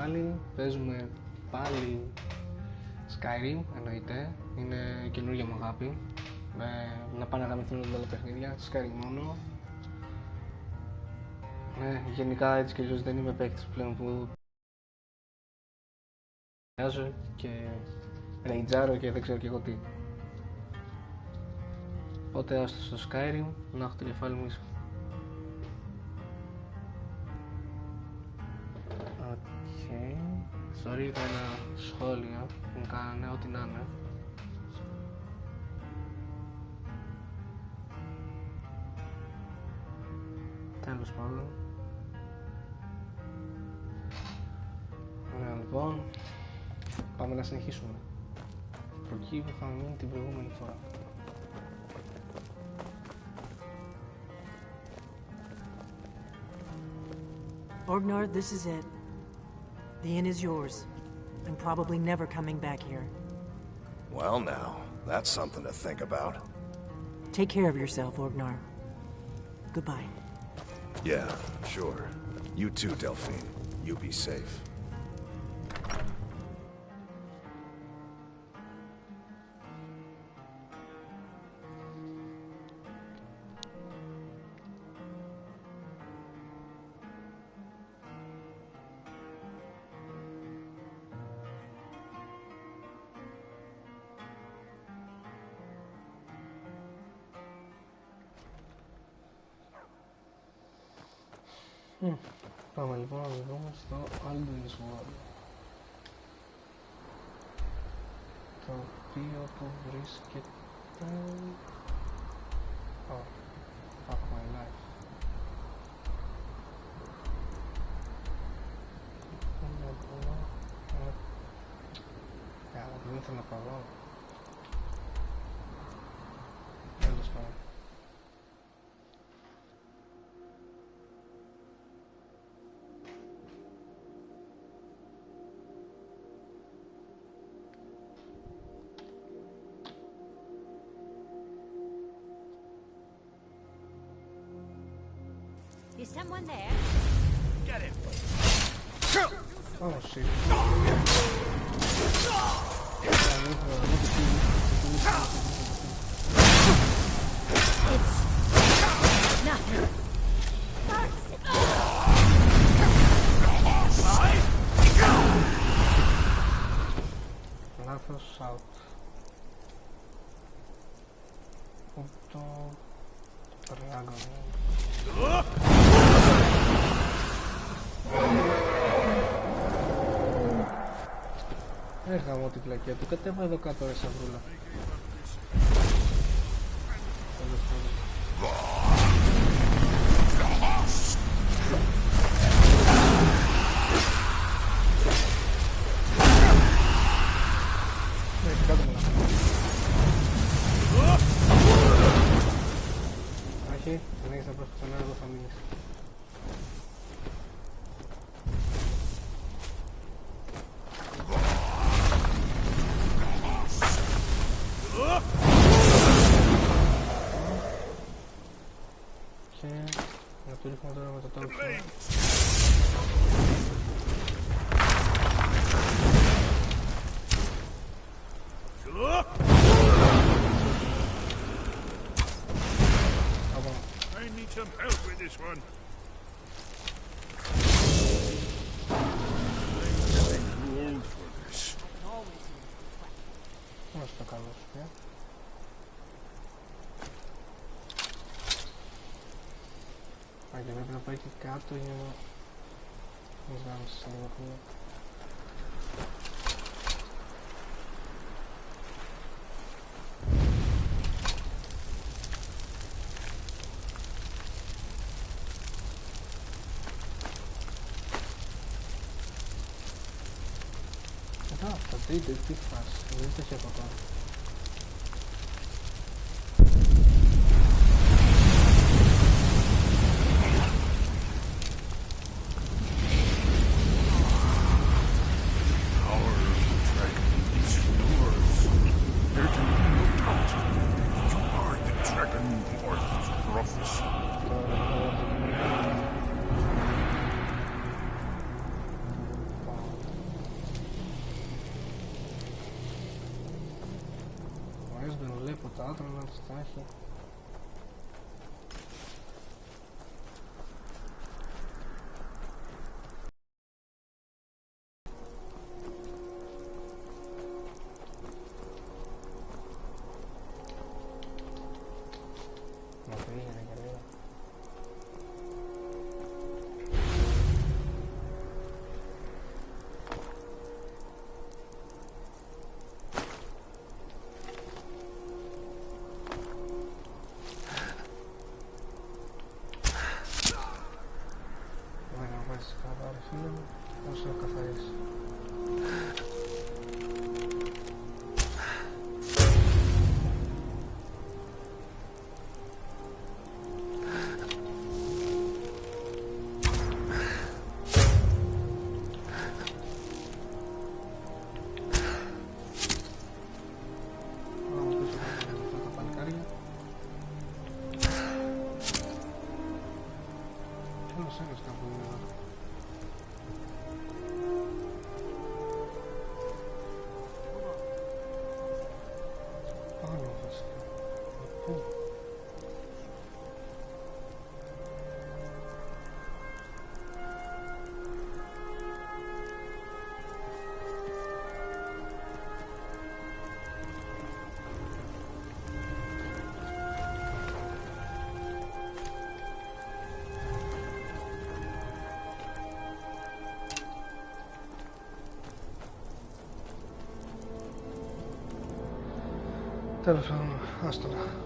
πάλι. Παίζουμε πάλι Skyrim, εννοείται. Είναι καινούργια μου αγάπη. Να πάνε να γαμηθούν όλα τα παιχνίδια, Skyrim μόνο. Γενικά έτσι και αλλιώς δεν είμαι παίκτης πλέον που βγάζω και ρεϊντζάρω και δεν ξέρω και εγώ τι. Οπότε άστο στο Skyrim να έχω το κεφάλι μου ίσο. Οκ. Sorry για ένα σχόλιο που μου κάνανε, ό,τι να είναι. Τέλος πάντων. Ωραία, λοιπόν, πάμε να συνεχίσουμε από εκεί που είχαμε μείνει την προηγούμενη φορά. Orgnar, this is it. The inn is yours. I'm probably never coming back here. Well now, that's something to think about. Take care of yourself, Orgnar. Goodbye. Yeah, sure. You too, Delphine. You be safe. Πάμε λοιπόν να δούμε στο Alduin's World, το οποίο που βρίσκεται... Fuck my life. Δεν θέλω να πάω. Τέλος πάντων. Is someone there? Get him! Oh shit. It's nothing. Λάθος out. Το τρελάγκο μου. Γαμώ την πλακιά του, κατέβα εδώ κάτω ρε σαβρούλα. Ναι, κάτω μου. Όχι, δεν έχεις να προς ξανά εδώ θα μείνεις. Και να το ρίχνουμε τώρα με το τάγκο. I need some help with this one. I'm getting too old for this. Πώς το καλό σου, και πρέπει να πάει και κάτω για να μας γάμψει σε λίγο χρόνο. Εδώ, θα δείτε τι φάση, δεν το έχει από τώρα. δεν βλέπω τα άτομα να τα έχει. Τέλος πάντων, άστο να.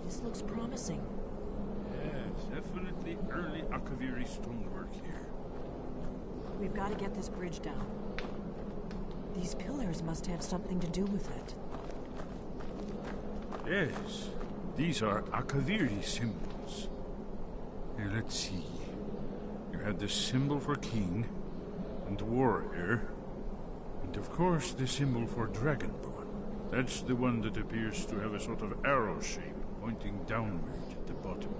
This looks promising. Yes, definitely early Akaviri stonework here. We've got to get this bridge down. These pillars must have something to do with it. Yes, these are Akaviri symbols. Here, let's see. You had the symbol for king and warrior, and of course the symbol for dragonborn. That's the one that appears to have a sort of arrow shape pointing downward at the bottom.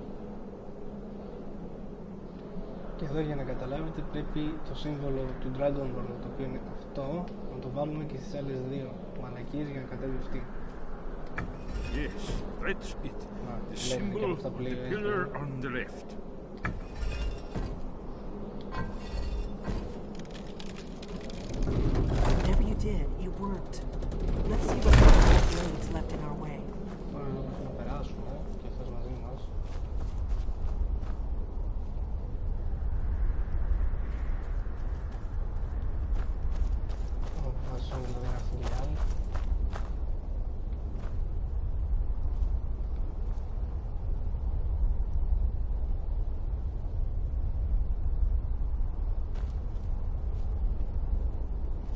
Και εδώ για να καταλάβετε πρέπει το σύμβολο του Dragonborn, το οποίο είναι αυτό, να το βάλουμε και στις άλλες δύο μαλακίες για να κατέβει αυτή. Yes, that's it. The symbol of the pillar on the left. Whatever you did, it worked. Let's see what blades left in our way. Τώρα να περάσουμε και αυτός μαζί μας. Αποφασίσαμε δηλαδή να έρθουν και οι άλλοι.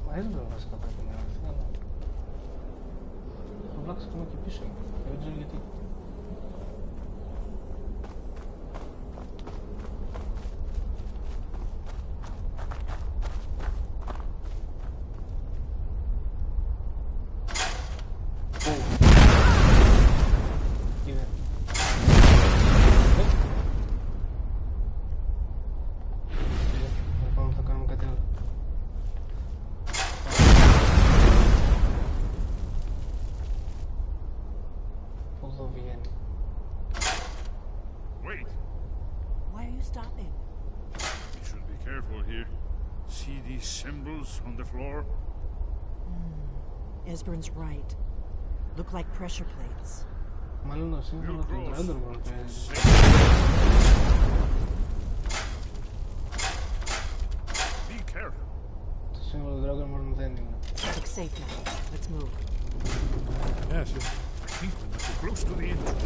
Μα έσβρω βασικά πρέπει να έρθει, αλλά έχω βλάξει ακόμα και πίσω, δεν ξέρω γιατί. Είδε. Πάμε, θα κάνουμε κάτι άλλο. Wait, you stopping? You should be careful here. See these symbols on the floor? Esbern's right. Look like pressure plates. Μάλλον το σύμβολο Real του close. Dragonborn παίζει. Be careful. Το σύμβολο του Dragonborn δεν είναι. Looks safe now. Let's move. Yes, yes. I think we must be close to the entrance.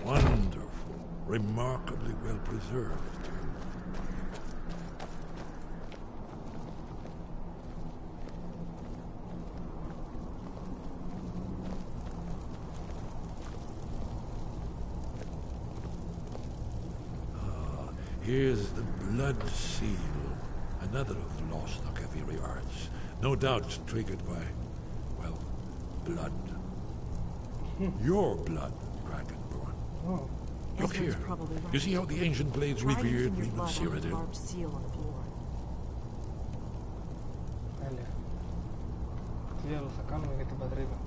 Wonderful. Remarkably well preserved. Here's the blood seal, another of the lost Akaviri arts. No doubt triggered by, well, blood. Your blood, Dragonborn. Oh, Look Esbern's here. probably right. You see how the ancient blades Try revered using your Reman blood on the Cyrodiil? large seal on the floor. έλε. Τι άλλο θα κάνουμε για την πατρίδα.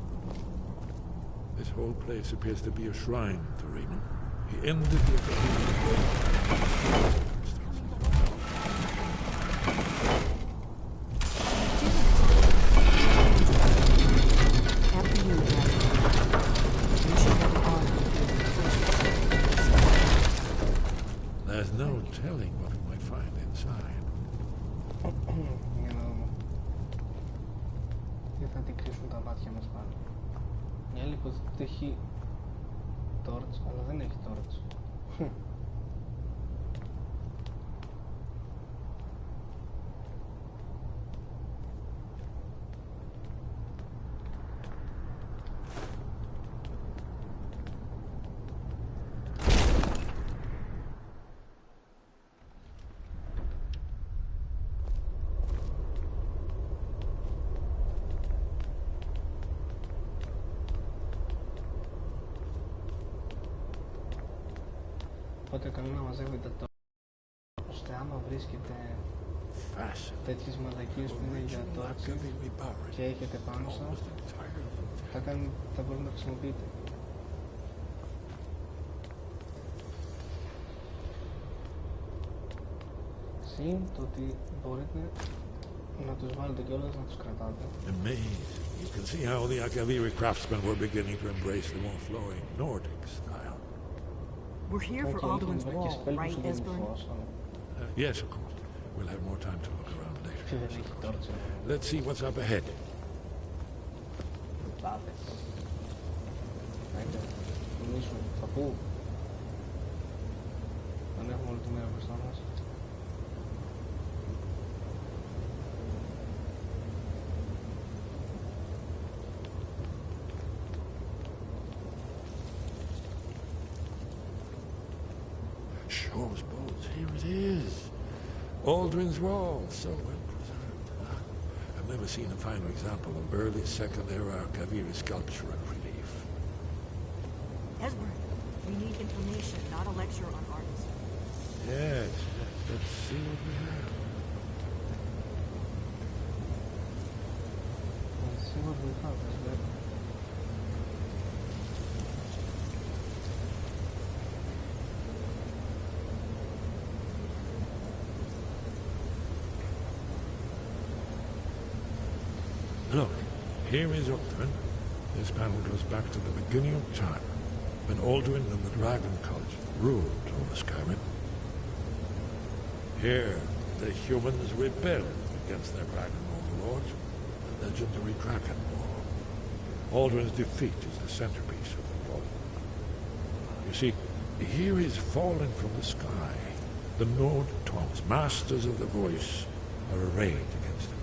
This whole place appears to be a shrine to Reman. He ended the After you, Dragonborn. You should have the honor of being the first. There's no telling what we might find inside. Για να δούμε. Τι θα την κρύψουν τα μάτια μας πάλι. Μια άλλη υποθέτει ότι έχει torch, αλλά δεν έχει torch. Οπότε καλό να μαζεύετε το ώστε άμα βρίσκετε τέτοιες μαλακίες που είναι για torches και έχετε πάνω σας θα μπορείτε να τα χρησιμοποιείτε. Συν το ότι μπορείτε να τους βάλετε κιόλας να τους κρατάτε. Amazing. You can see how the Akaviri craftsmen were beginning to embrace the more flowing Nordic style. We're here for Και έχει Alduin's και Wall, σπέλ που right, σου δίνει Esbern? φως. Yes, of course. We'll have more time to look around later. Και δεν έχει torch. Let's see what's up ahead. Πάμε. Άιντε, κινήσουμε. Θα πού. Δεν έχουμε όλη τη μέρα μπροστά μας. Shaw's bolts, here it is. Aldrin's Wall, so well preserved. I've never seen a finer example of early Second Era Akaviri sculpture and relief. Esbern, we need information, not a lecture on art. Yes, let's see what we have. Let's see what we have. Look, here is Aldrin. This panel goes back to the beginning of time, when Aldrin and the Dragon Cult ruled over Skyrim. Here, the humans rebelled against their dragon overlords, the legendary Dragon War. Aldrin's defeat is the centerpiece of the plot. You see, here is fallen from the sky. The Nord tongues, masters of the voice, are arrayed against him.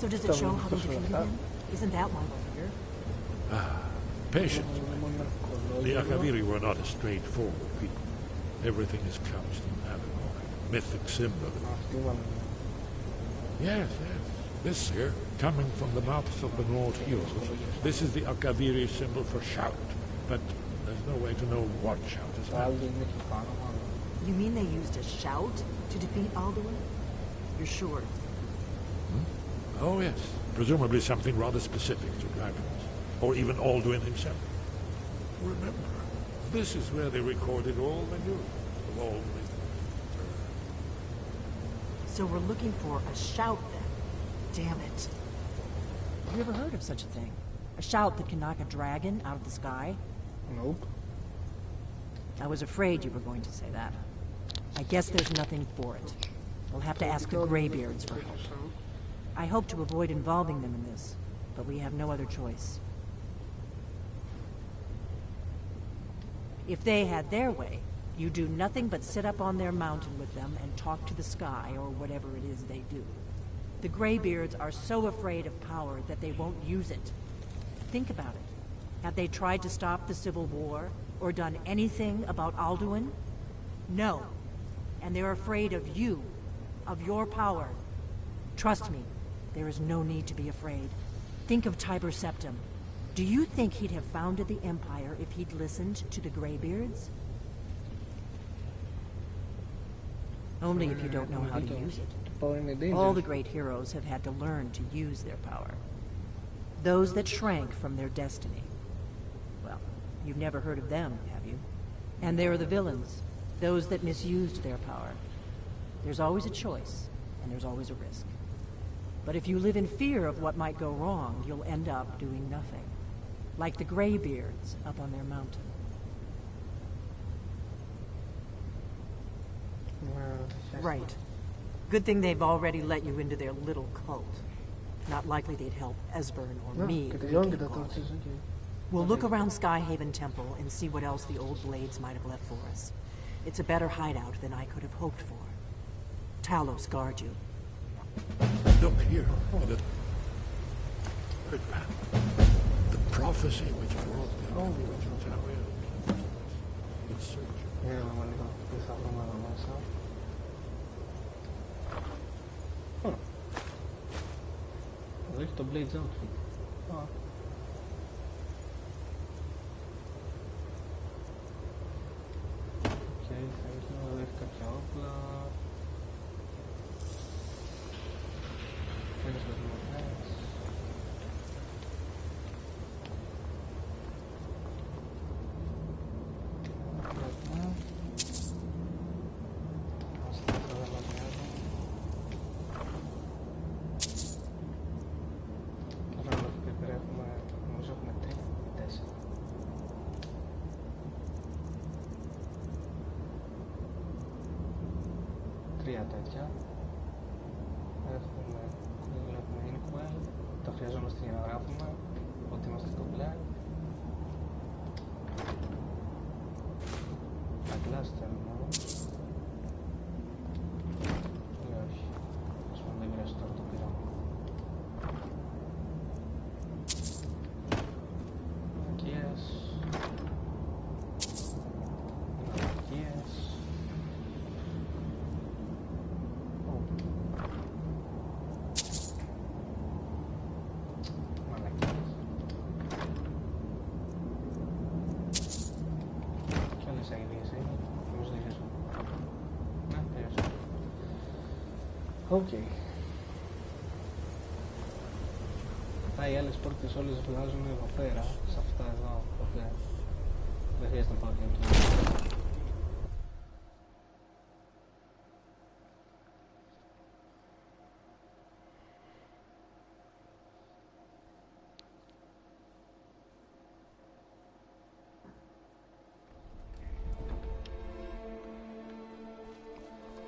So does it show how they defeated him? Isn't that why we're here? Patience. The Akaviri were not a straightforward people. Everything is couched in allegory, mythic symbolism. Αυτή είπαμε. Yes, yes. This here, coming from the mouths of the Nord heroes, this is the Akaviri symbol for shout, but there's no way to know what shout is Το άλλο meant. είναι εκεί πάνω μόνο. You mean they used a shout to defeat Alduin? You're sure? Oh yes, presumably something rather specific to dragons, or even Alduin himself. Remember, this is where they recorded all the news of all myth. So we're looking for a shout then. Damn it. Have you ever heard of such a thing? A shout that can knock a dragon out of the sky? Nope. I was afraid you were going to say that. I guess there's nothing for it. We'll have to ask the Greybeards for help. I hope to avoid involving them in this, but we have no other choice. If they had their way, you do nothing but sit up on their mountain with them and talk to the sky or whatever it is they do. The Greybeards are so afraid of power that they won't use it. Think about it. Have they tried to stop the Civil War or done anything about Alduin? No. And they're afraid of you, of your power. Trust me, there is no need to be afraid. Think of Tiber Septim. Do you think he'd have founded the Empire if he'd listened to the Greybeards? Only if you don't know how to use it. All the great heroes have had to learn to use their power. Those that shrank from their destiny. Well, you've never heard of them, have you? And there are the villains, those that misused their power. There's always a choice, and there's always a risk. But if you live in fear of what might go wrong, you'll end up doing nothing. Like the Greybeards up on their mountain. Right. Good thing they've already let you into their little cult. Not likely they'd help Esbern or me. Και if we τελειώνει και get τα caught. τόξεις, οκ. We'll look around Skyhaven Temple and see what else the old blades might have left for us. It's a better hideout than I could have hoped for. Talos guard you. Look here, the third panel. The prophecy which brought them to Talos. It's searching. Για να δούμε λίγο τι θα βρούμε εδώ μέσα. Εδώ έχει το Blades outfit. Οκ, θα ήθελα να δει κάποια όπλα. Ένας μετρημένες. Αυτά δεν μας νοιάζουν. Τώρα εκεί πέρα έχουμε, νομίζω έχουμε 3-4. Τρία τέτοια. Βλέπουμε Inkwell. Τα χρειαζόμαστε για να γράφουμε ότι είμαστε στο πλέον. Τα κλάστερ όμως. Ή όχι. Ας πούμε δεν πειράζει τώρα το πήραμε. Μαλακίες. Μαλακίες. Μαλακίες. Κι άλλες ideas είναι. Νομίζω δεν χρειάζομαι. Ναι, τελειώσαμε. Οκ. Αυτά οι άλλες πόρτες όλες βγάζουν εδώ πέρα, σε αυτά εδώ, οπότε δεν χρειάζεται να πάω και να το.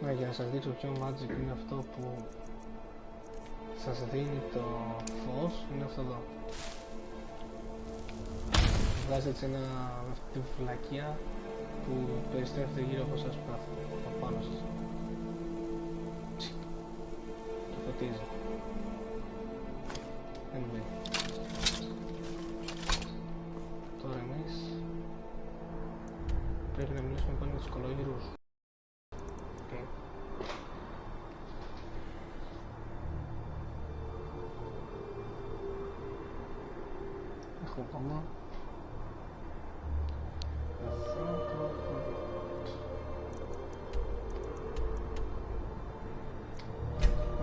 Ναι, για να σας δείξω ποιο magic είναι αυτό που σας δίνει το φως, είναι αυτό εδώ. Βγάζει έτσι ένα, αυτή τη φυλακία που περιστρέφεται γύρω από σας από πάνω σας. Και φωτίζει. Anyway. Τώρα εμείς πρέπει να μιλήσουμε παίξουμε πάλι με τους κολόγερους. Okay. Έχω ακόμα.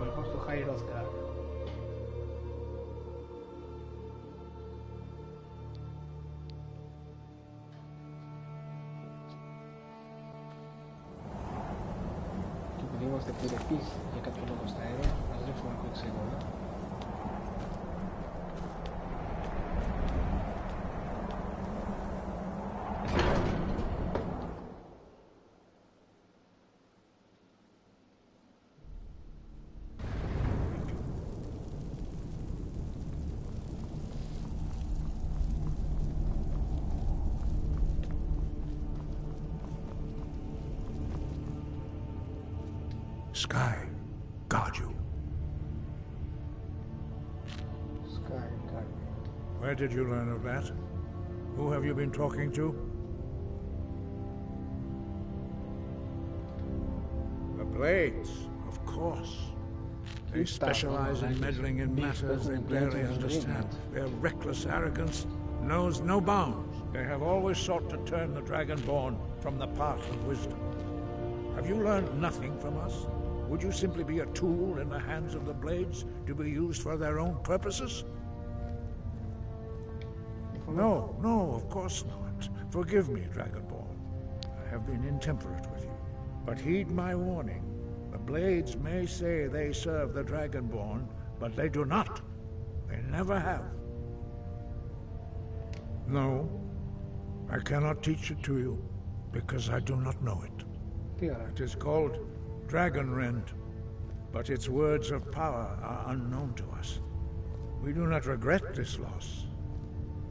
Λοιπόν, στο High Road Guard. Και επειδή είμαστε πυρετής για κάποιο λόγο στα αέρια, ας ρίξουμε ένα οξυγόνο. Sky, guard you. Sky, guard. Where did you learn of that? Who have you been talking to? The Blades, of course. They specialize in meddling in matters they barely understand. Their reckless arrogance knows no bounds. They have always sought to turn the Dragonborn from the path of wisdom. Have you learned nothing from us? Would you simply be a tool in the hands of the Blades to be used for their own purposes? No, of course not. Forgive me, Dragonborn. I have been intemperate with you. But heed my warning. The Blades may say they serve the Dragonborn, but they do not. They never have. No, I cannot teach it to you, because I do not know it. It is called Dragonrend, but its words of power are unknown to us. We do not regret this loss.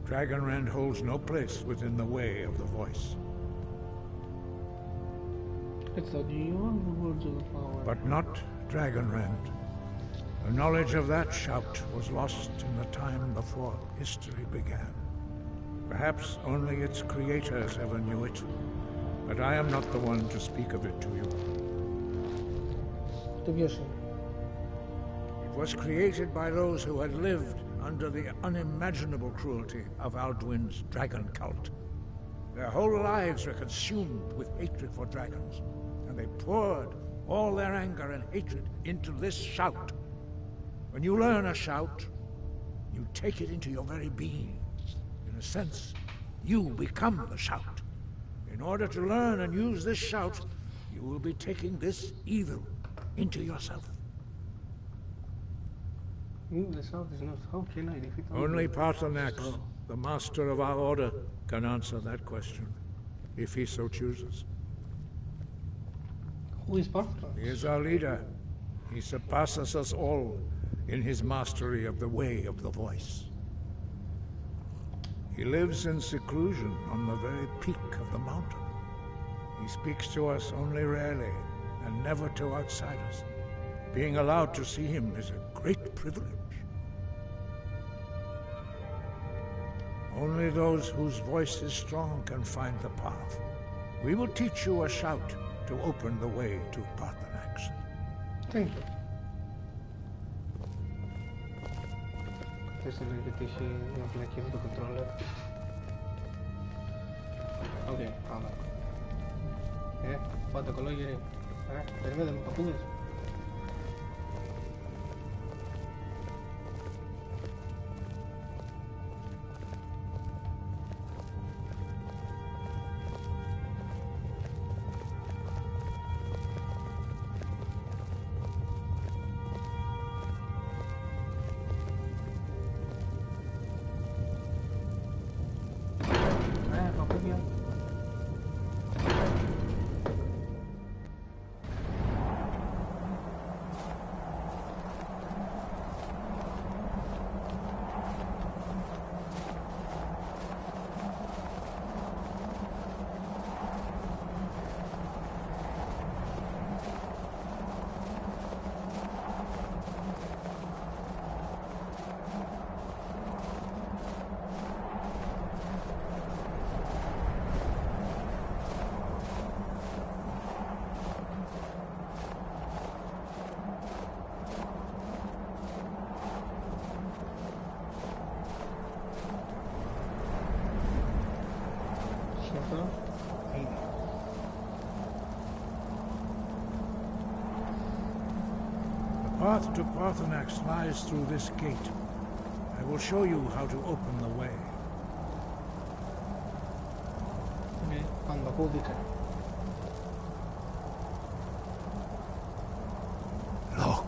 Dragonrend holds no place within the way of the voice. It's the words of the power. But not Dragonrend. The knowledge of that shout was lost in the time before history began. Perhaps only its creators ever knew it, but I am not the one to speak of it to you. It was created by those who had lived under the unimaginable cruelty of Alduin's dragon cult. Their whole lives were consumed with hatred for dragons, and they poured all their anger and hatred into this shout. When you learn a shout, you take it into your very being. In a sense, you become the shout. In order to learn and use this shout, you will be taking this evil into yourself. The south is not. How can I defeat Only Paarthurnax, the master of our order, can answer that question, if he so chooses. Who is Paarthurnax? He is our leader. He surpasses us all in his mastery of the way of the voice. He lives in seclusion on the very peak of the mountain. He speaks to us only rarely, and never to outsiders. Being allowed to see him is a great privilege. Only those whose voice is strong can find the path. We will teach you a shout to open the way to Paarthurnax. Thank you. Θες να πετύχει να πλακεί το controller. Οκ, πάμε. Πάτε κολόγεροι. Περιμένετε με παππούδες. αυτό. The path to Parthenax lies through this gate. I will show you how to open the way. Ναι, πάνω τα κώδικα. Look.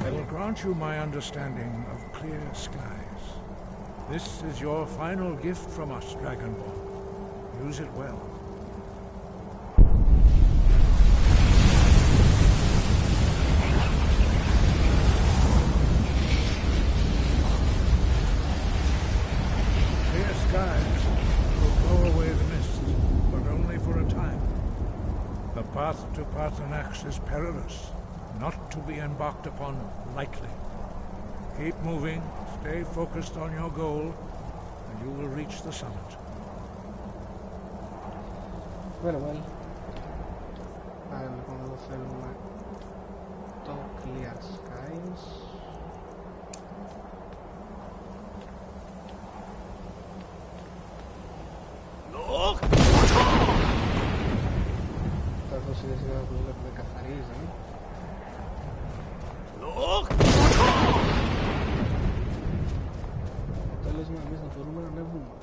I will grant you my understanding of clear skies. This is your final gift from us, Dragonborn. Use it well. Clear skies will blow away the mist, but only for a time. The path to Parthenax is perilous, not to be embarked upon lightly. Keep moving, stay focused on your goal, and you will reach the summit. Very well. Άρα λοιπόν εδώ θέλουμε το Clear Skies. Καθώς σιγά σιγά το βλέπουμε καθαρίζει. Αποτέλεσμα εμείς να μπορούμε να ανεβούμε.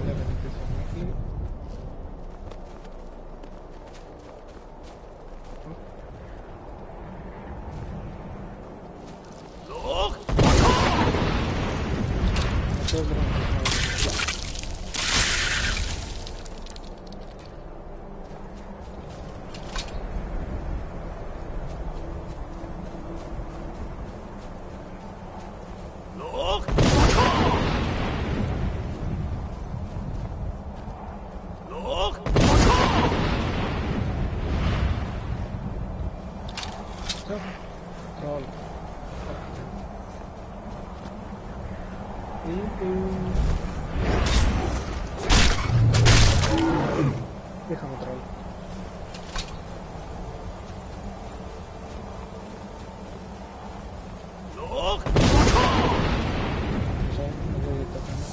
Βλέπετε τι θα μέχρι. Αυτός δεν Troll. Είχαμε troll. Εδώ γιατί το έκανα.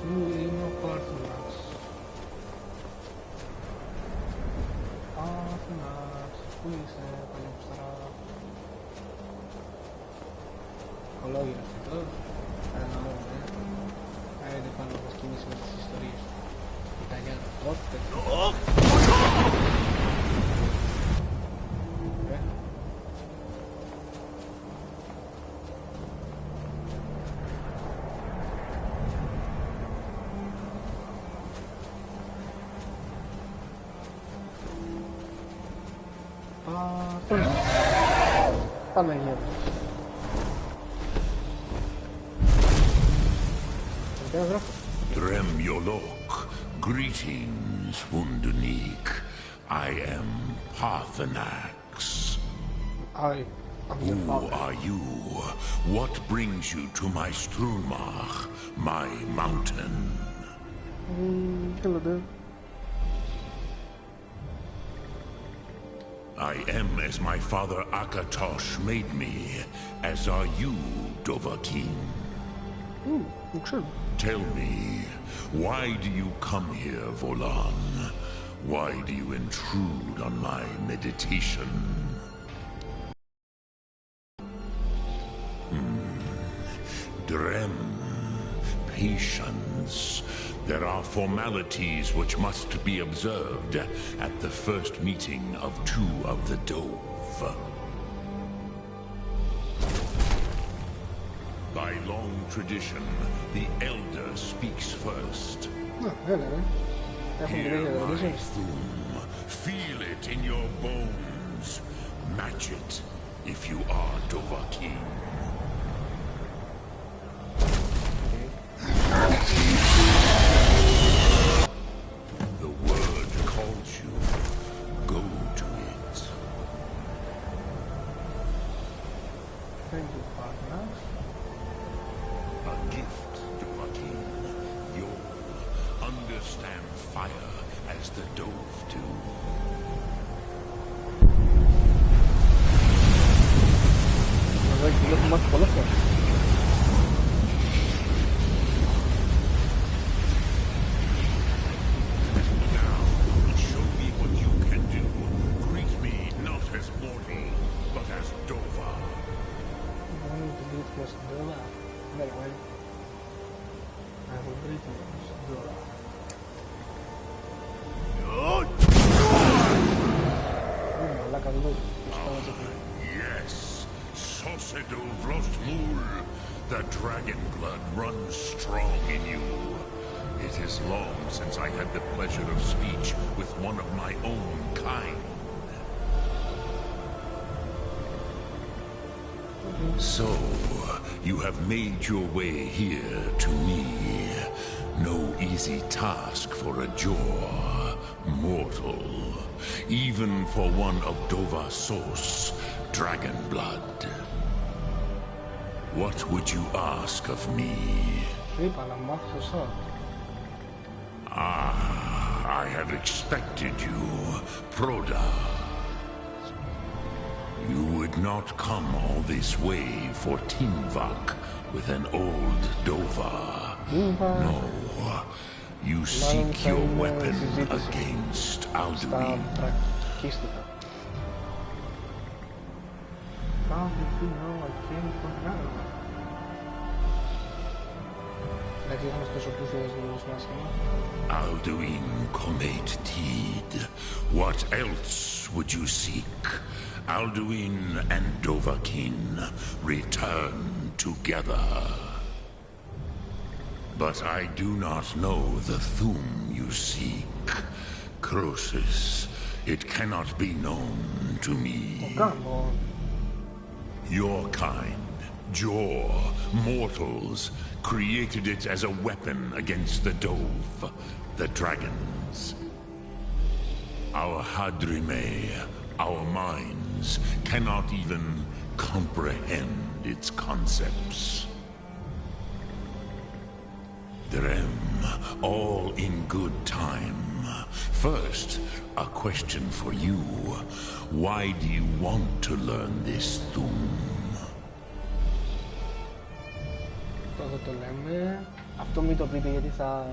Πού είναι ο Πάρθενας? Πάρθενας, πού είσαι παλιόψαρα? Ολόγια αυτό. Ένα λόγο, Άιντε πάνω να μας κινήσουμε τις ιστορίες. Ιταλιάνα, τότε. Παναγία. Dremyolok, greetings, Wunderneek. I am Parthenax. Who are you? What brings you to my Strunmach, my mountain? Hello there. I am as my father Akatosh made me, as are you, Dovahkiin. Tell me, why do you come here, Volan? Why do you intrude on my meditation? Drem, patience. There are formalities which must be observed at the first meeting of two of the Dove. By long tradition, the Elder speaks first. Hear my Thum. Feel it in your bones. Match it if you are Dovahkiin. The word calls you. Go to it. Thank you, partner. A gift, Dovahkiin. You'll understand fire as the Dove do. You look much closer. Now, show me what you can do. Greet me not as mortal, but as Dova. I need to beat this Dova. Very well. I will greet you as Dova. Like a loop. Yes, Sosedo Vlostmul. The dragon blood runs strong in you. It is long since I had the pleasure of speech with one of my own kind. So, you have made your way here to me. No easy task for a Jor, mortal. Even for one of Dova Sos, dragon blood. What would you ask of me? Ah, I have expected you, Proda. You would not come all this way for Tinvak with an old Dova. No. You seek your weapon against Alduin. How did you know I came from now? Alduin Comet Tid. What else would you seek? Alduin and Dovahkiin return together. But I do not know the Thum you seek. Croesus, it cannot be known to me. Oh, come on. Your kind, Jor, mortals, created it as a weapon against the Dove, the dragons. Our Hadrime, our minds, cannot even comprehend its concepts. Drem, all in good time. First, a question for you. Why do you want to learn this Thum? Τότε το λέμε. Αυτό μην το πείτε γιατί θα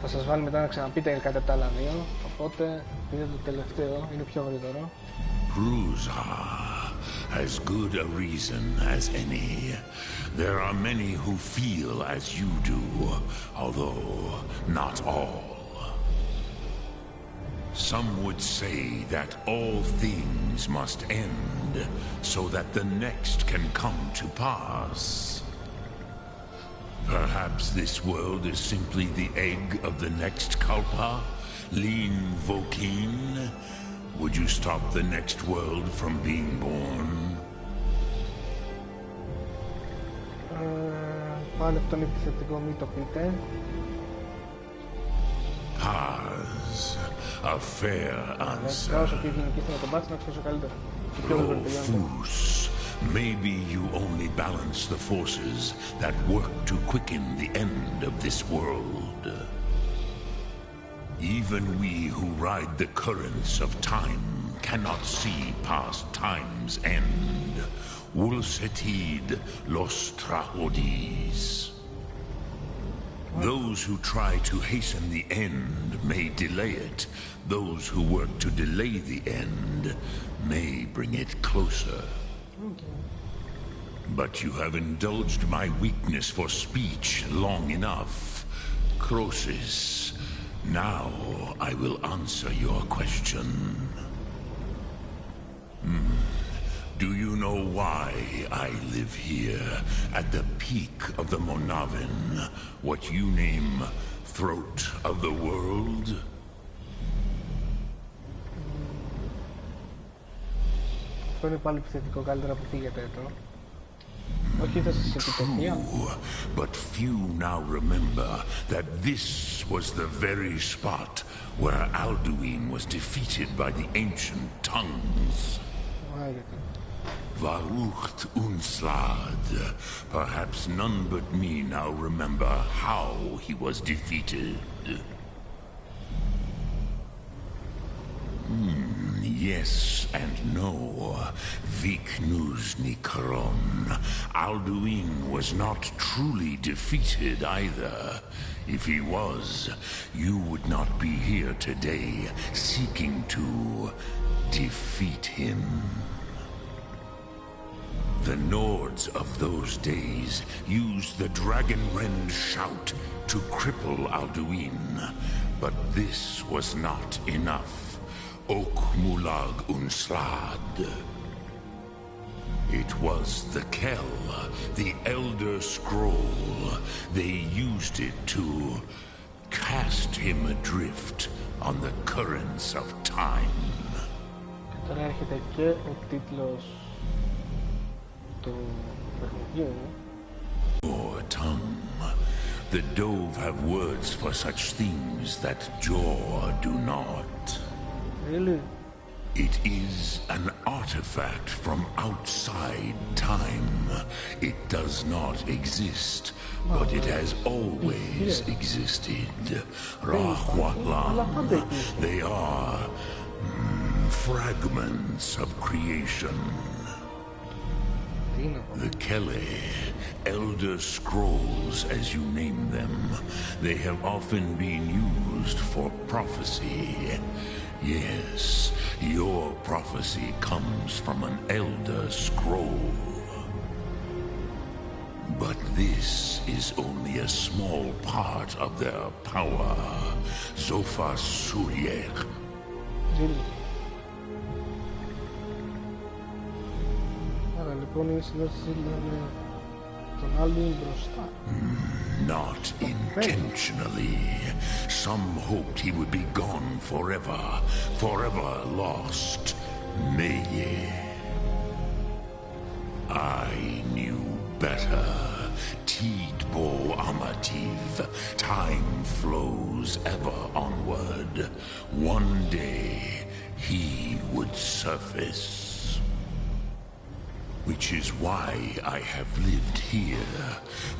σας βάλει μετά να ξαναπείτε κάτι από τα άλλα δύο. Οπότε πείτε το τελευταίο, είναι πιο γρήγορο. Prusa, as good a reason as any. There are many who feel as you do, although not all. Some would say that all things must end, so that the next can come to pass. Perhaps this world is simply the egg of the next Kalpa, Lean Vokeen. Would you stop the next world from being born? Πάλι αυτό είναι επιθετικό, μην το πείτε. Paz, a fair answer. Όσο πιο γενική να τον πάθει, να ξέρω καλύτερα. Και πιο γρήγορα τελειώνει. Rufus, maybe you only balance the forces that work to quicken the end of this world. Even we who ride the currents of time cannot see past time's end. Wulsetid los trahodis. Those who try to hasten the end may delay it. Those who work to delay the end may bring it closer. But you have indulged my weakness for speech long enough. Croesus, now I will answer your question. Do you know why I live here, at the peak of the Monavin, what you name throat of the world? Αυτό είναι πάλι επιθετικό, καλύτερα που φύγετε εδώ. Όχι θα σας επιτευχία. But few now remember that this was the very spot where Alduin was defeated by the ancient tongues. Varucht Unslad. Perhaps none but me now remember how he was defeated. Yes and no. Viknus Nikaron. Alduin was not truly defeated either. If he was, you would not be here today seeking to defeat him. The Nords of those days used the Dragonrend shout to cripple Alduin, but this was not enough. Ok Mulag Unslad. It was the Kell, the Elder Scroll. They used it to cast him adrift on the currents of time. Τώρα έρχεται και ο τίτλος του παιχνιδιού. Your tongue. The Dove have words for such things that Jor do not. Really? It is an artifact from outside time. It does not exist, but it has always existed. Rahwatlam. They are fragments of creation. The Kele, Elder Scrolls as you name them, they have often been used for prophecy. Yes, your prophecy comes from an Elder Scroll. But this is only a small part of their power. Zofa Suryek. Άρα λοιπόν είναι συνήθως τον Alduin μπροστά. Not intentionally. Some hoped he would be gone forever, forever lost. Meye. I knew better. Tidbo Amativ. Time flows ever onward. One day he would surface. Which is why I have lived here.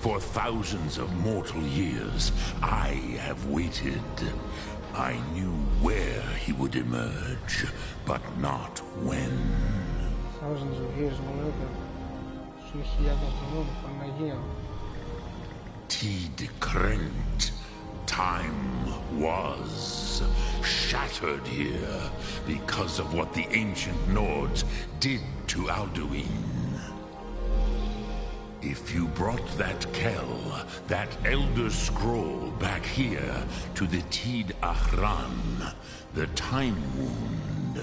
For thousands of mortal years, I have waited. I knew where he would emerge, but not when. Thousands of years, μου λέτε. Σου χιλιάδων χρονών, Παναγία. Tid Krent. Time was shattered here because of what the ancient Nords did to Alduin. If you brought that Kell, that Elder Scroll back here to the Tid Ahran, the Time Wound,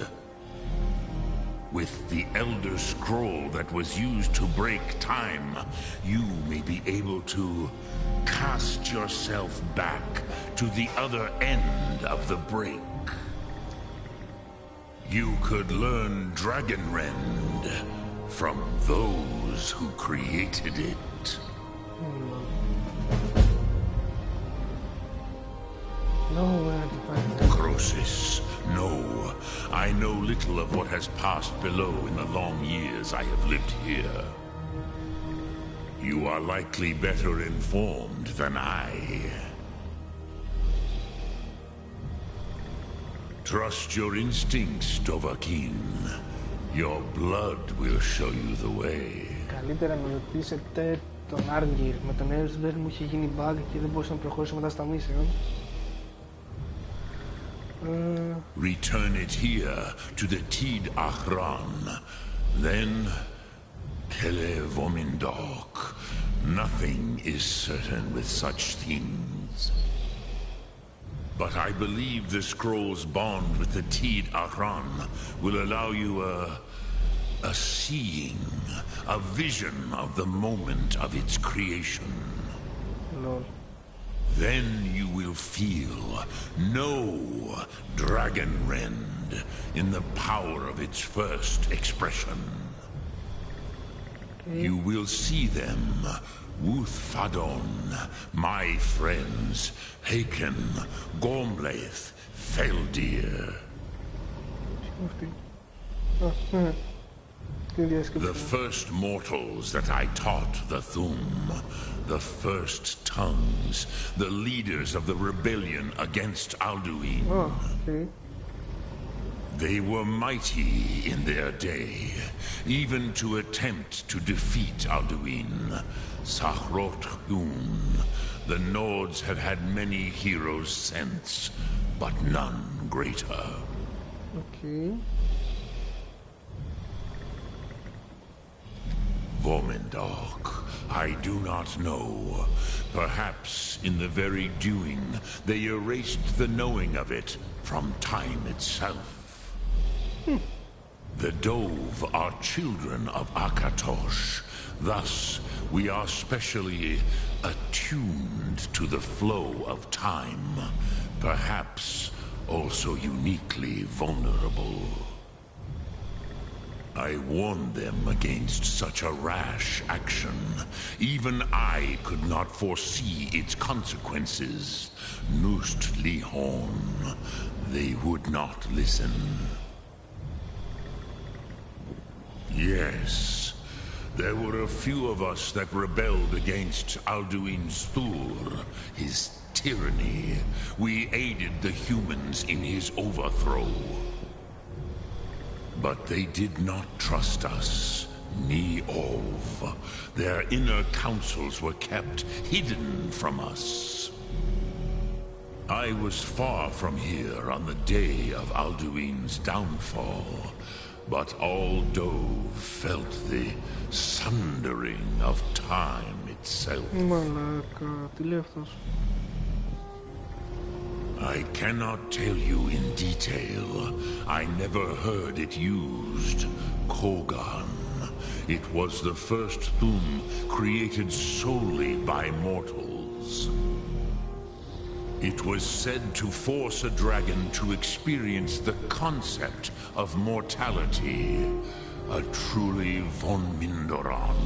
with the Elder Scroll that was used to break time, you may be able to cast yourself back to the other end of the break. You could learn Dragonrend from those who created it. No, where to find that? Croesus, no. I know little of what has passed below in the long years I have lived here. You are likely better informed than I. Trust your instincts, Dovahkiin. Your blood will show you the way. Καλύτερα να ρωτήσετε τον Arngir. Με τον Elsberg μου είχε γίνει bug και δεν μπορούσα να προχωρήσω μετά στα mission. Return it here to the Tid Ahran. Then, Kele Vomindok. Nothing is certain with such things. But I believe the scroll's bond with the Tid Ahran will allow you a seeing, a vision of the moment of its creation. Lol. Then you will feel, know Dragon Rend in the power of its first expression. Okay. You will see them, Wuthfadon, my friends, Haken, Gormlaith, Feldir. The first mortals that I taught the Thum, the first tongues, the leaders of the rebellion against Alduin. Oh, okay. They were mighty in their day, even to attempt to defeat Alduin. Sahrot Hun. The Nords have had many heroes since, but none greater. Okay. Vormendok, I do not know. Perhaps in the very doing, they erased the knowing of it from time itself. The Dove are children of Akatosh. Thus, we are specially attuned to the flow of time. Perhaps also uniquely vulnerable. I warned them against such a rash action. Even I could not foresee its consequences. Nust Lihon. They would not listen. Yes, there were a few of us that rebelled against Alduin Stur, his tyranny. We aided the humans in his overthrow. But they did not trust us, ni Ov. Their inner counsels were kept hidden from us. I was far from here on the day of Alduin's downfall, but all Dove felt the sundering of time itself. Μαλάκα, τι λέει αυτός? I cannot tell you in detail. I never heard it used. Kogan. It was the first Thum created solely by mortals. It was said to force a dragon to experience the concept of mortality. A truly von Mindoran.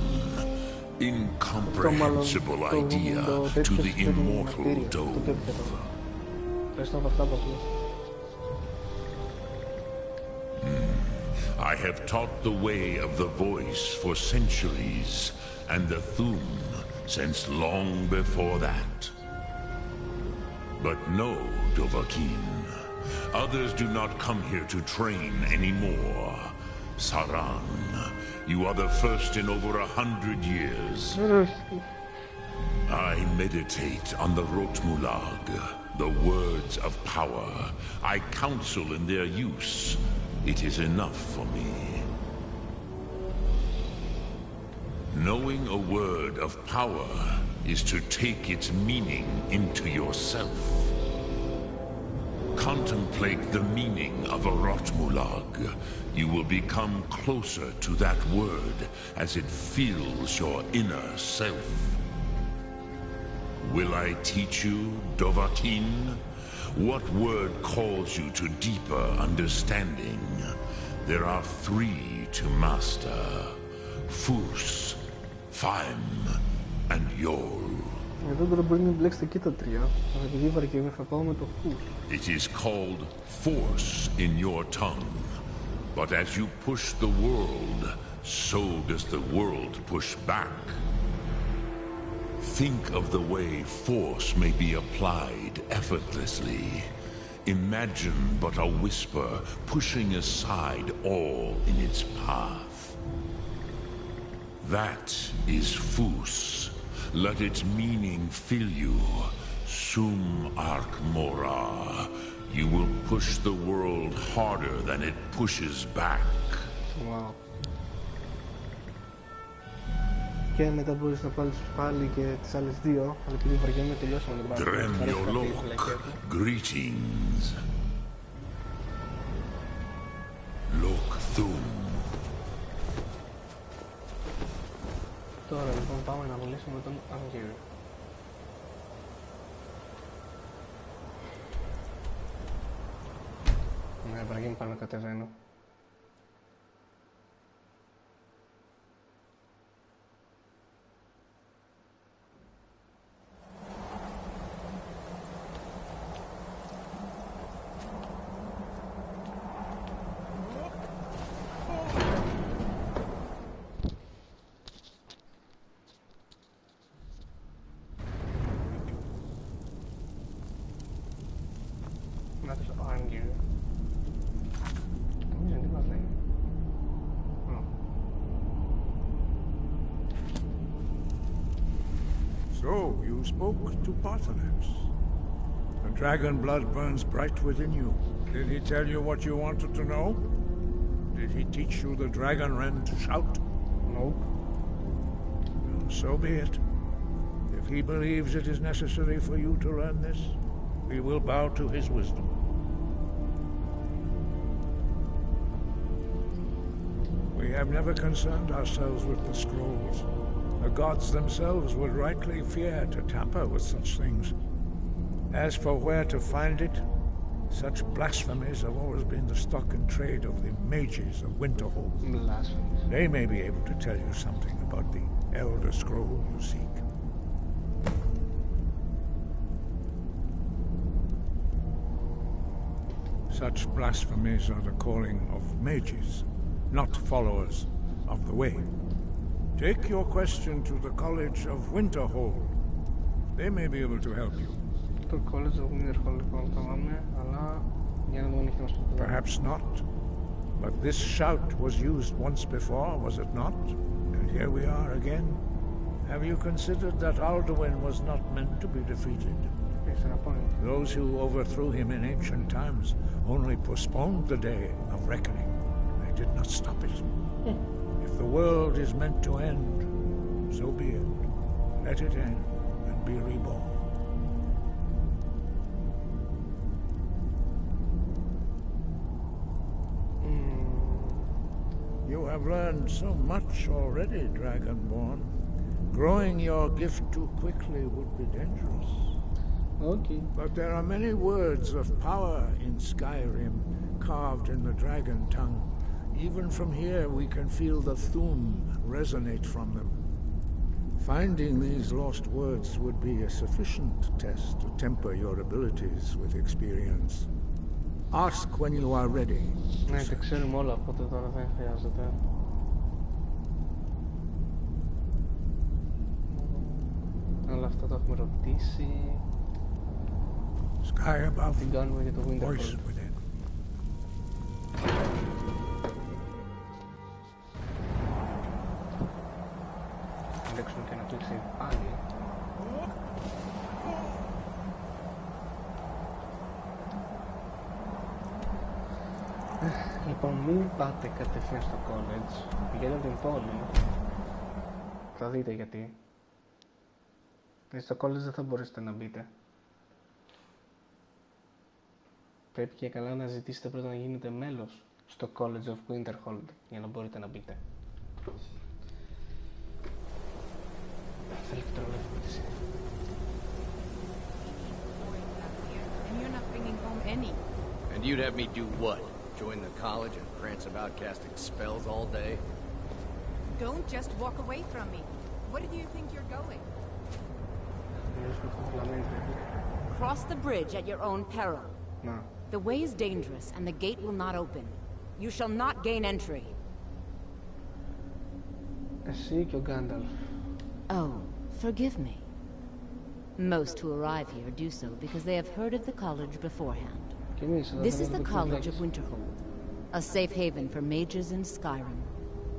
Incomprehensible idea to the immortal Dove. I have taught the way of the voice for centuries, and the Thum since long before that. But no, Dovahkiin. Others do not come here to train anymore. Saran, you are the first in over 100 years. I meditate on the Rotmulag, the words of power. I counsel in their use. It is enough for me. Knowing a word of power is to take its meaning into yourself. Contemplate the meaning of a Rotmulag. You will become closer to that word as it fills your inner self. Will I teach you, Dovahkiin? What word calls you to deeper understanding? There are 3 to master. Fus, Faim, and Yol. Εδώ τώρα μπορεί να μπλέξετε και τα 3. Επειδή βαριέμαι θα πάω με το Fus. It is called force in your tongue. But as you push the world, so does the world push back. Think of the way force may be applied effortlessly. Imagine but a whisper pushing aside all in its path. That is Fus. Let its meaning fill you. Sum Ark Mora. You will push the world harder than it pushes back. Wow. Και μετά μπορείς να πάρεις πάλι και τις άλλες δύο, αλλά επειδή βαριέμαι τελειώσαμε την παρέα. Dremyolok, greetings. Lok Thum. Τώρα λοιπόν πάμε να βολήσουμε τον Άγγελο. Ναι, βαριέμαι πάνω να κατεβαίνω. Να τους Άγγελο. Νομίζω τι μας λέει. So, you spoke to Paarthurnax. The dragon blood burns bright within you. Did he tell you what you wanted to know? Did he teach you the dragon wren to shout? Nope. Well, so be it. If he believes it is necessary for you to learn this, we will bow to his wisdom. We have never concerned ourselves with the scrolls. The gods themselves would rightly fear to tamper with such things. As for where to find it, such blasphemies have always been the stock and trade of the mages of Winterhold. Blasphemies. They may be able to tell you something about the Elder Scroll you seek. Such blasphemies are the calling of mages, not followers of the way. Take your question to the College of Winterhold. They may be able to help you. Το College of Winterhold λοιπόν θα πάμε, αλλά για να δούμε αν έχει να μας πει. Perhaps not. But this shout was used once before, was it not? And here we are again. Have you considered that Alduin was not meant to be defeated? Έχεις ένα point. Those who overthrew him in ancient times only postponed the day of reckoning. They did not stop it. If the world is meant to end, so be it. Let it end and be reborn. You have learned so much already, Dragonborn. Growing your gift too quickly would be dangerous. Okay. But there are many words of power in Skyrim, carved in the dragon tongue. Even from here we can feel the Thum resonate from them. Finding these lost words would be a sufficient test to temper your abilities with experience. Ask when you are ready. Ναι, τα ξέρουμε όλα, οπότε τώρα δεν χρειάζεται. Όλα αυτά τα έχουμε ρωτήσει. Sky above, Τι κάνουμε για το voice Winterhold. within. Να δείξουμε και ένα κλείξει πάλι. Λοιπόν, μην πάτε κατευθείαν στο college. Πηγαίνετε την πόλη. Θα δείτε γιατί. Γιατί στο college δεν θα μπορέσετε να μπείτε. Πρέπει και καλά να ζητήσετε πρώτα να γίνετε μέλος στο College of Winterhold για να μπορείτε να μπείτε. Θέλει και τώρα ερώτηση. And you're not bringing home any. And you'd have me do what? Join the college and prance about casting spells all day? Don't just walk away from me. Where do you think you're going? Cross the bridge at your own peril. Να. The way is dangerous and the gate will not open. You shall not gain entry. Εσύ και ο Γκάνταλφ. Oh, forgive me. Most who arrive here do so because they have heard of the college beforehand. Και εμείς εδώ This θα is the δούμε College τις of Winterhold, a safe haven for mages in Skyrim,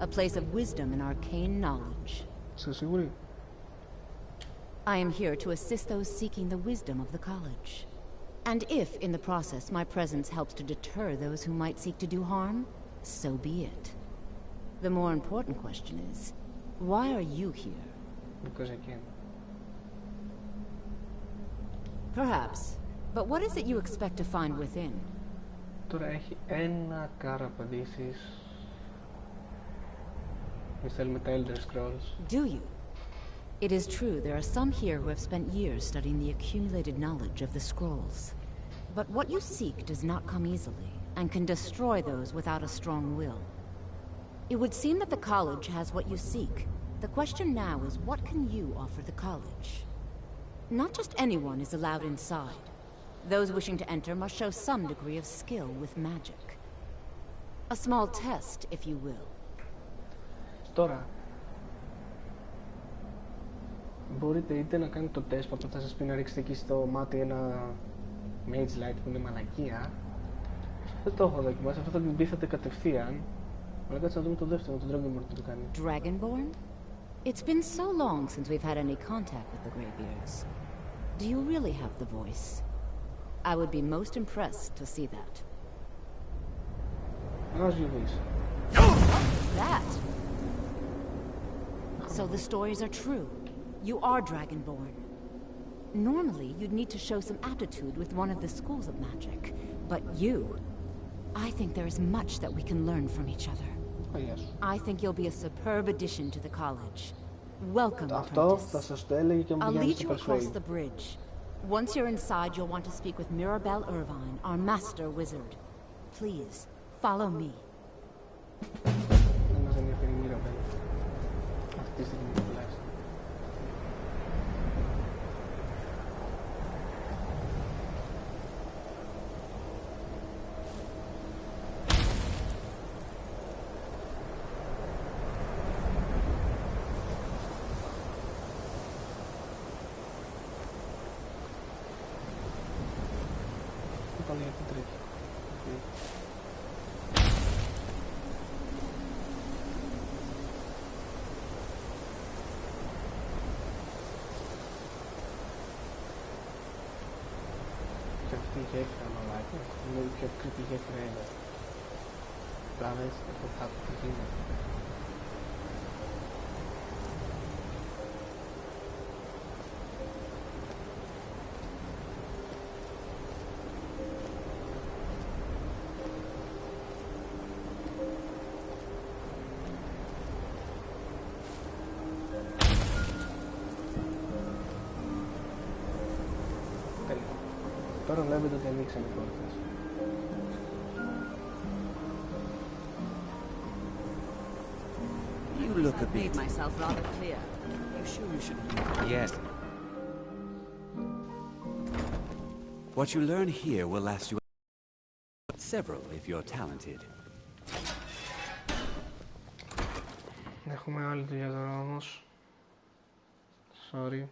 a place of wisdom and arcane knowledge. Είσαι σίγουρη? I am here to assist those seeking the wisdom of the college. And if, in the process, my presence helps to deter those who might seek to do harm, so be it. The more important question is, why are you here? Because I can. Perhaps. But what is it you expect to find within? Τώρα έχει ένα κάρο απαντήσεις. Μη θέλουμε τα Elder Scrolls. Do you? It is true there are some here who have spent years studying the accumulated knowledge of the scrolls. But what you seek does not come easily, and can destroy those without a strong will. It would seem that the college has what you seek. The question now is, what can you offer the college? Not just anyone is allowed inside. Those wishing to enter must show some degree of skill with magic. A small test, if you will. Τώρα, μπορείτε είτε να κάνετε το τεστ που θα σας πει να ρίξετε εκεί στο μάτι ένα Mage Light που είναι μαλακία. Δεν το έχω δοκιμάσει, αυτό θα την πείθατε κατευθείαν. Αλλά κάτσε να δούμε το δεύτερο, το Dragonborn τι το κάνει. Dragonborn? It's been so long since we've had any contact with the Greybeards. Do you really have the voice? I would be most impressed to see that. As you wish. That! So the stories are true. You are Dragonborn. Normally, you'd need to show some aptitude with one of the schools of magic. But you... I think there is much that we can learn from each other. Oh, yes. I think you'll be a superb addition to the college. Welcome, Αυτό θα σας το έλεγε και μου I'll πηγαίνει lead στο you across Persuade. the bridge. Once you're inside, you'll want to speak with Mirabelle Irvine, our master wizard. Please, follow me. Δεν μας ενδιαφέρει η Mirabelle. Αυτή τη στιγμή τουλάχιστον. Είπαμε για την τρίτη. Και αυτή η γέφυρα μαλάκι, είναι η πιο κρυπή γέφυρα ever. Πλάβες, έχω κάτω τι γίνεται. Τώρα βλέπετε ότι ανοίξαν οι πόρτες. You look a I've made bit... myself rather clear. You sure you shouldn't? Yes. What you learn here will last you several if you're talented. Έχουμε άλλη δουλειά τώρα όμως. Sorry.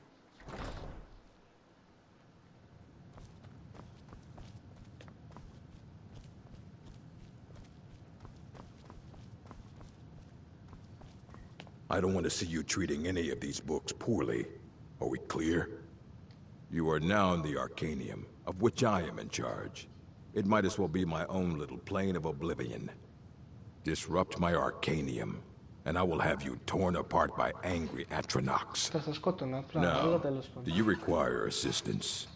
I don't want to see you treating any of these books poorly. Are we clear? You are now in the Arcanium, of which I am in charge. It might as well be my own little plane of oblivion. Disrupt my Arcanium, and I will have you torn apart by angry Atronachs. Θα σας σκότωνα απλά, αλλά Now, τέλος do πάντων. you require assistance?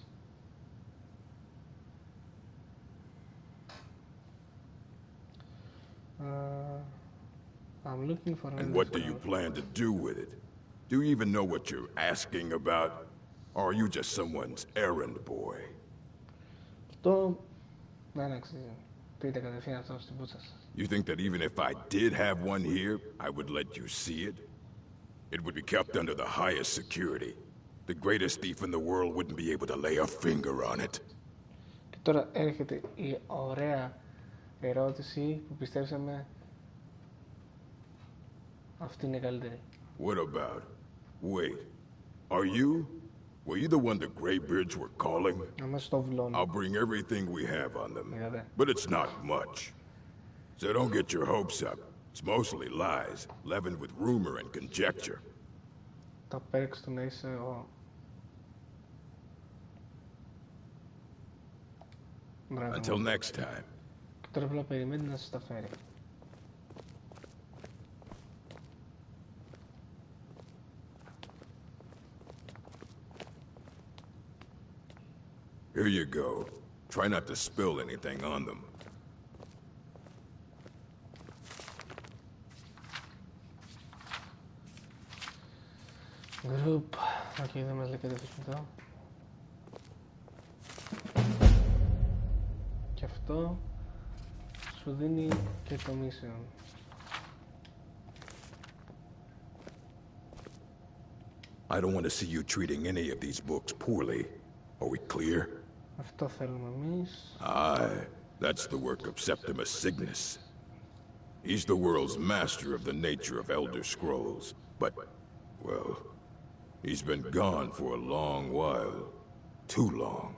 I'm looking for And what do you plan to do with it? Do you even know what you're asking about? Or are you just someone's errand boy? Αυτό δεν αξίζει. Πείτε κατευθείαν αυτό στην πούτσα σας. You think that even if I did have one here, I would let you see it? It would be kept under the highest security. The greatest thief in the world wouldn't be able to lay a finger on it. Και τώρα έρχεται η ωραία ερώτηση που πιστέψαμε αυτή είναι καλύτερη. What about? Wait. Are you? Were you the one the Greybeards were calling? Αμέσως το βλώνω. I'll bring everything we have on them. Είδατε. But it's not much. So don't get your hopes up. It's mostly lies, leavened with rumor and conjecture. Τα perks του να είσαι ο... Μπράβο. Until next time. Και τώρα απλά περιμένει να σας τα φέρει. Here you go. Try not to spill anything on them. Group. Όχι, δεν μας λέει κάτι εδώ. Και αυτό σου δίνει και το mission. I don't want to see you treating any of these books poorly. Are we clear? Αυτό θέλουμε εμείς. Aye, that's the work of Septimus Signus. He's the world's master of the nature of Elder Scrolls, but, well, he's been gone for a long while. Too long.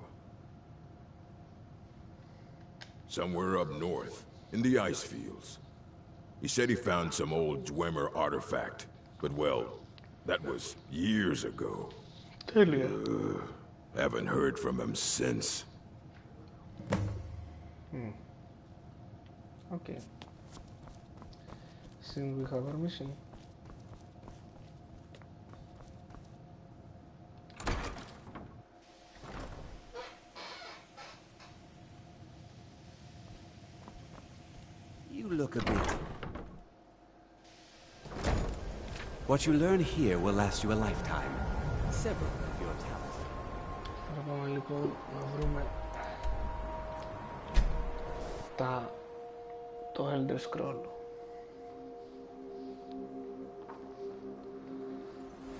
Somewhere up north, in the ice fields. He said he found some old Dwemer artifact, but well, that was years ago. Haven't heard from him since. Okay. Since we have our mission. You look a bit... What you learn here will last you a lifetime. Several of your talents. Τώρα πάμε λοιπόν να βρούμε το Elder Scroll.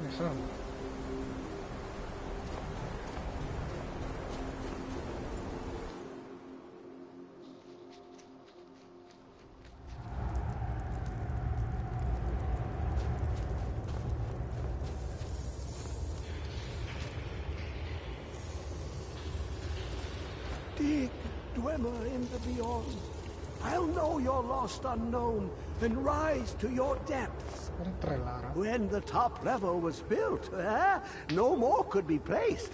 Μέσα. Dig, Dwemer in the beyond. I'll know your lost unknown and rise to your depths. When the top level was built, no more could be placed.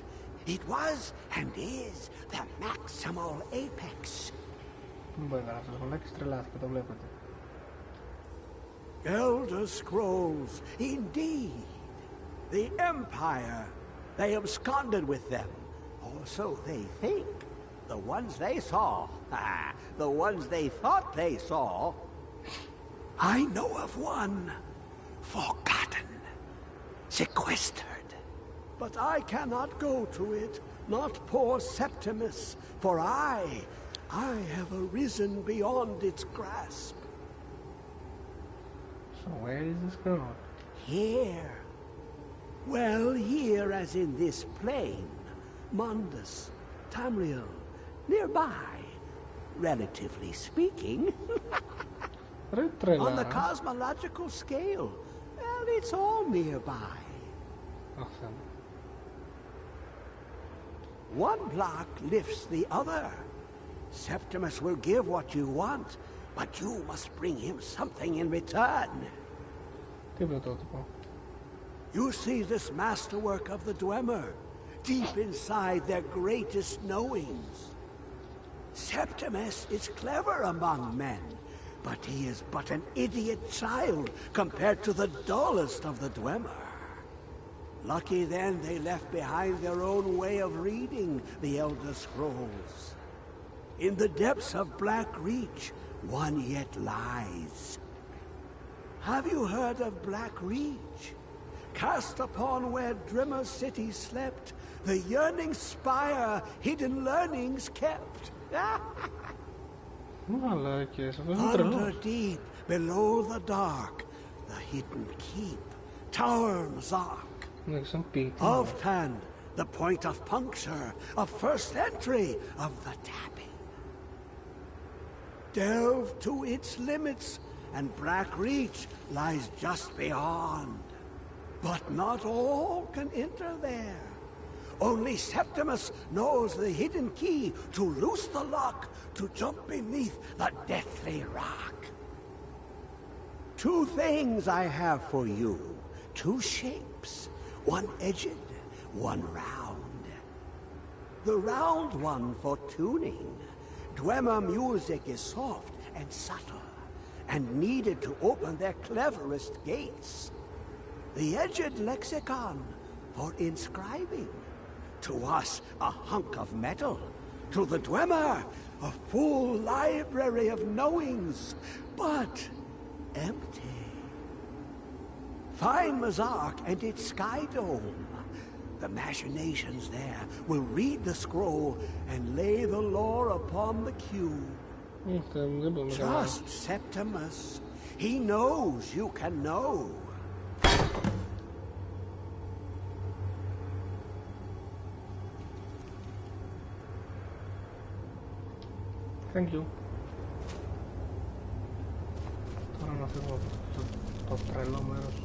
It was and is the maximal apex. Elder Scrolls, indeed. The Empire. They absconded with them, or so they think. The ones they saw, the ones they thought they saw. I know of one, forgotten, sequestered. But I cannot go to it, not poor Septimus, for I have arisen beyond its grasp. So where is this going? Here. Well, here as in this plain, Mundus, Tamriel, nearby, relatively speaking. On the cosmological scale, well, it's all nearby. Awesome. One block lifts the other. Septimus will give what you want, but you must bring him something in return. You see this masterwork of the Dwemer, deep inside their greatest knowings. Septimus is clever among men, but he is but an idiot child compared to the dullest of the Dwemer. Lucky then they left behind their own way of reading the Elder Scrolls. In the depths of Black Reach, one yet lies. Have you heard of Black Reach? Cast upon where Drimmer City slept, the yearning spire hidden learnings kept. Under deep, below the dark, the hidden keep, Tower Mzark. Of Tan, the point of puncture, of first entry, of the tapping. Delve to its limits, and Black Reach lies just beyond. But not all can enter there. Only Septimus knows the hidden key to loose the lock, to jump beneath the deathly rock. Two things I have for you. Two shapes. One edged, one round. The round one for tuning. Dwemer music is soft and subtle, and needed to open their cleverest gates. The edged lexicon for inscribing. To us, a hunk of metal. To the Dwemer, a full library of knowings, but empty. Find Mazark and its sky dome. The machinations there will read the scroll and lay the lore upon the cube. Trust Septimus. He knows you can know. Thank you. Τώρα να φύγω από το τρελό μέρος.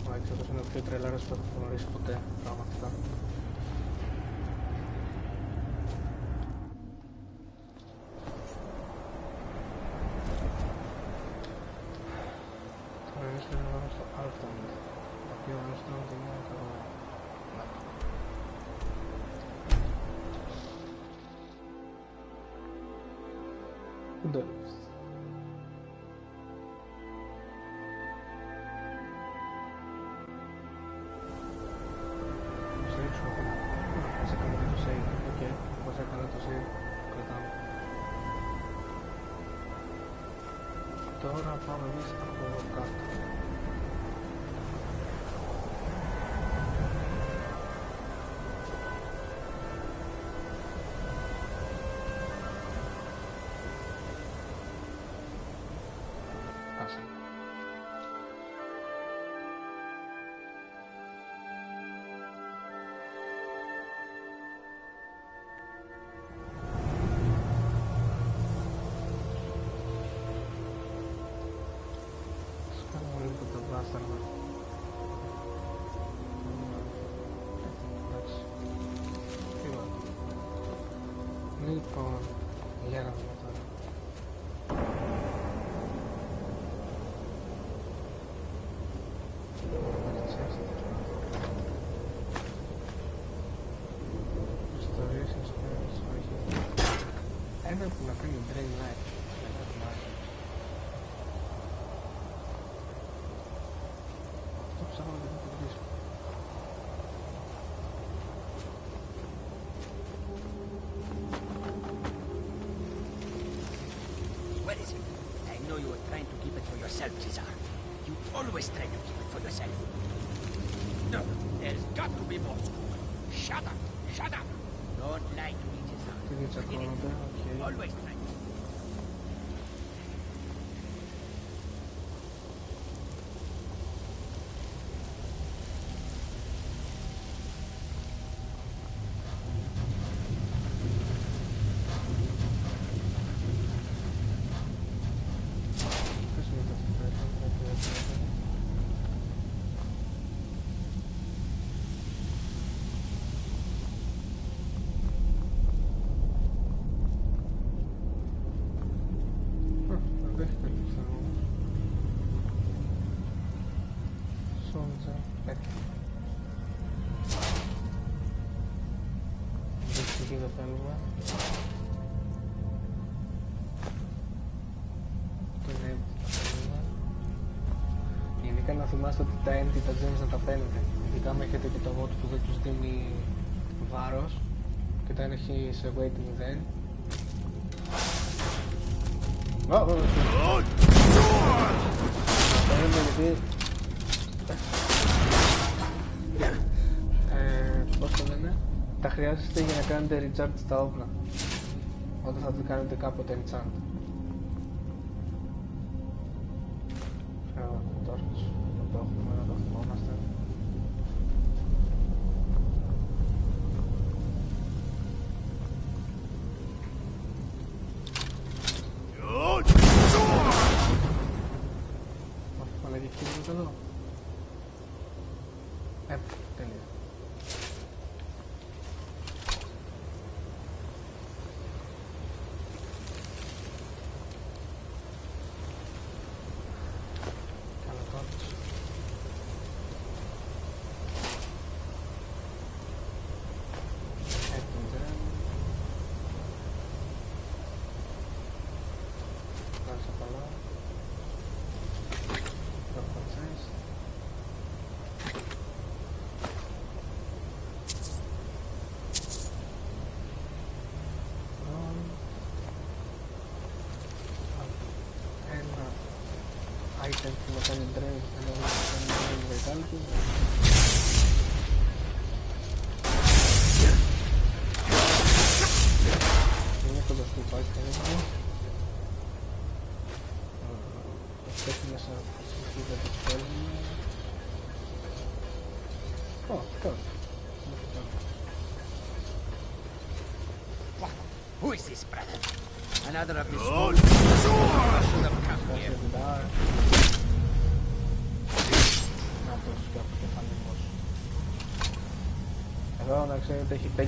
Ο Έξοδος είναι ο πιο τρελάρος που έχω γνωρίσει ποτέ, πραγματικά. Τώρα εμείς πρέπει να πάμε στο Alton, το οποίο γνωστό ότι είναι καλό. Ούτε. Τώρα πάμε εμείς από εδώ κάτω. Άσε. Λοιπόν, για να δούμε τώρα. Ένα που να κάνει brain light. Αυτό ψάχνω να το βρίσκω. What is it? I know you were trying to keep it for yourself, Cesar. You always try to keep it for yourself. No, there's got to be more scoop. Shut up! Shut up! Don't lie to me, Cesar. You always try. Γενικά να θυμάστε ότι τα empty τα gems να τα παίρνετε. Ειδικά αν έχετε και το mod που δεν τους δίνει βάρος και τα έχει σε weight 0. Γιατί πώς το λένε, τα χρειάζεστε για να κάνετε recharge στα όπλα όταν θα το κάνετε κάποτε enchant. Το έχουμε να το θυμόμαστε. Πάνε και εκεί εδώ. Τέλεια. Καλό τότε. να κάνει drain, να κάνει drain vitality. Είναι κοντά στο υπάρχει κανένα. Αυτό έχει μέσα για το σπέλνουμε. Ω, τώρα. Who is this, brother? Another of his small should have come here. Να το σου από το φανικός. Εδώ να ξέρετε έχει 5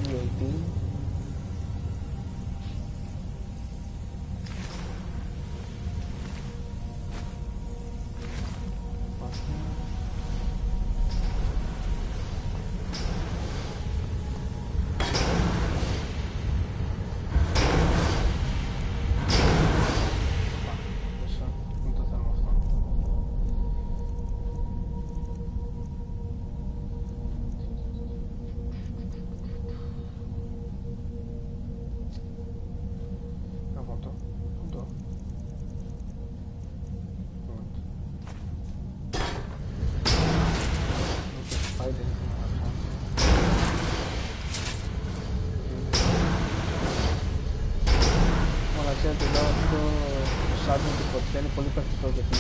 είναι πολύ πρακτικό για την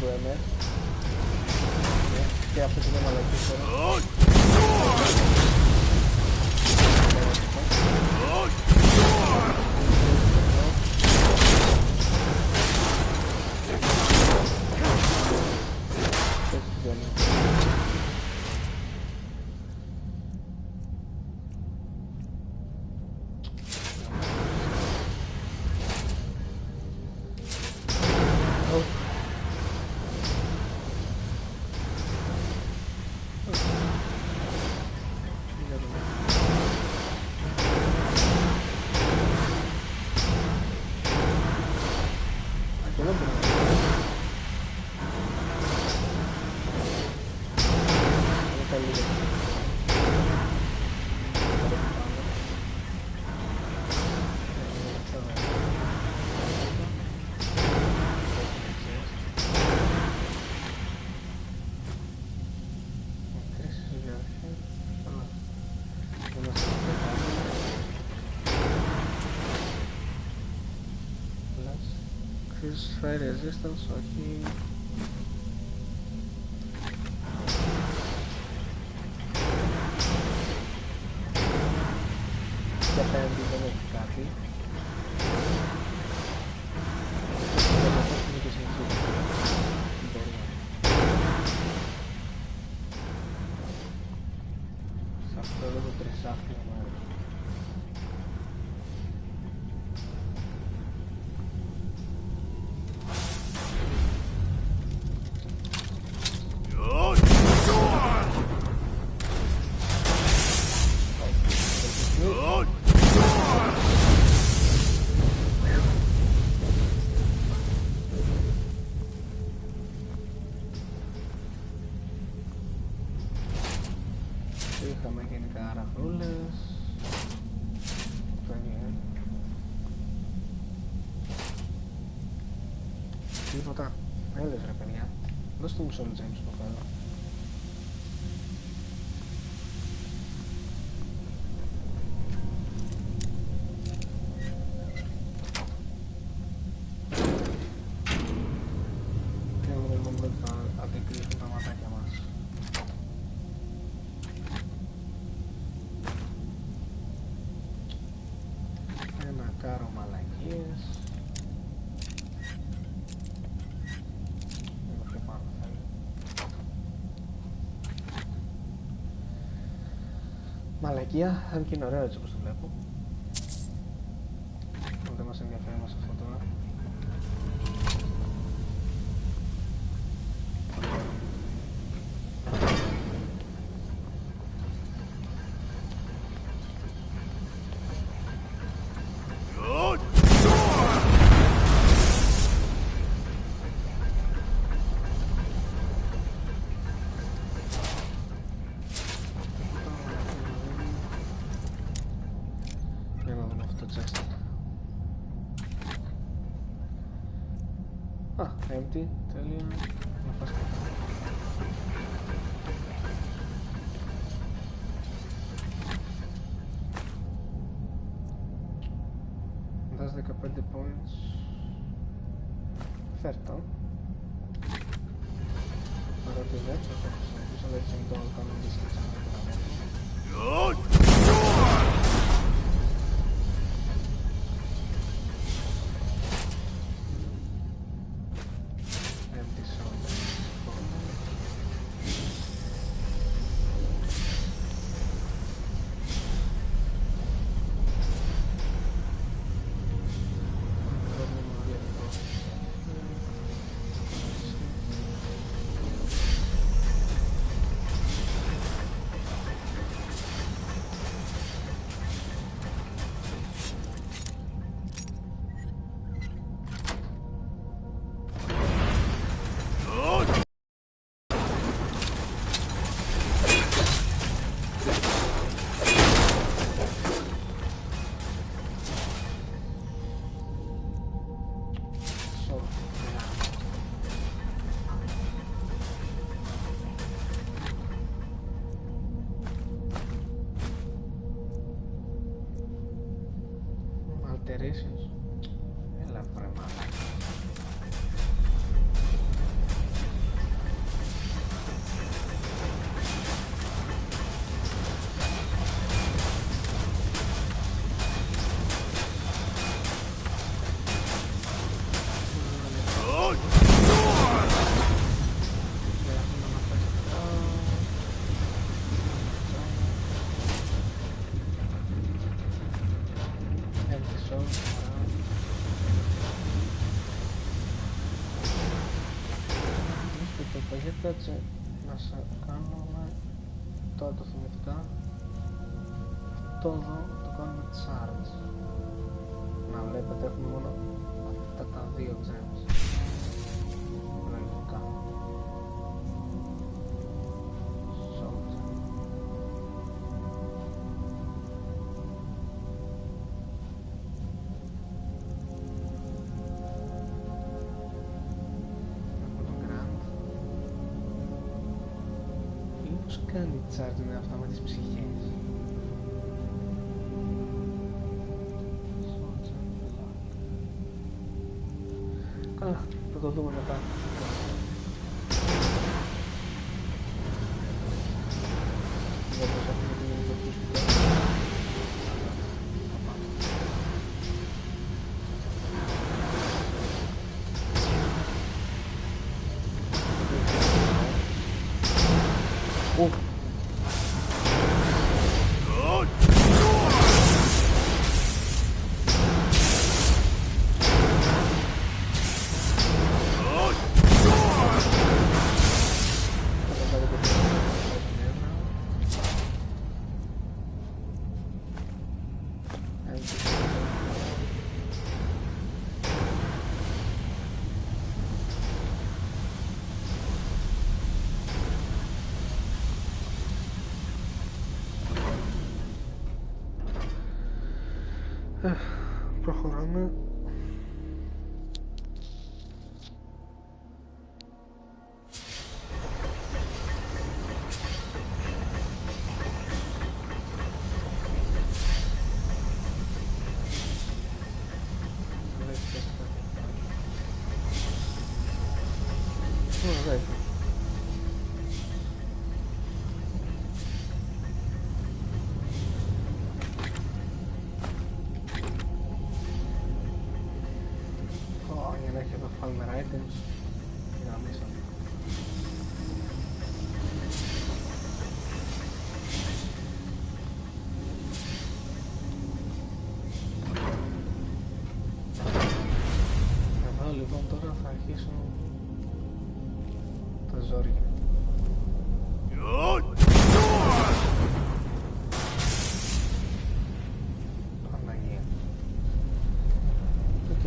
του MS και αυτό είναι μαλακή τώρα. Fire resistance, όχι. Και απέναντι δεν έχει κάτι. Σε αυτό εδώ το τρισάχτη μου άρεσε. Είχαμε γενικά αραχνούλες. Τίποτα. Έλες ρε παιδιά. Δώστε μου Soul Gems που θέλω. Και να δούμε ότι θα αντικρίσουν τα ματάκια μας. Ένα κάρο μαλακίες. Εδώ πιο πάνω θέλει. Μαλακία, αν και είναι ωραίο έτσι όπως το βλέπω. Δεν μας ενδιαφέρει μας αυτό τώρα. Α, empty, τέλεια. Να πας κάτω. Δάς 15 points. Φέρτο. Παρότι δεν θα το χρησιμοποιήσω, δεν ξέρω το κάνω δίσκες ξανά το γραμμένο. Alterations. Έλα βρε μαλάκα. Κάτσε να σε κάνουμε τώρα το θυμηθήκα. Αυτό εδώ το κάνουμε charge. Να βλέπετε έχουμε μόνο αυτά τα δύο gems. Λογικά. Πώς κάνει charge με αυτά με τις ψυχές. Καλά, θα το δούμε μετά. Δεν θα έχουμε την ειδοποίηση. Προχωράμε. Items. Yeah, I missed something. Εδώ λοιπόν τώρα θα αρχίσουν τα ζόρια. Παναγία. Οκ.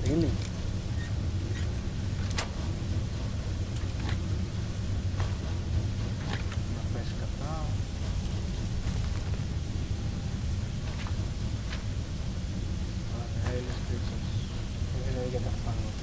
Really? για τα φάρμακα.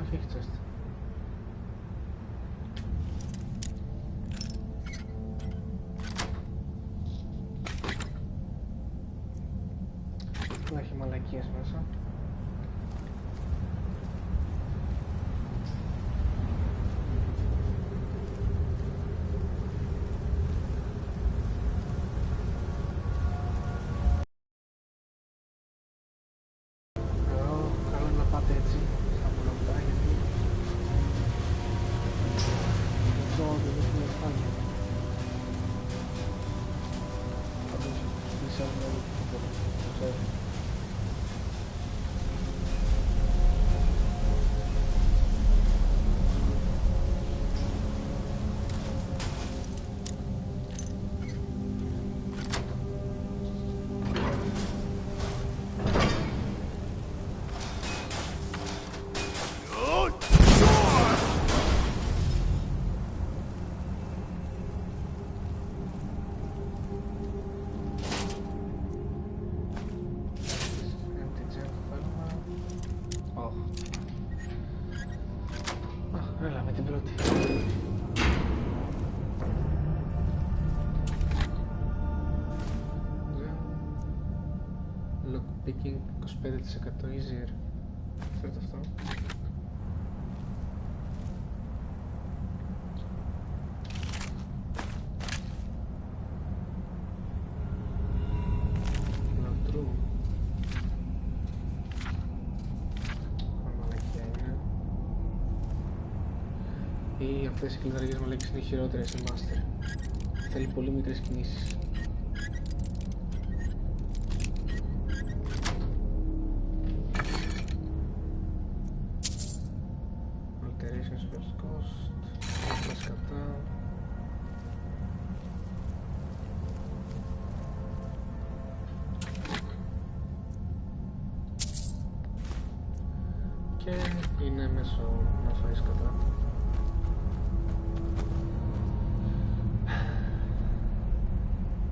Όχι, έχει τσέστα. Να έχει μαλακίες μέσα. Καλό να πάτε έτσι στα μονοπτά, γιατί δεν έχουμε φτάνει. Πάντως, πλησιάζουμε όλο το ξέρω. Έλα με την πρώτη. Lockpicking 25% easier. Φέρτε αυτό. Ή αυτές οι κλειδαργές μαλέξεις είναι χειρότερες σε Master. Θέλει πολύ μικρές κινήσεις. Alterations first cost. Αυτές κατά. Και είναι μέσω να φάεις κατά.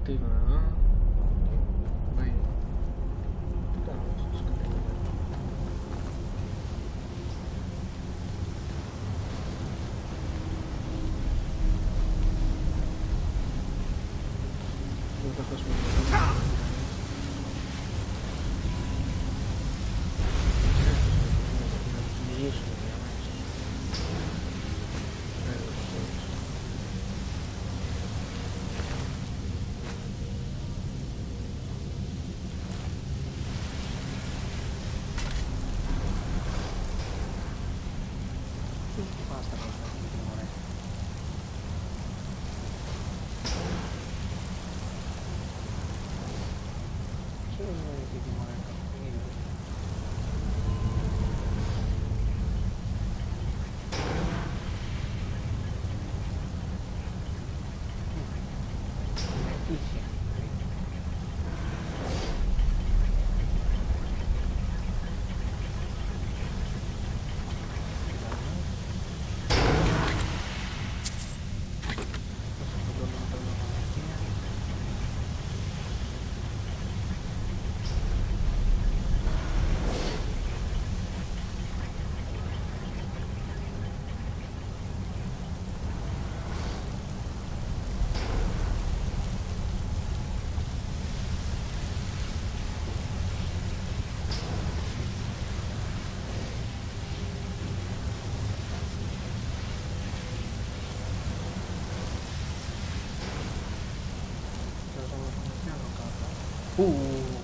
Τίποτα, πάει. Τι κάνω στο σκοτεινό. Δεν θα χάσουμε το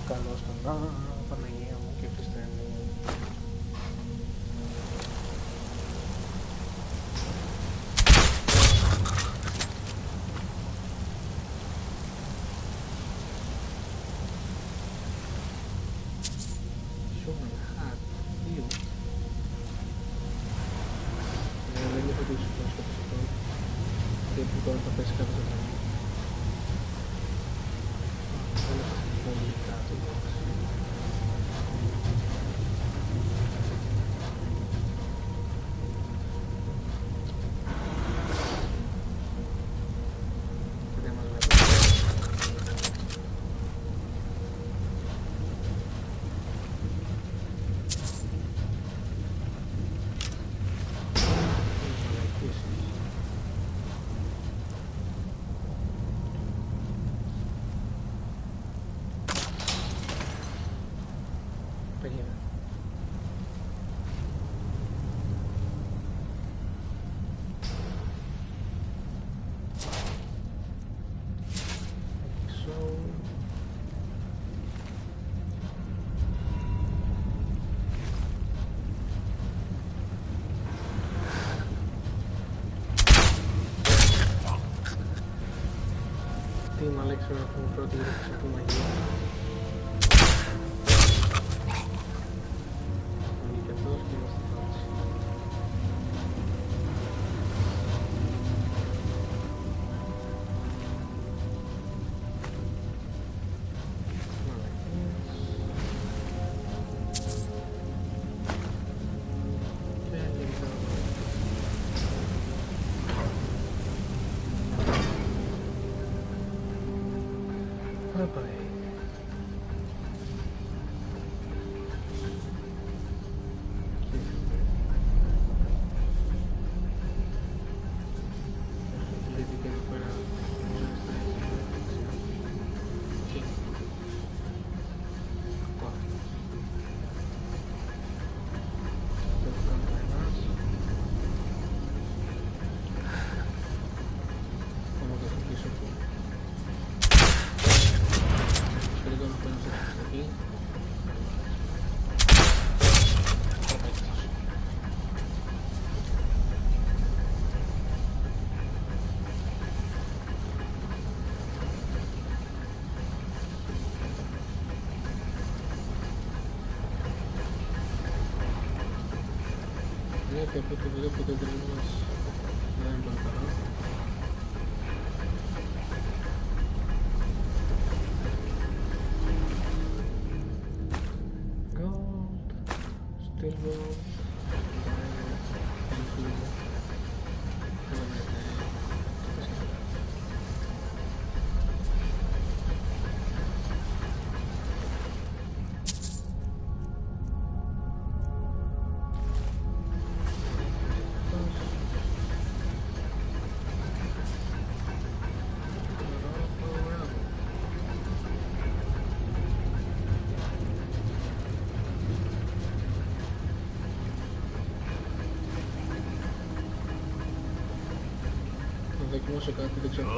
Καλώς τον. Α, Παναγία μου και Χριστέ μου. Human hat, δύο. Δεν είναι το δύσκολο στο φυσικό. Γιατί τώρα θα πέσει κάποιος από μένα. Πολύ κάτω. Team Alexa from πρώτη γύριξη του μαγεία. Βγήκε αυτός και είμαστε φάση. Bye-bye. Και από το βλέπω το τρένο μας να είναι μπαλκαρά. Gold, still gold, δοκιμάσω κάτι, δεν ξέρω.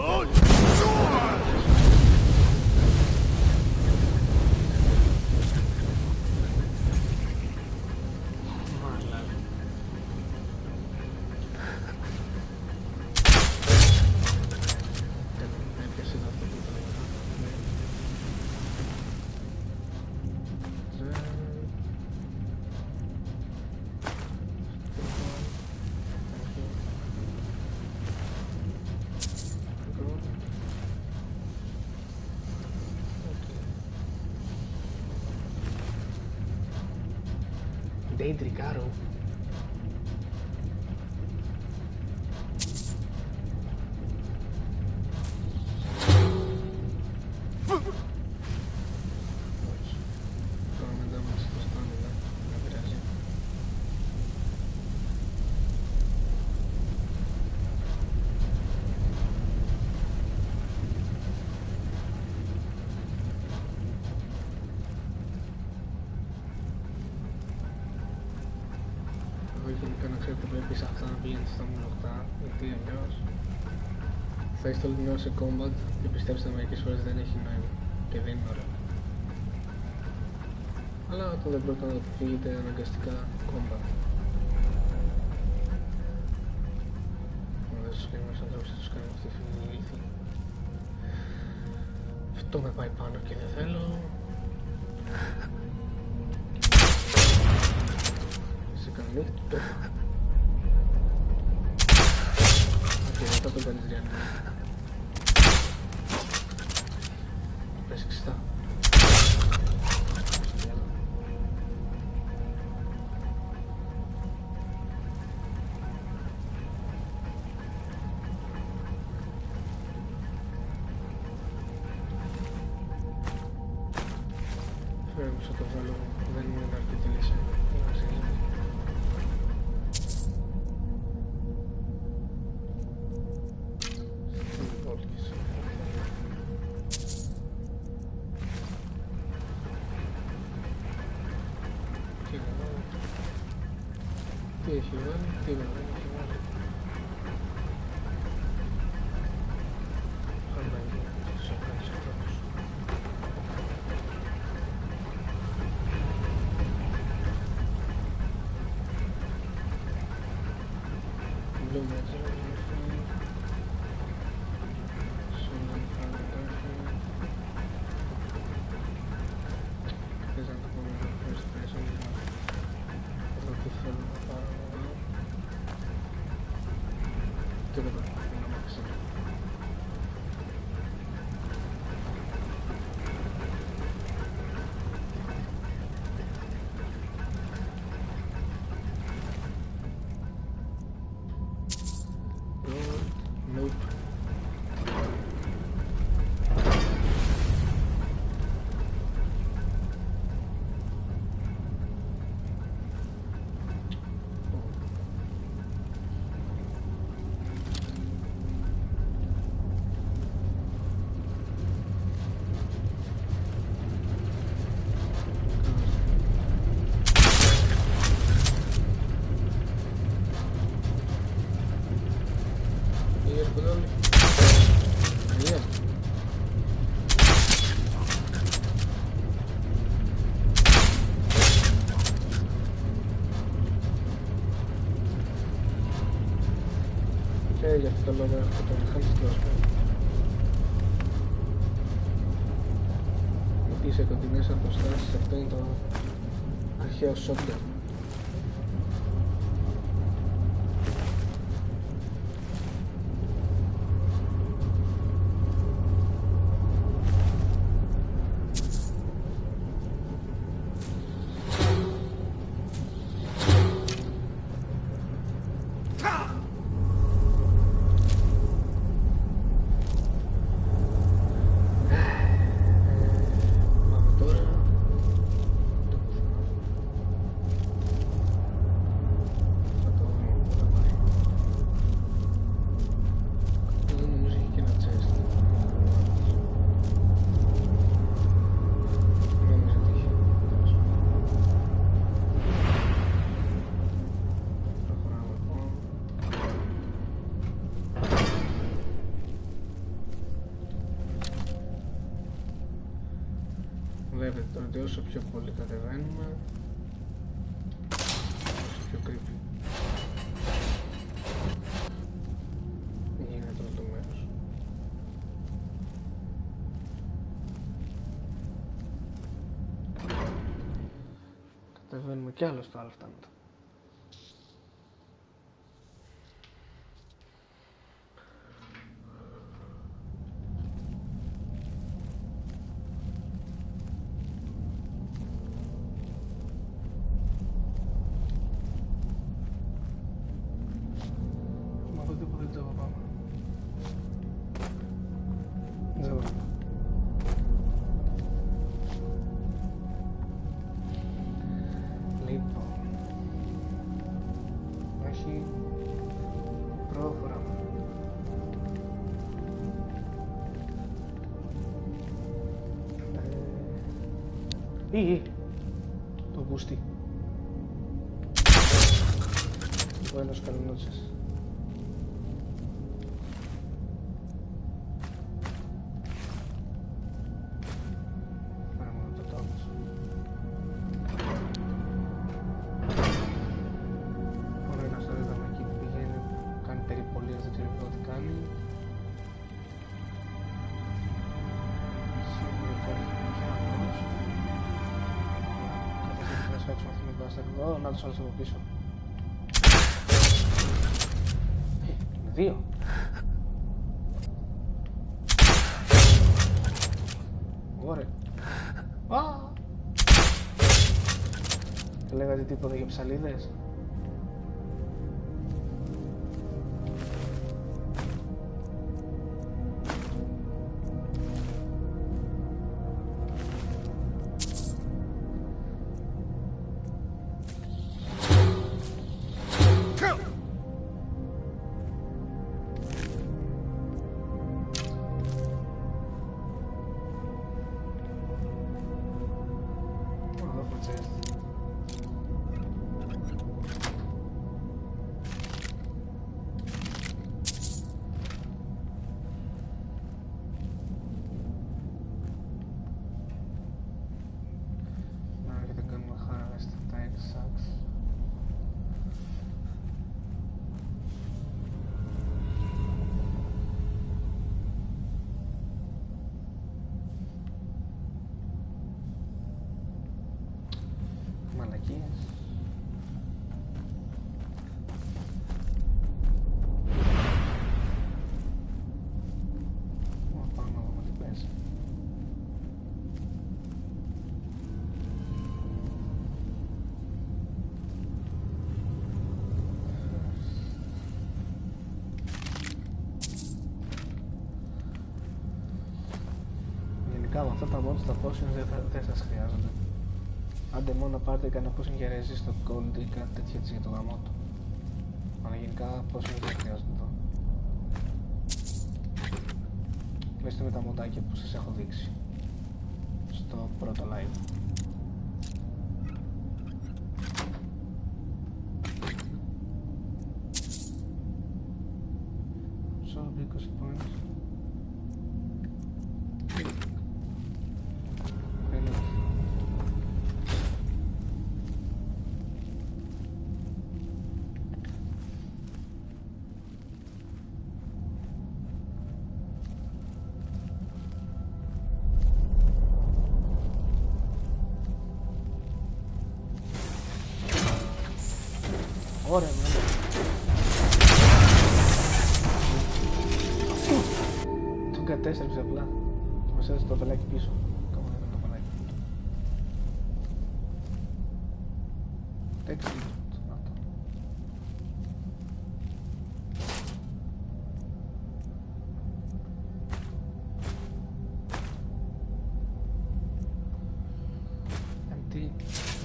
Δεν τρικάρω. Γενικά να ξέρετε πρέπει αυτά να πηγαίνετε στα μονοχτά, γιατί αλλιώς θα είστε όλη την ώρα σε combat και πιστέψτε μερικές φορές δεν έχει νόημα και δεν είναι ωραίο. Αλλά όταν δεν πρόκειται να φύγετε αναγκαστικά combat. Δεν τους κάνουμε στους ανθρώπους, τους κάνουμε αυτή τη λύθη. Αυτό με πάει πάνω και δεν θέλω. Νύχτο. Και μετά το κάνεις διάνοια. Πες ξυστά. Φέρουμε στο το βάλω, δεν είναι αρκετή λύση. Τι έχει βάλει, τι δεν έχει βάλει. Άμα είναι στους ανθρώπους. Βλέπουμε έτσι. Θες να το πούμε να πάρεις το πέσο. Εδώ τι θέλω να πάρω. Και δεν πρέπει να μάθεις. Nope. Και γι' αυτό το λόγο έχω τον χαμιστρό. Γιατί σε κοντινές αποστάσεις αυτό είναι το αρχαίο shotgun. Βλέπετε ότι όσο πιο πολύ κατεβαίνουμε, όσο πιο creepy γίνεται όλο το μέρος. Κατεβαίνουμε κι άλλο στο άλλο φτάνοντα. Το μπούστι. Buenas noches. Να τους άλλους από πίσω. Είναι δύο. Ωραία. Και λέγατε τίποτα για ψαλίδες. Μαλακίες. Πάμε να δούμε τι παίζει. Γενικά με αυτά τα mods τα potions δεν σας χρειάζονται. Άντε μόνο να πάρετε κανένα potion για resist στο gold ή κάτι τέτοιο έτσι για το γαμό του. Αλλά γενικά potion δεν χρειάζονται εδώ. Κλείστε με τα μοντάκια που σας έχω δείξει στο πρώτο live. So, 20 points. Ωραία, μάνα. Τον κατέστρεψε απλά. Μας έδωσε το πελάκι πίσω. Κάπου δεν ήταν το πελάκι. Έξι.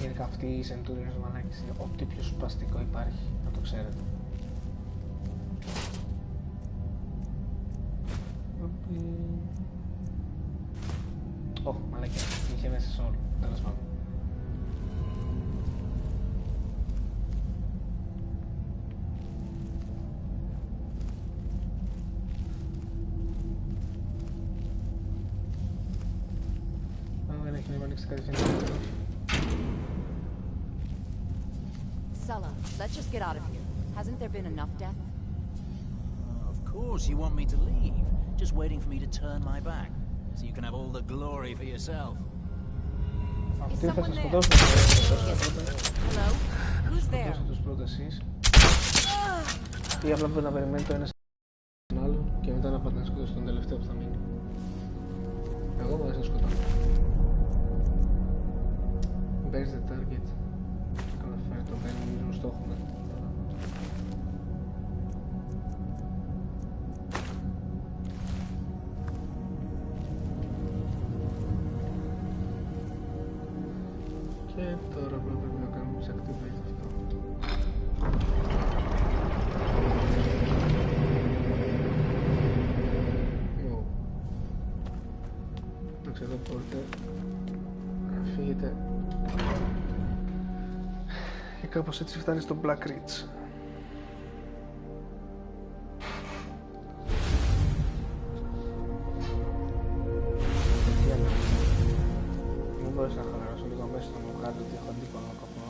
Γενικά αυτή η Centurions μαλάκης είναι ό,τι πιο σπαστικό υπάρχει, να το ξέρετε. Ω, μαλάκια, είχε μέσα σε όλο, τέλος πάντων. Δεν έχει να ανοίξει κάτι φινάλι. Sulla, let's just get out of here. Hasn't there been enough death? Of course you want me to leave. Just waiting for me to turn my back. So you can have all the glory for yourself. Is someone there? Hello? Who's there? Τους πρώτα εσείς. Ή απλά πρέπει να περιμένετε το ένα στον άλλο και μετά να πάτε να σκοτώσετε τον τελευταίο που θα μείνει. Εγώ μου αρέσει να σκοτώνω. Base the target. Καταφέρει το κάνει νομίζω στόχο με. Και τώρα πρέπει να κάνουμε activate αυτό. Εντάξει, εδώ μπορείτε να φύγετε. Και κάπως έτσι φτάνει στο Black Ridge. Δεν μπορείς να χαλαρώσω λίγο μέσα να μου βγάλω ότι έχω αντίπαλο κοπό.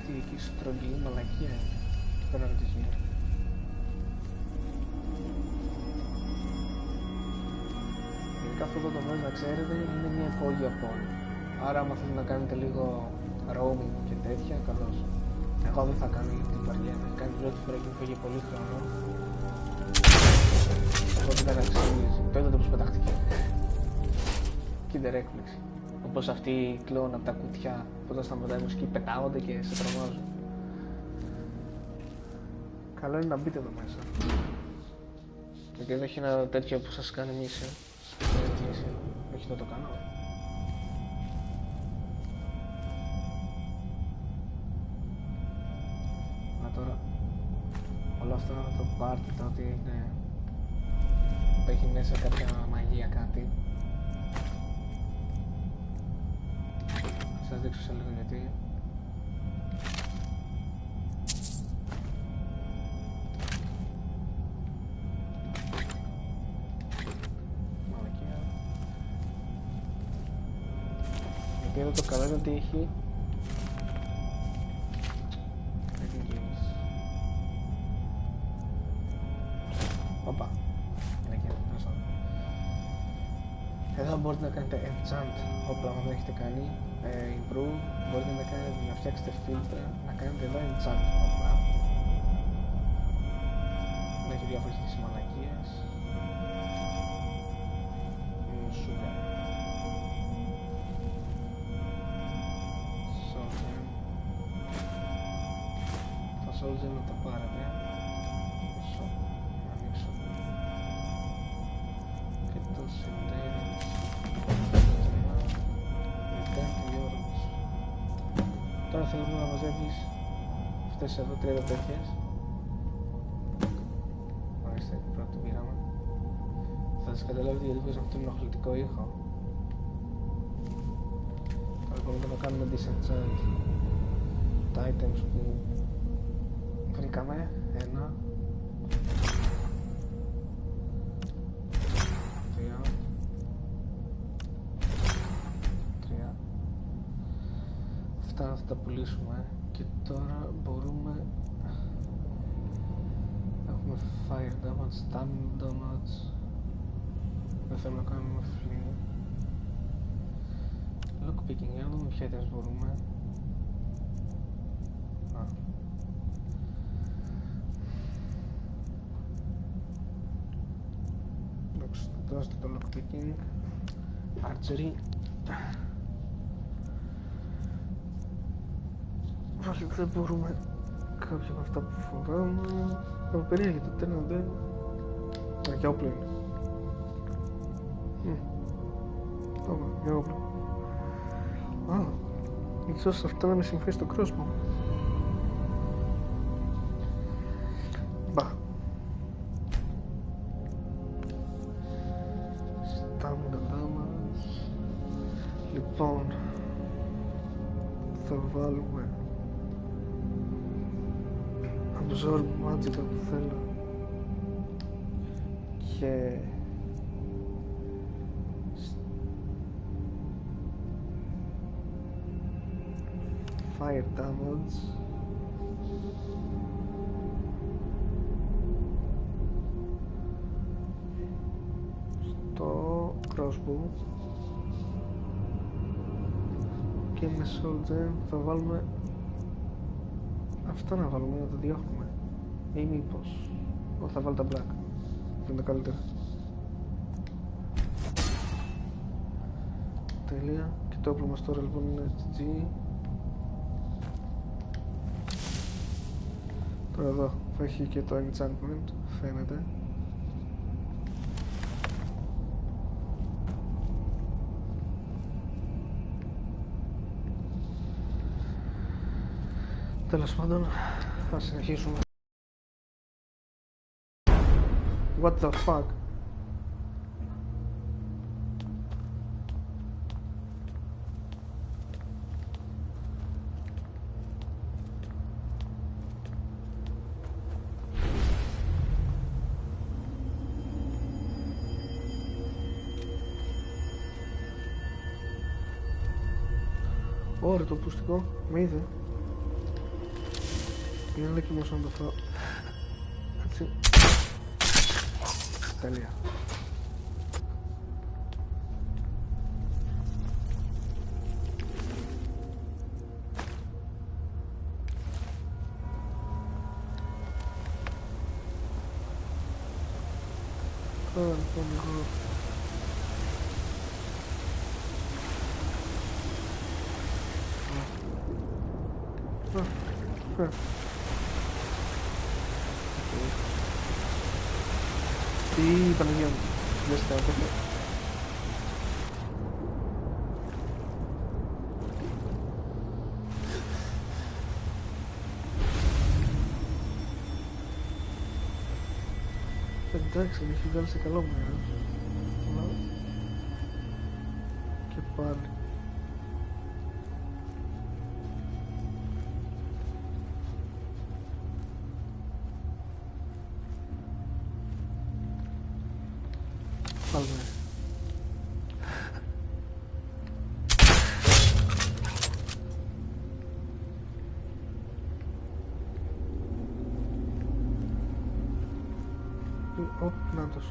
Τι εκεί στρογγυλή μαλακία είναι. Πέρα από τη γη. Γενικά αυτό το μέρος, να ξέρετε, είναι μια υπόγεια πόλη. Άρα άμα θέλετε να κάνετε λίγο roaming και τέτοια, καλώς. Εγώ δεν θα κάνω γιατί υπάρχει να έχει κάνει πρώτη φορά και μου φύγει πολύ χρόνο. Οπότε ήταν αξιολογής. Το είδατε πως πετάχτηκε. Kinder έκπληξη. Όπως αυτοί οι κλόουν από τα κουτιά που όταν σταματάει η μουσική πετάγονται και σε τρομάζουν. Καλό είναι να μπείτε εδώ μέσα. Γιατί δεν έχει ένα τέτοιο που σας κάνει μίση. Όχι να το κάνω. Τώρα όλο αυτό το πάρτι το ότι είναι που έχει μέσα κάποια μαγεία κάτι θα σας δείξω σε λίγο γιατί μαλακία γιατί εδώ το καλό είναι ότι έχει Οπα, εδώ μπορείτε να κάνετε enchant όπλα άμα δεν έχετε κάνει, improve, μπορείτε να κάνετε, να φτιάξετε φίλτρα, να κάνετε εδώ enchant όπλα. Έχει διάφορες μαλακίες. Sugar. Soldier. Τα soldier να τα πάρετε. Τώρα θέλουμε να μαζεύεις αυτές εδώ 30 τέτοιες. Μάλιστα, πρώτο πήραμε. Θα σας καταλάβετε γιατί παίζουν αυτόν τον ενοχλητικό ήχο. Τώρα μπορούμε να κάνουμε disenchant τα items που βρήκαμε. 1 θα τα πουλήσουμε και τώρα μπορούμε έχουμε fire damage, stun damage δεν θέλω να κάνουμε flee lockpicking, για να δούμε ποια items μπορούμε δώστε το lockpicking archery Πάλι δεν μπορούμε κάποια από αυτά που φοράμε. Περίεργη το τέλος δεν. Για όπλο είναι. Ωραία, για όπλο. Ίσως αυτά να με συμφέρει στο crossbow. Μπα. Στάμινα damage. Λοιπόν, θα βάλουμε absorb magic που θέλω και fire damage στο crossbow και με soldier θα βάλουμε αυτά να βάλουμε, να τα διώχνουμε ή μήπως θα βάλω τα black, αυτό είναι το καλύτερο. Τέλεια, και το όπλο μας τώρα λοιπόν είναι GG. Τώρα εδώ θα έχει και το enchantment, φαίνεται. Τέλος πάντων, θα συνεχίσουμε. What the fuck? Ωραία, το ακουστικό με είδε. Είναι λεκκιμός να το φάω. Έτσι. Τέλεια. Τώρα λοιπόν εγώ τι Παναγία μου, δεν στέκομαι. Εντάξει, με έχει βγάλει σε καλό μου, αλλά και πάλι. Πάλι. Ω, νάτος.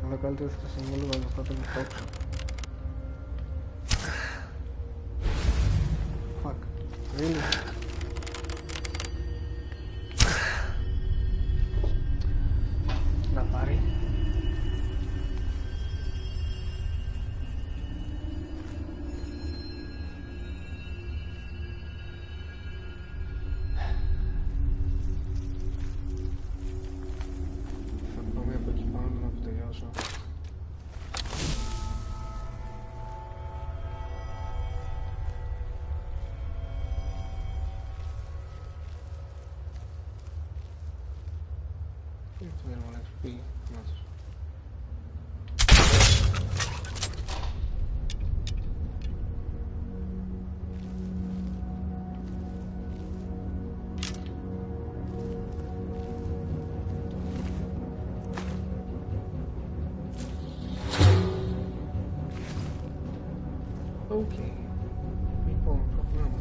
Αλλά καλύτερα θα συμβόλου να το φάτε με τόξο. Fuck. Really? Να πάρει. Okay. Λοιπόν, προχωράμε.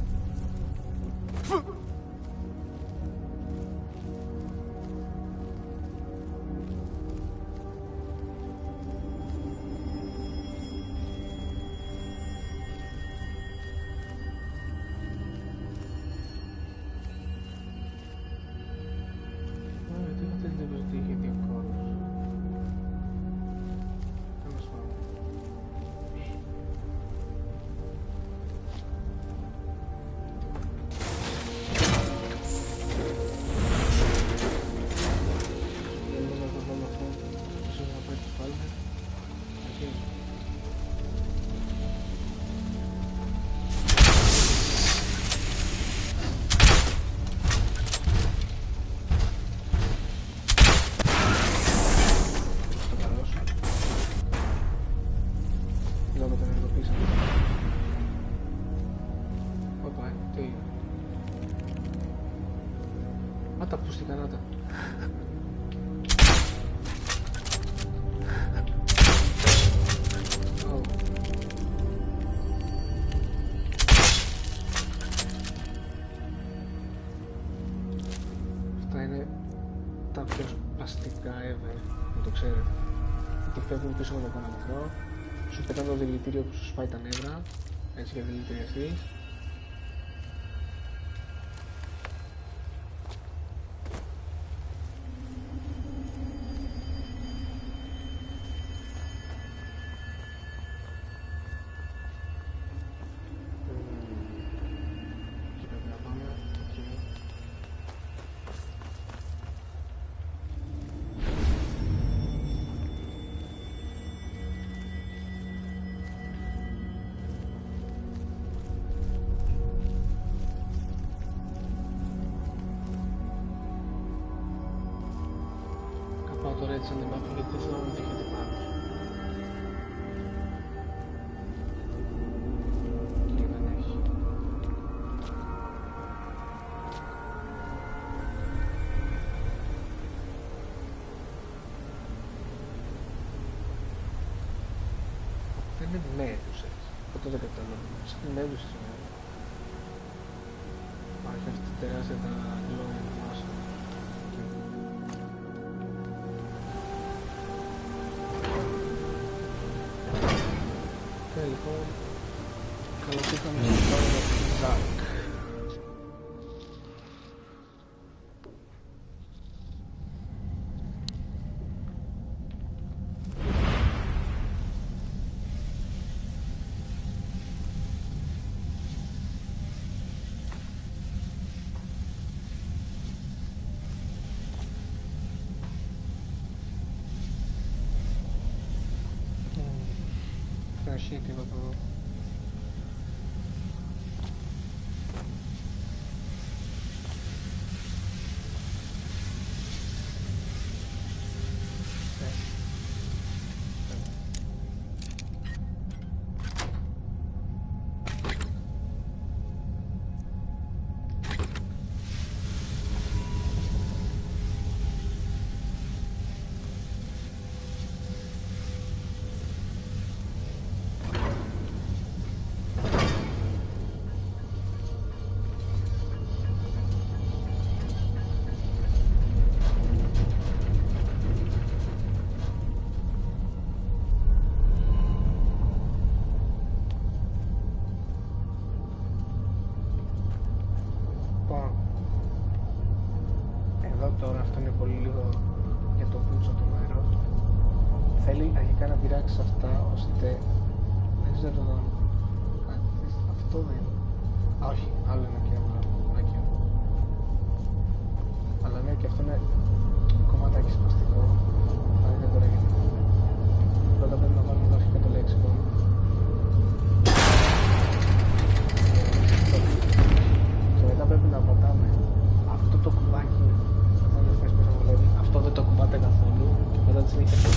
Τα ακουστικά να τα. Αυτά είναι τα πιο σπαστικά ever, να το ξέρετε. Γιατί φεύγουν πίσω με το παραμικρό, σου πετάνε το δηλητήριο που σου σπάει τα νεύρα, έτσι για δηλητηριαστείς. έτσι on the map γιατί δεν έχετε πάρει. Και δεν έχει. Δεν είναι μέδουσες. Αυτό δεν καταλαβαίνω. Σαν μέδουσες είναι. Υπάρχει αυτή τεράστια τα glowing μάσο. Λοιπόν, καλώς ήρθαμε στο Ζακ. Shit, τίποτα εδώ. Τώρα αυτό είναι πολύ λίγο για το πούτσο το μέρος. Θέλει αρχικά να πειράξει αυτά ώστε δεν ξέρω αν αυτό δεν είναι. Α, όχι, άλλο είναι και άλλο. Αλλά ναι, και αυτό είναι κομματάκι σπαστικό. Θα δείτε τώρα γιατί. Πρώτα πρέπει να βάλουμε εδώ αρχικά το λέξικο. Και μετά πρέπει να πατάμε αυτό το κουμπάκι. Αυτό δεν το κουμπάτε καθόλου και μετά τη συνέχεια αυτό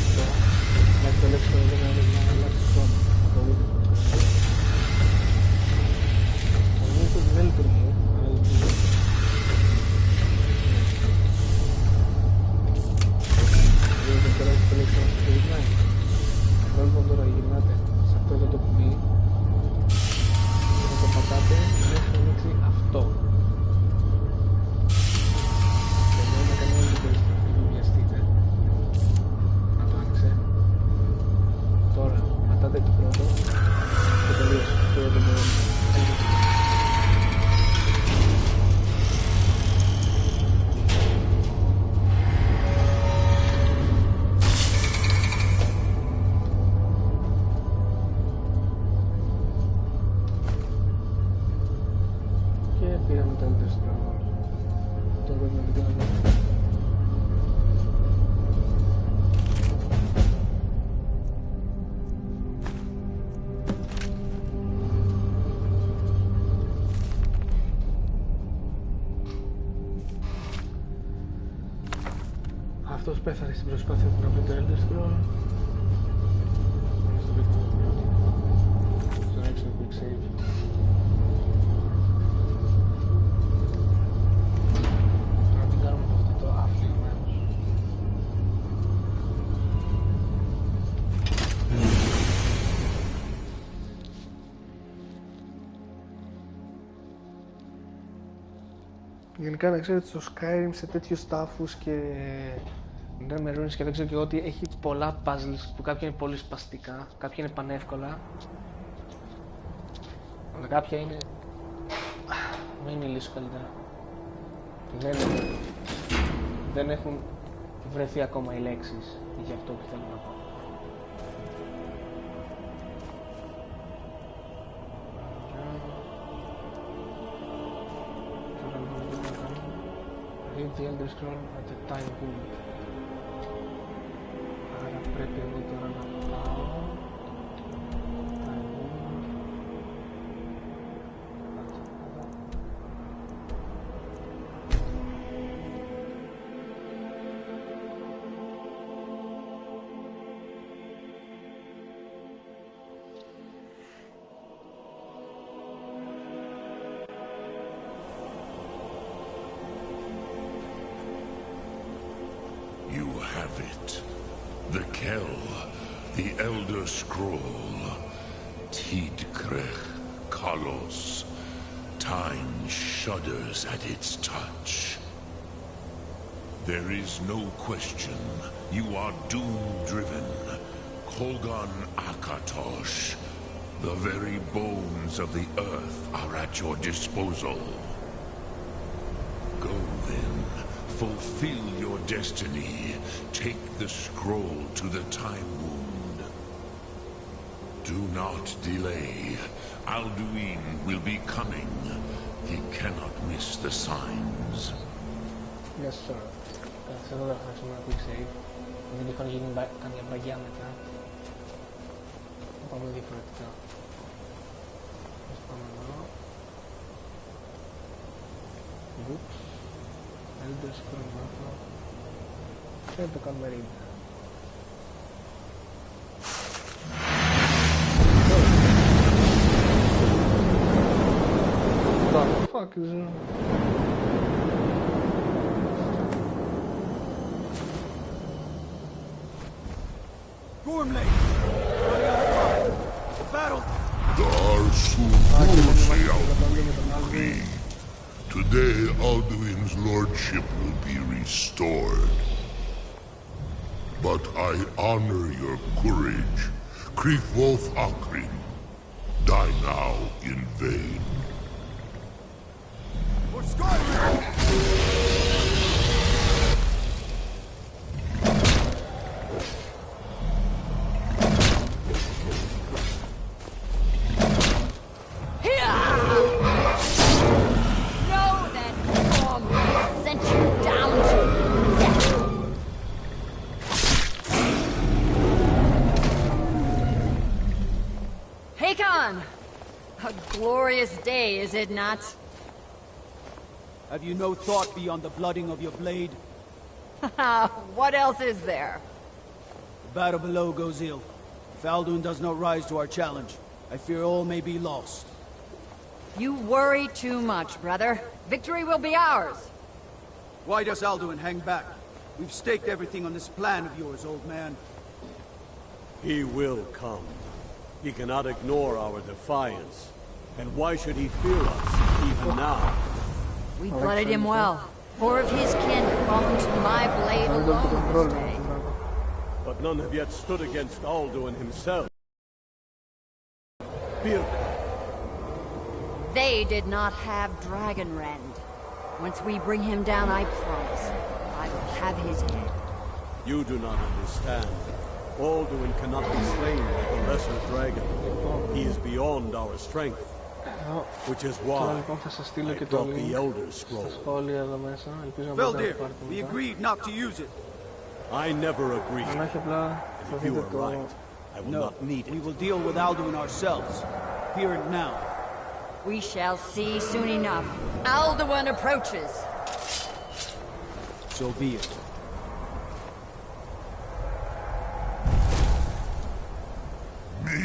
να το λέξω εδώ να αλλάξει το χρώμα. Το δείτε. Το νομίζω ότι δεν λειτουργεί, αλλά λειτουργεί. Βλέπετε τώρα ότι το λέξω να το γυρνάει. Βλέπουμε τώρα γυρνάτε σε αυτό εδώ το κουμπί και θα το πατάτε μέχρι να ανοίξει αυτό. Και εδώ είναι κανένα λειτουργεί. Τώρα, πατάτε το πρώτο και τελείωσε. Τώρα το μπορώ. Και πήραμε το Elder Scrolls. Το πρέπει να το κάνουμε. Αυτός πέθανε στην προσπάθεια του να βρει το Elder Scroll. Στο βρήκαμε το πρώτο. Στον έξω quick save. Να την κάνουμε από αυτό το άθλιο μέρος. Γενικά να ξέρετε στο Skyrim σε τέτοιους τάφους και μερώνεις και δεν ξέρω και εγώ ότι έχει πολλά puzzles που κάποια είναι πολύ σπαστικά, κάποια είναι πανεύκολα αλλά κάποια είναι... μην μιλήσω καλύτερα. Δεν έχουν βρεθεί ακόμα οι λέξεις για αυτό που θέλω να πω. Read the Elder Scroll at the time limit. Άρα πρέπει εγώ τώρα να πάω. have it. The Kell, the Elder Scroll. Tidkrech Kalos. Time shudders at its touch. There is no question. You are doom-driven. Kolgan Akatosh. The very bones of the earth are at your disposal. Go then. Fulfill your destiny. Take the scroll to the Time Wound. Do not delay. Alduin will be coming. He cannot miss the signs. Yes, sir. Saya udah langsung quick save. Jadi kan gini kan yang bagian itu. Apa lagi for itu? Terus pamano. Books. Elder Scroll apa? Saya tekan balik. What the fuck is that? Gormley! Battle! Today, Alduin's lordship will be restored. But I honor your courage. Kriegwolf Akrin. Die now in vain. For Skyrim! Glorious day, is it not? Have you no thought beyond the blooding of your blade? What else is there? The battle below goes ill. If Alduin does not rise to our challenge, I fear all may be lost. You worry too much, brother. Victory will be ours. Why does Alduin hang back? We've staked everything on this plan of yours, old man. He will come. He cannot ignore our defiance. And why should he fear us, even now? We blooded him well. 4 of his kin have fallen to my blade alone this day. But none have yet stood against Alduin himself. Birka. They did not have Dragonrend. Once we bring him down, I promise, I will have his head. You do not understand. Alduin cannot be slain like a lesser dragon. He is beyond our strength. Which is why I brought the Elder Scroll. Veldir, we agreed not to use it. I never agreed. And if you are right, I will not need it. We will deal with Alduin ourselves. Here and now. We shall see soon enough. Alduin approaches. So be it. Me,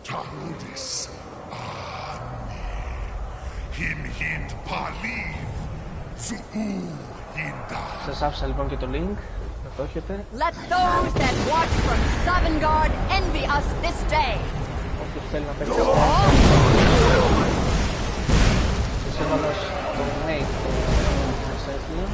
Tarudis. Himhind Paliv, Σας άφησα λοιπόν και το link, να το έχετε. Let those that watch from Sovngarde envy us this day. Όποιος θέλει να παίξει σας έβαλα στο main μέσα έφυγε.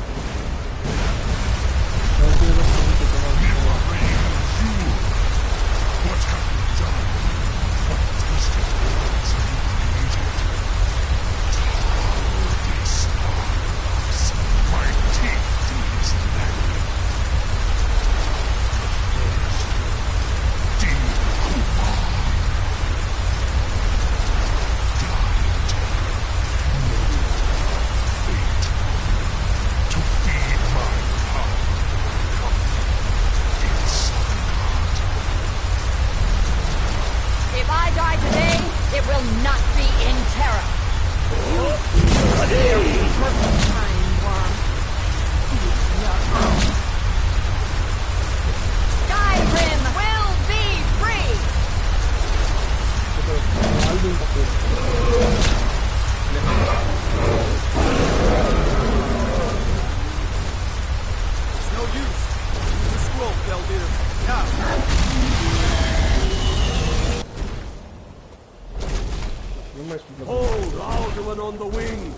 Alderman on the wing!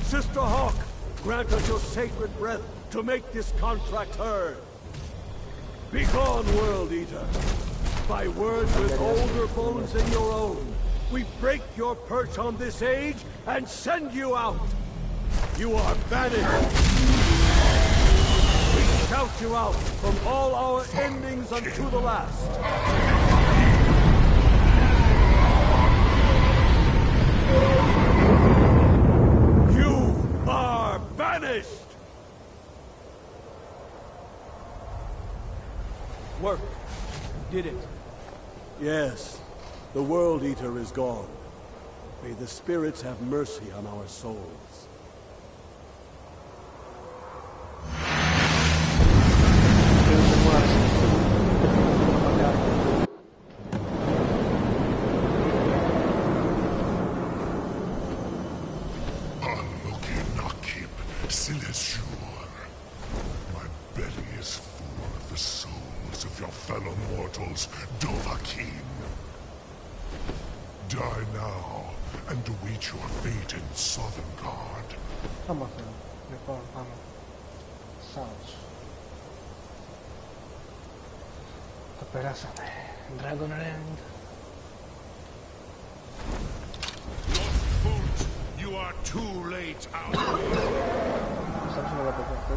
Sister Hawk, grant us your sacred breath to make this contract heard. Begone, World Eater. By words with older bones than your own, we break your perch on this age and send you out. You are banished. We shout you out from all our endings unto the last. You are banished! Work. Did it. Yes, the World Eater is gone. May the spirits have mercy on our souls. My belly is full of the souls of your fellow mortals, Dovahkiin. Die now, and await your fate in Sovngarde. Πάμε, λοιπόν, πάμε. South. Το περάσαμε. Dragon Rend. You are too late out.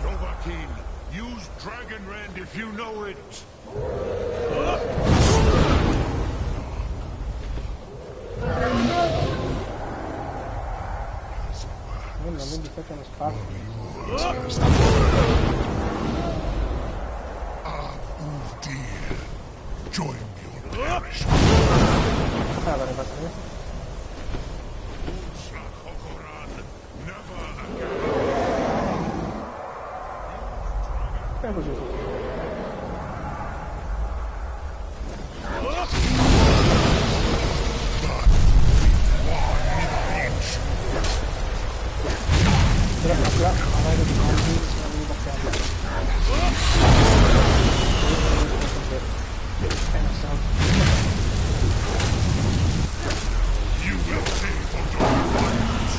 Dovahkiin, use Dragon Rend if you know it. Join me or perish. You will pay for your crimes.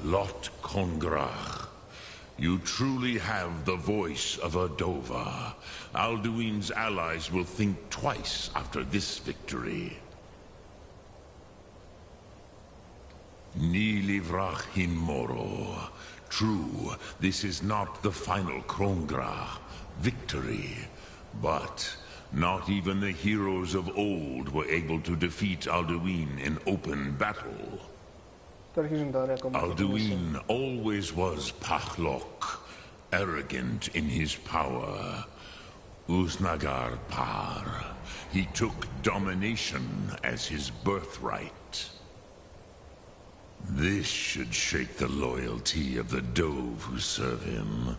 Lot Kongrach, you truly have the voice of a Dova. Alduin's allies will think twice after this victory. Ni livrach hin moro. True, this is not the final Kongrach victory, but not even the heroes of old were able to defeat Alduin in open battle. Alduin always was Pahlok, arrogant in his power. Uznagar Par. He took domination as his birthright. This should shake the loyalty of the Dove who serve him.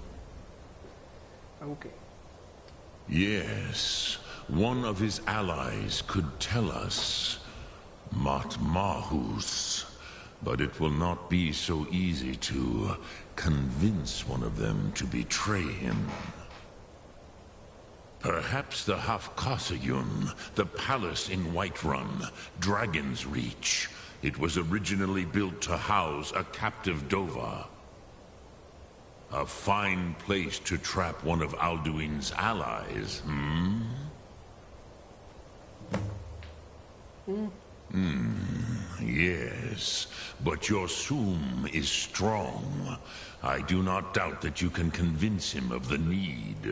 Okay. Yes, one of his allies could tell us. Matmahus. But it will not be so easy to convince one of them to betray him. Perhaps the Hafkasayun, the palace in Whiterun, Dragon's Reach. It was originally built to house a captive Dova. A fine place to trap one of Alduin's allies, Yes, but your Soom is strong. I do not doubt that you can convince him of the need.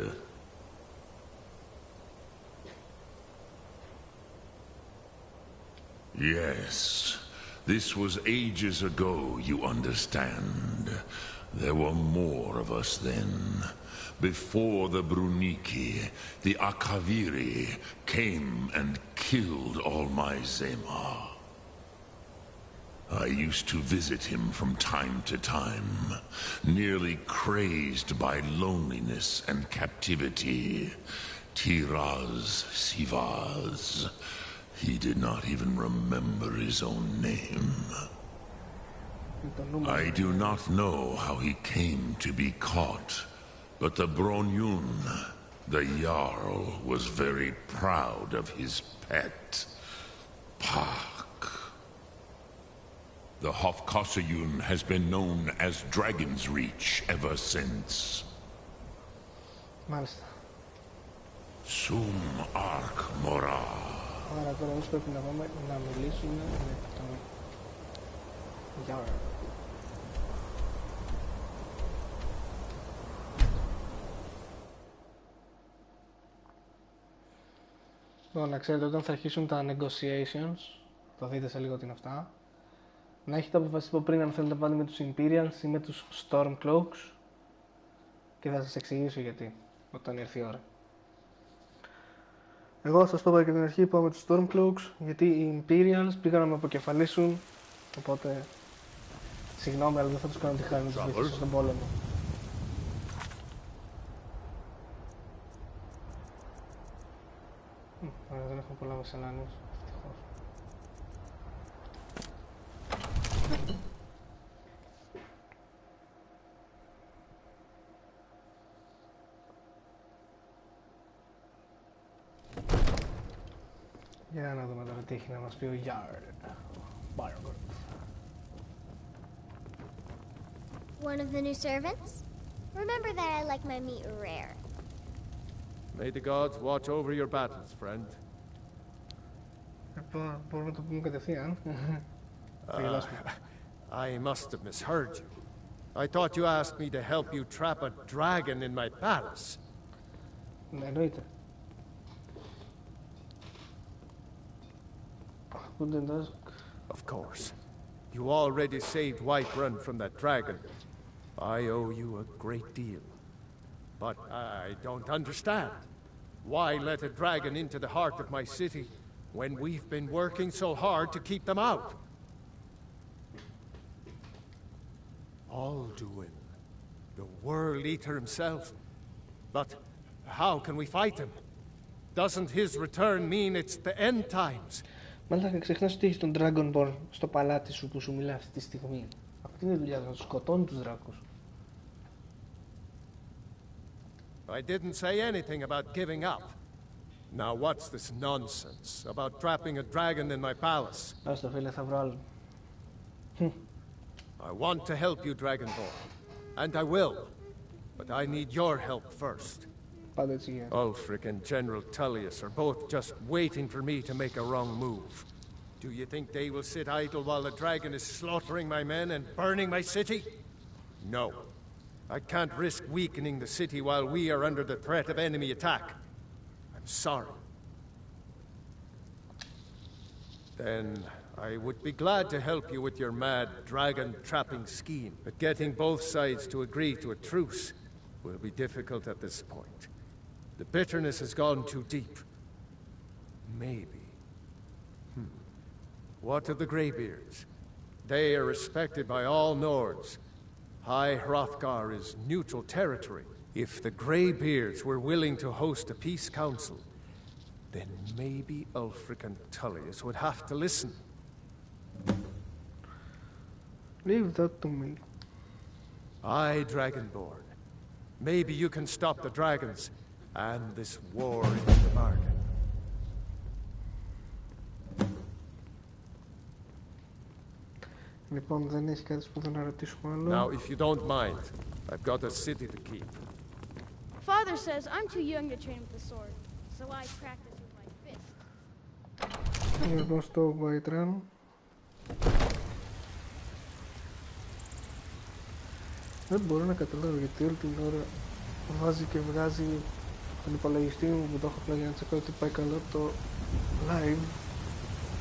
Yes, this was ages ago, you understand. There were more of us then. Before the Bruniki, the Akaviri came and killed all my Zema. I used to visit him from time to time, nearly crazed by loneliness and captivity. Tiraz Sivaz. He did not even remember his own name. I do not know how he came to be caught, but the Bronyun, the Jarl, was very proud of his pet, Pak. The Hofkossayun has been known as Dragon's Reach ever since. Μάλιστα. Sum Ark Mora. Άρα τώρα όμως πρέπει να πάμε να μιλήσουμε με τον Jarl. Να ξέρετε, όταν θα αρχίσουν τα negotiations, θα δείτε σε λίγο τι είναι αυτά, να έχετε αποφασίσει από πριν αν θέλετε να πάτε με τους Imperials ή με τους Stormcloaks και θα σας εξηγήσω γιατί όταν έρθει η ώρα. Εγώ θα σας το πω και την αρχή, πάω με τους Stormcloaks γιατί οι Imperials πήγαν να με αποκεφαλίσουν, οπότε συγγνώμη αλλά δεν θα τους κάνω τη χάρη να τους βοηθήσω στον πόλεμο. Άρα δεν έχουμε πολλά μεσελάνιους, ευτυχώς. Για να δούμε τώρα τι έχει να μας πει ο Jarl. One of the new servants? Remember that I like my meat rare. May the gods watch over your battles, friend. Μπορούμε να το πούμε κατευθείαν. I must have misheard you. I thought you asked me to help you trap a dragon in my palace. Ναι, εννοείται. Of course. You already saved Whiterun from that dragon. I owe you a great deal. But I don't understand. Why let a dragon into the heart of my city when we've been working so hard to keep them out? Alduin, the World Eater himself. But how can we fight him? Doesn't his return mean it's the end times? Μάλιστα ξεχνάς ότι έχει τον Dragonborn στο παλάτι σου που σου μιλά αυτή τη στιγμή. Αυτή είναι η δουλειά του, να τους σκοτώνει τους δράκους. I didn't say anything about giving up. Now what's this nonsense about trapping a dragon in my palace? Άστο φίλε, θα βρω άλλον. I want to help you, Dragonborn. And I will. But I need your help first. Ulfric and General Tullius are both just waiting for me to make a wrong move. Do you think they will sit idle while the dragon is slaughtering my men and burning my city? No. I can't risk weakening the city while we are under the threat of enemy attack. I'm sorry. Then I would be glad to help you with your mad dragon-trapping scheme, but getting both sides to agree to a truce will be difficult at this point. The bitterness has gone too deep. Maybe. What of the Greybeards? They are respected by all Nords. High Hrothgar is neutral territory. If the Greybeards were willing to host a peace council, then maybe Ulfric and Tullius would have to listen. Leave that to me. Aye, Dragonborn. Maybe you can stop the dragons and this war in the bargain. Λοιπόν, δεν έχει κάτι που να ρωτήσουμε άλλο. Now, if you don't mind, I've got a city to keep. Father says I'm too young to train with the sword, so I practice with my fist. Λοιπόν, στο Whiterun. Δεν μπορώ να καταλάβω γιατί όλη την ώρα βάζει και βγάζει τον υπολογιστή μου που το έχω απλά για να τσεκάρω ότι πάει καλά το live.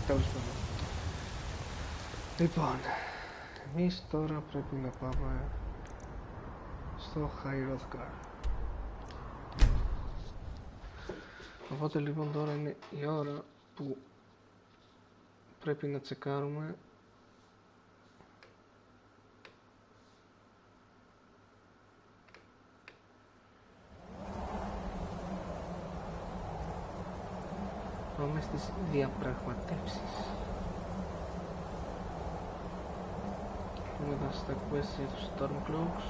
Τέλος πάντων. Λοιπόν, εμείς τώρα πρέπει να πάμε στο Hrothgar. Οπότε λοιπόν τώρα είναι η ώρα που πρέπει να τσεκάρουμε πάμε στις διαπραγματεύσεις. Έχουμε εδώ στα quest για τους Stormcloaks.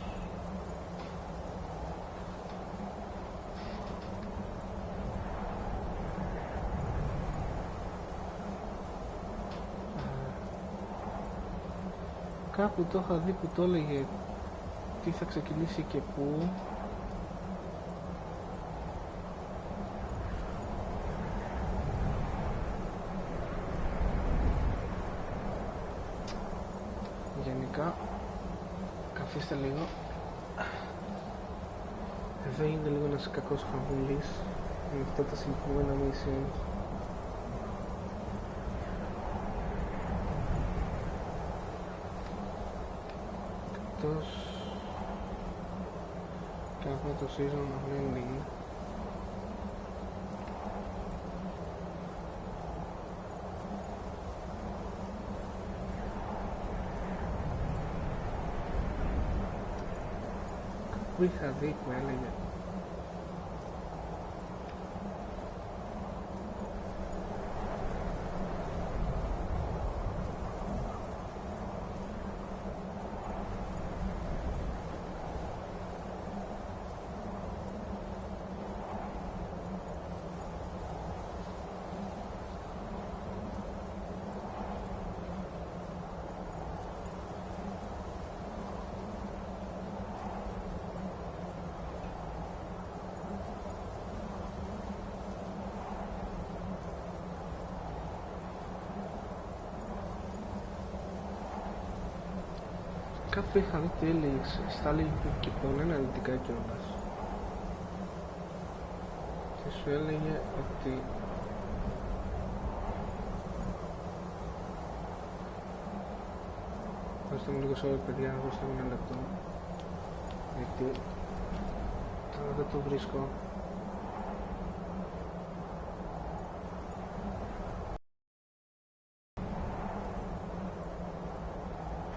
Κάπου το είχα δει που το έλεγε τι θα ξεκινήσει και πού. Γενικά, καθίστε λίγο. Εδώ γίνεται λίγο ένας κακός χαβούλης με αυτά τα συγκεκριμένα missions. Εκτός και από το season of ending. Που είχα δει που έλεγε κάπου είχα δει τι έλεγε, στα λίγη και πολύ αναλυτικά κιόλας. Και σου έλεγε ότι δώστε μου λίγο σώμα παιδιά, δώστε μου ένα λεπτό. Γιατί τώρα δεν το βρίσκω.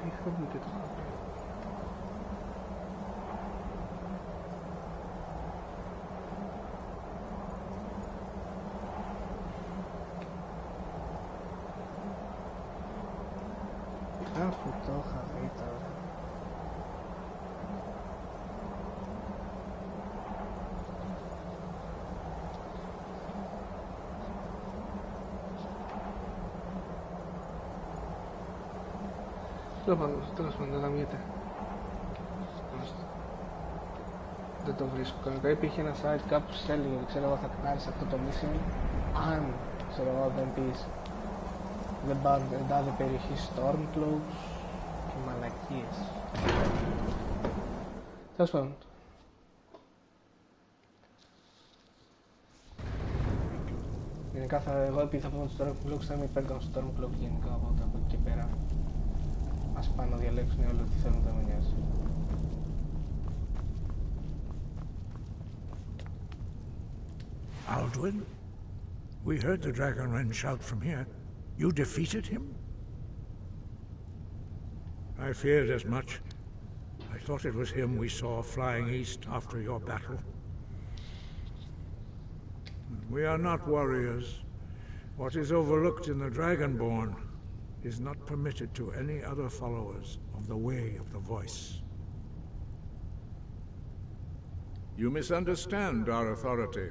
Είχα δει και το χάρτη. Κάπου το είχα δει τώρα. Τέλος πάντων, δεν αμοιέται. Δεν το βρίσκω. Κανονικά υπήρχε ένα site κάπου που σε έλεγε, ξέρω εγώ, θα κάνεις αυτό το mission αν, ξέρω εγώ, δεν πεις δεν τάδε περιοχή Stormcloaks και μαλακίες. Τέλος πάντων. Γενικά εγώ επειδή θα πω τους Stormcloaks θα είμαι υπέρ των Stormcloaks γενικά, οπότε από εκεί και πέρα ας πάνε να διαλέξουν όλο τι θέλουν, δεν με νοιάζει. Alduin? We heard the Dragonren shout from here. You defeated him? I feared as much. I thought it was him we saw flying east after your battle. We are not warriors. What is overlooked in the Dragonborn is not permitted to any other followers of the Way of the Voice. You misunderstand our authority.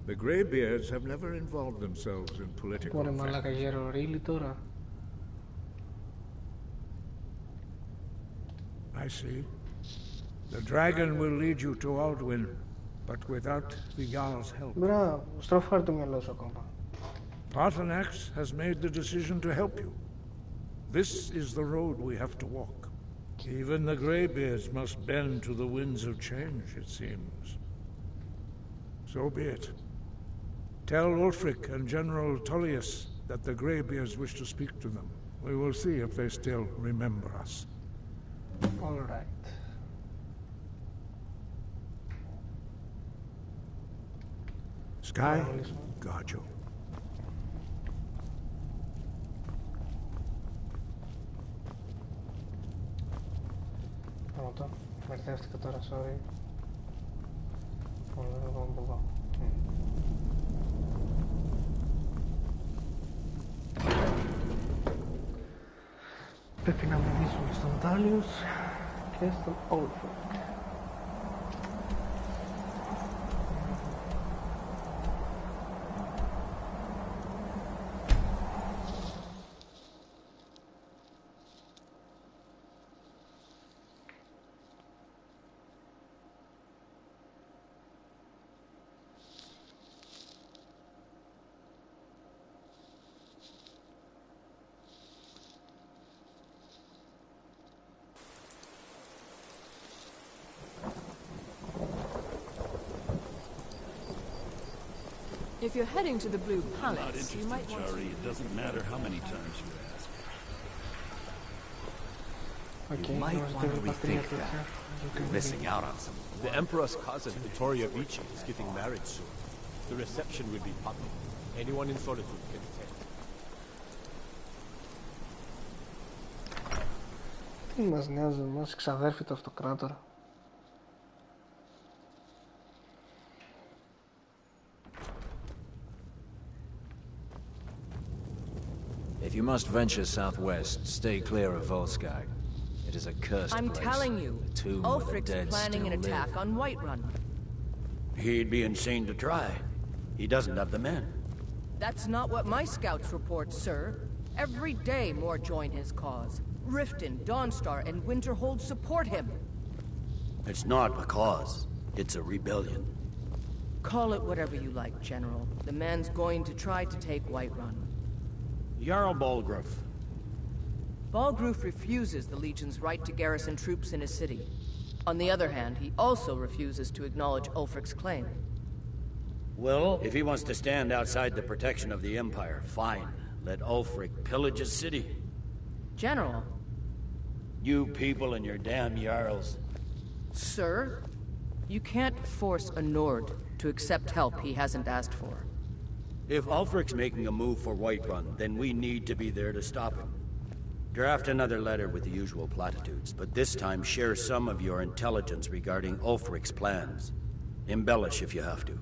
The Greybeards have never involved themselves in political affairs. I see. The dragon will lead you to Alduin, but without the Jarl's help. Paarthurnax has made the decision to help you. This is the road we have to walk. Even the Greybeards must bend to the winds of change, it seems. So be it. Tell Ulfric and General Tullius that the Greybeards wish to speak to them. We will see if they still remember us. All right. Sky, guard you. Πρώτο, μπερδεύτηκα τώρα, sorry. Όλα εδώ από εδώ. Πρέπει να μιλήσουμε στον Τάλιους και στον Όλφρικ. If you're heading to the Blue Palace, you might want to... It doesn't matter how many times you ask. You might want to rethink that. You're missing out on some... The Emperor's cousin, Vittoria Vici, is getting married soon. The reception will be public. Anyone in Solitude can attend. Τι μας νοιάζει εμάς, ξαδέρφη το αυτοκράτορα. If you must venture southwest, stay clear of Volskag. It is a cursed I'm place. telling you, Ulfric's planning an attack on Whiterun. He'd be insane to try. He doesn't have the men. That's not what my scouts report, sir. Every day more join his cause. Riften, Dawnstar, and Winterhold support him. It's not a cause. It's a rebellion. Call it whatever you like, General. The man's going to try to take Whiterun. Jarl Balgruuf. Balgruuf refuses the Legion's right to garrison troops in his city. On the other hand, he also refuses to acknowledge Ulfric's claim. Well, if he wants to stand outside the protection of the Empire, fine. Let Ulfric pillage his city. General. You people and your damn Jarls. Sir, you can't force a Nord to accept help he hasn't asked for. If Ulfric's making a move for Whiterun, then we need to be there to stop him. Draft another letter with the usual platitudes, but this time share some of your intelligence regarding Ulfric's plans. Embellish if you have to.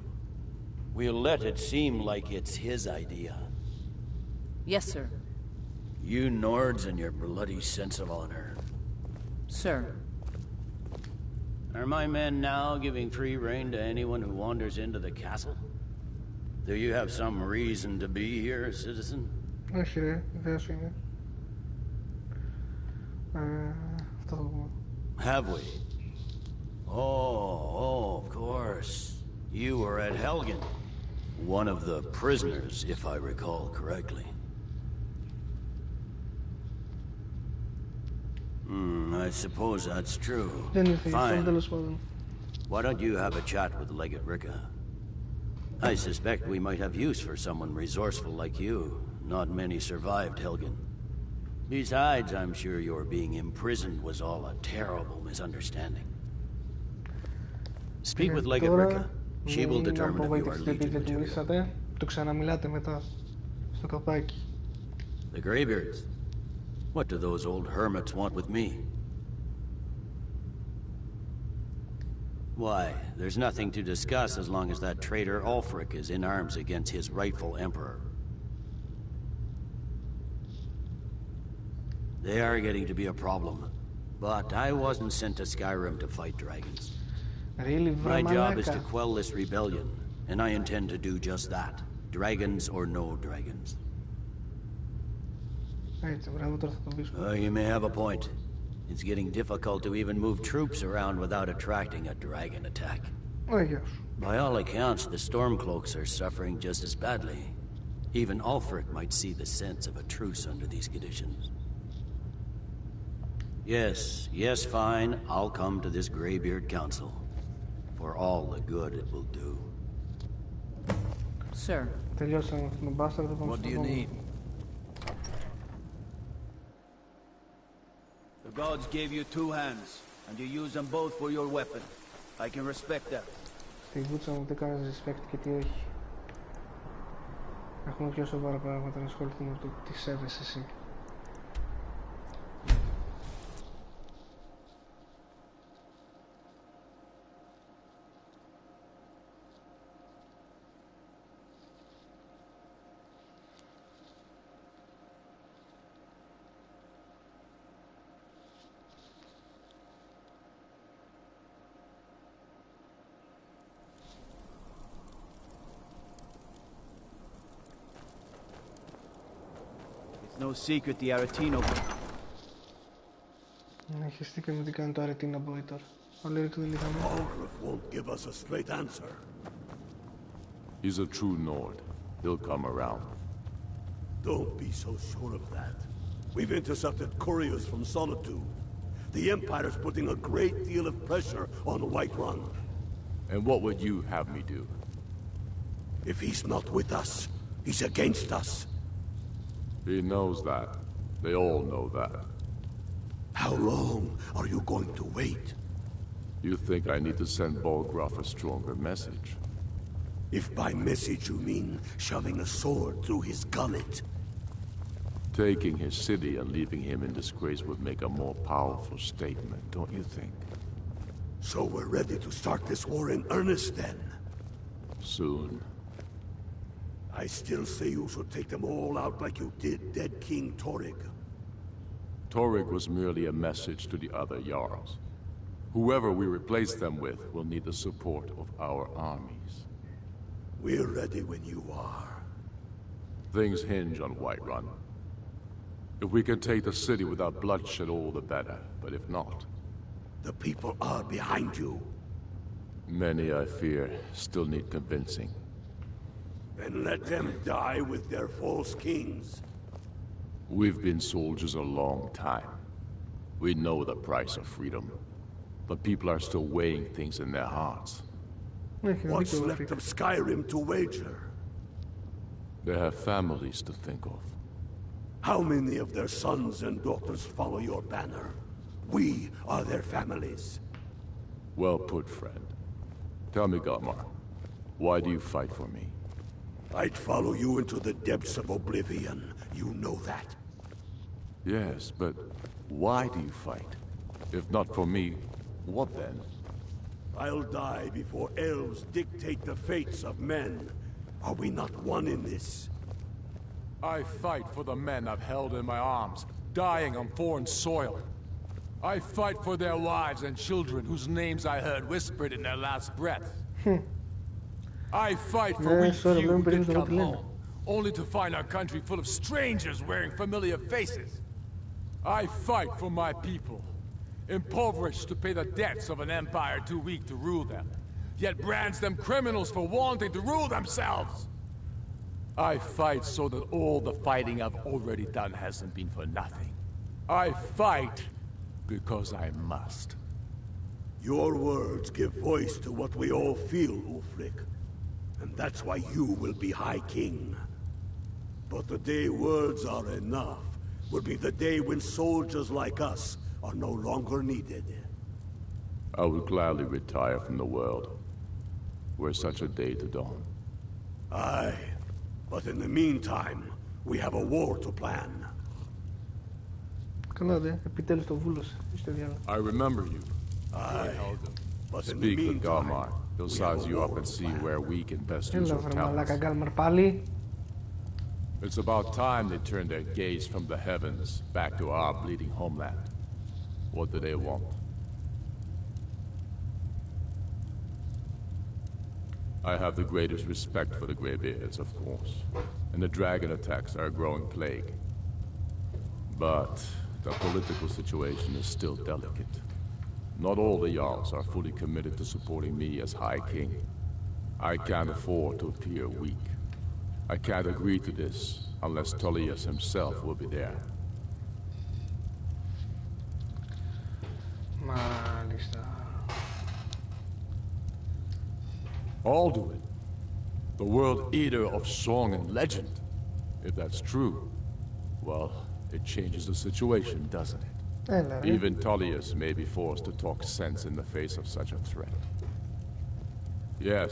We'll let it seem like it's his idea. Yes, sir. You Nords and your bloody sense of honor. Sir. Are my men now giving free rein to anyone who wanders into the castle? Do you have some reason to be here, citizen? Όχι ρε, βεβαίως είναι. Αυτό θα πούμε. Have we? Oh, of course. You were at Helgen. One of the prisoners, if I recall correctly. I suppose that's true. Fine. Why don't you have a chat with Legate Ricca? I suspect we might have use for someone resourceful like you. Not many survived Helgen. Besides, I'm sure your being imprisoned was all a terrible misunderstanding. Speak with Legate Ricca. She will determine if you are Legion material. Του ξαναμιλάτε μετά, στο καπάκι. The Greybeards? What do those old hermits want with me? Why, there's nothing to discuss as long as that traitor Ulfric is in arms against his rightful emperor. They are getting to be a problem. But I wasn't sent to Skyrim to fight dragons. Really, my job is to quell this rebellion, and I intend to do just that. Dragons or no dragons. You may have a point. It's getting difficult to even move troops around without attracting a dragon attack. By all accounts, the Stormcloaks are suffering just as badly. Even Ulfric might see the sense of a truce under these conditions. Yes, fine. I'll come to this Greybeard Council. For all the good it will do. Sir. What do you need? The gods gave you 2 hands, and you use them both for your weapon. I can respect that. Στη βούτσα μου δεν κάνεις respect και τι όχι. Έχουμε πιο σοβαρά πράγματα να ασχοληθούμε με το τι σέβεσαι εσύ. No secret the Aretino boy. Χεστήκα με τι κάνει το Aretino boy τώρα. Όλοι ότι δεν είχαμε. Ulgrif won't give us a straight answer. He's a true Nord. He'll come around. Don't be so sure of that. We've intercepted couriers from Solitude. The Empire's putting a great deal of pressure on Whiterun. And what would you have me do? If he's not with us, he's against us. He knows that. They all know that. How long are you going to wait? You think I need to send Bolgraf a stronger message? If by message you mean shoving a sword through his gullet. Taking his city and leaving him in disgrace would make a more powerful statement, don't you think? So we're ready to start this war in earnest then? Soon. I still say you should take them all out like you did dead King Torrig. Torrig was merely a message to the other Jarls. Whoever we replace them with will need the support of our armies. We're ready when you are. Things hinge on Whiterun. If we can take the city without bloodshed, all the better. But if not... The people are behind you. Many, I fear, still need convincing. Then let them die with their false kings. We've been soldiers a long time. We know the price of freedom. But people are still weighing things in their hearts. What's left of Skyrim to wager? They have families to think of. How many of their sons and daughters follow your banner? We are their families. Well put, friend. Tell me, Galmar, why do you fight for me? I'd follow you into the depths of oblivion. You know that. Yes, but why do you fight? If not for me, what then? I'll die before elves dictate the fates of men. Are we not one in this? I fight for the men I've held in my arms, dying on foreign soil. I fight for their wives and children whose names I heard whispered in their last breath. I fight for we few who did come home, only to find our country full of strangers wearing familiar faces. I fight for my people, impoverished to pay the debts of an empire too weak to rule them, yet brands them criminals for wanting to rule themselves. I fight so that all the fighting I've already done hasn't been for nothing. I fight because I must. Your words give voice to what we all feel, Ulfric. And that's why you will be High King. But the day words are enough will be the day when soldiers like us are no longer needed. I would gladly retire from the world, were such a day to dawn. Aye, but in the meantime, we have a war to plan. I remember you. Aye, but in the Speak with meantime, Galmar. He'll size you up and see where we can best use our talents. It's about time they turned their gaze from the heavens back to our bleeding homeland. What do they want? I have the greatest respect for the Greybeards, of course, and the dragon attacks are a growing plague. But the political situation is still delicate. Not all the Jarls are fully committed to supporting me as High King. I can't afford to appear weak. I can't agree to this unless Tullius himself will be there. Μάλιστα. Alduin, the world eater of song and legend. If that's true, well, it changes the situation, doesn't it? Even Tullius may be forced to talk sense in the face of such a threat. Yes,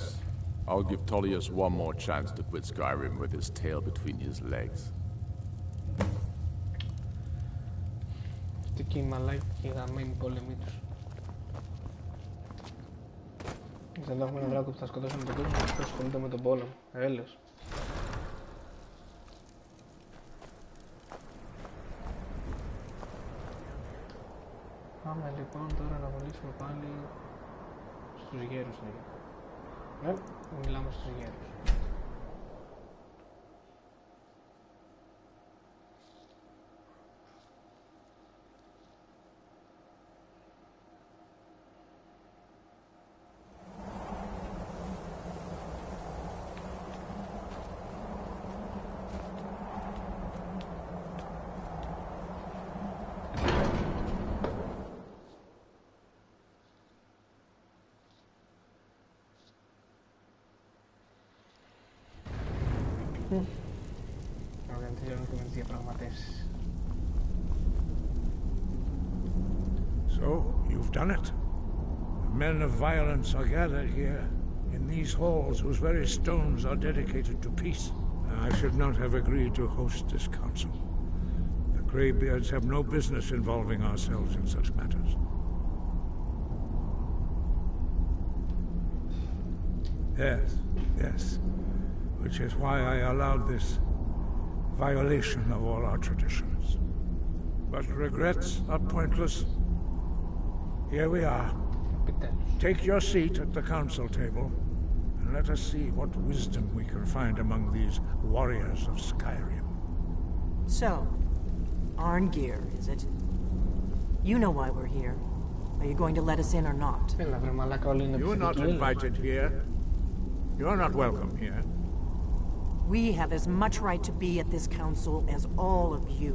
I'll give Tullius one more chance to quit Skyrim with his tail between his legs. Αυτοί μαλάκι και γαμμένοι πόλεμοι τους. Δεν έχουμε ένα δράκο που θα σκοτώσουμε τον κόσμο και ασχολούνται με τον πόλεμο. Έλεος. Πάμε λοιπόν τώρα να μιλήσουμε πάλι στους γέρους. Ναι, μιλάμε στους γέρους. So, you've done it. The men of violence are gathered here, in these halls whose very stones are dedicated to peace. I should not have agreed to host this council. The Greybeards have no business involving ourselves in such matters. Yes, yes. Which is why I allowed this violation of all our traditions. But regrets are pointless. Here we are. Take your seat at the council table, and let us see what wisdom we can find among these warriors of Skyrim. So, Arngeir, is it? You know why we're here. Are you going to let us in or not? You're not invited here. You're not welcome here. We have as much right to be at this council as all of you.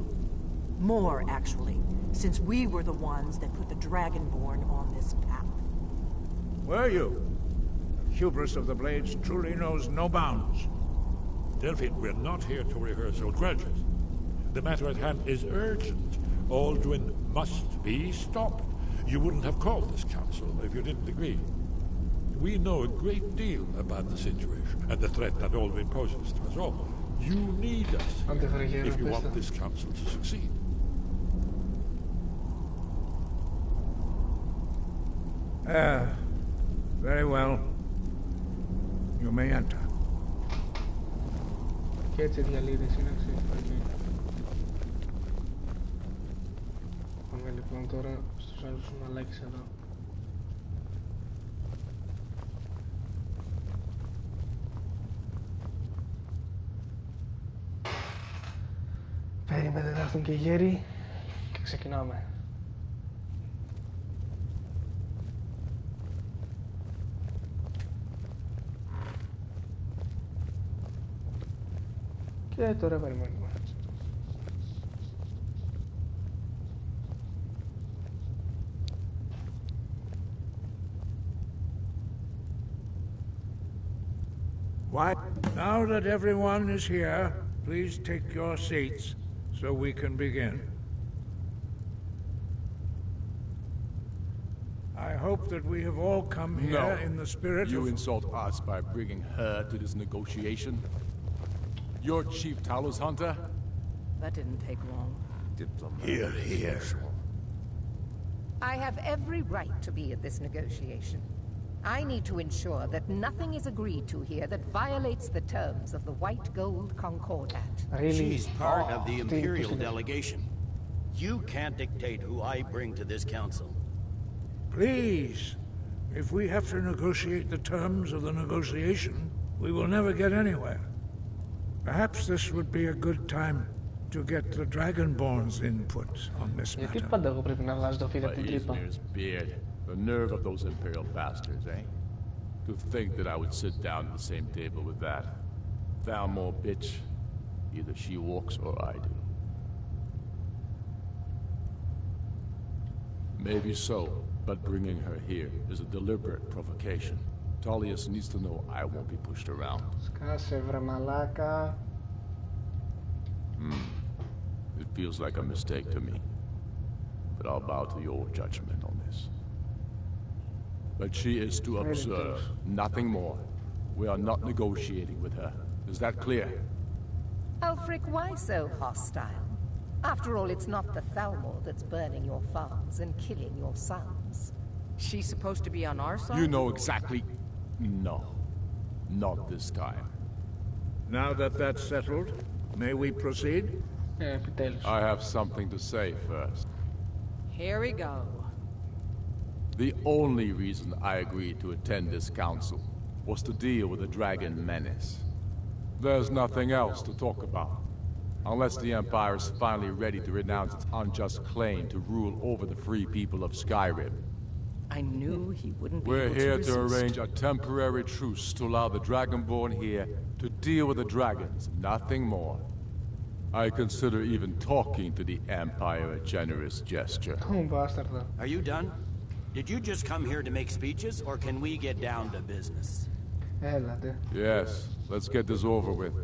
More, actually, since we were the ones that put the Dragonborn on this path. Were you? The hubris of the Blades truly knows no bounds. Delphine, we're not here to rehearse old grudges. The matter at hand is urgent. Alduin must be stopped. You wouldn't have called this council if you didn't agree. We know a great deal about the situation and the threat that Alduin poses to us all. You need us if you want this council to succeed. Very well. You may enter. Και έτσι διαλύεται η σύναξη. Πάμε λοιπόν τώρα στους άλλους μαλάκες εδώ. Περίμενε να έρθουν και οι γέροι και ξεκινάμε. Και τώρα περιμένουμε. What? Now that everyone is here, please take your seats so we can begin. I hope that we have all come here in the spirit of... You insult us by bringing her to this negotiation? You're Chief Talos Hunter? That didn't take long. Here, here. I have every right to be at this negotiation. I need to ensure that nothing is agreed to here that violates the terms of the White Gold Concordat. She's part of the Imperial delegation. You can't dictate who I bring to this council. Please, if we have to negotiate the terms of the negotiation, we will never get anywhere. Perhaps this would be a good time to get the Dragonborn's input on this matter. Ismir's beard. The nerve of those Imperial bastards, eh? To think that I would sit down at the same table with that. Thalmor bitch. Either she walks or I do. Maybe so. But bringing her here is a deliberate provocation. Tullius needs to know I won't be pushed around. Σκάσε βρε μαλάκα. It feels like a mistake to me. But I'll bow to your judgment on this. But she is to observe, nothing more. We are not negotiating with her. Is that clear? Ulfric, why so hostile? After all, it's not the Thalmor that's burning your farms and killing your sons. She's supposed to be on our side? You know exactly... No. Not this time. Now that that's settled, may we proceed? I have something to say first. Here we go. The only reason I agreed to attend this council was to deal with the dragon menace. There's nothing else to talk about. Unless the Empire is finally ready to renounce its unjust claim to rule over the free people of Skyrim. I knew he wouldn't be We're able to here resist. to arrange a temporary truce to allow the Dragonborn here to deal with the dragons, nothing more. I consider even talking to the Empire a generous gesture. Are you done? Did you just come here to make speeches, or can we get down to business? Yes, let's get this over with.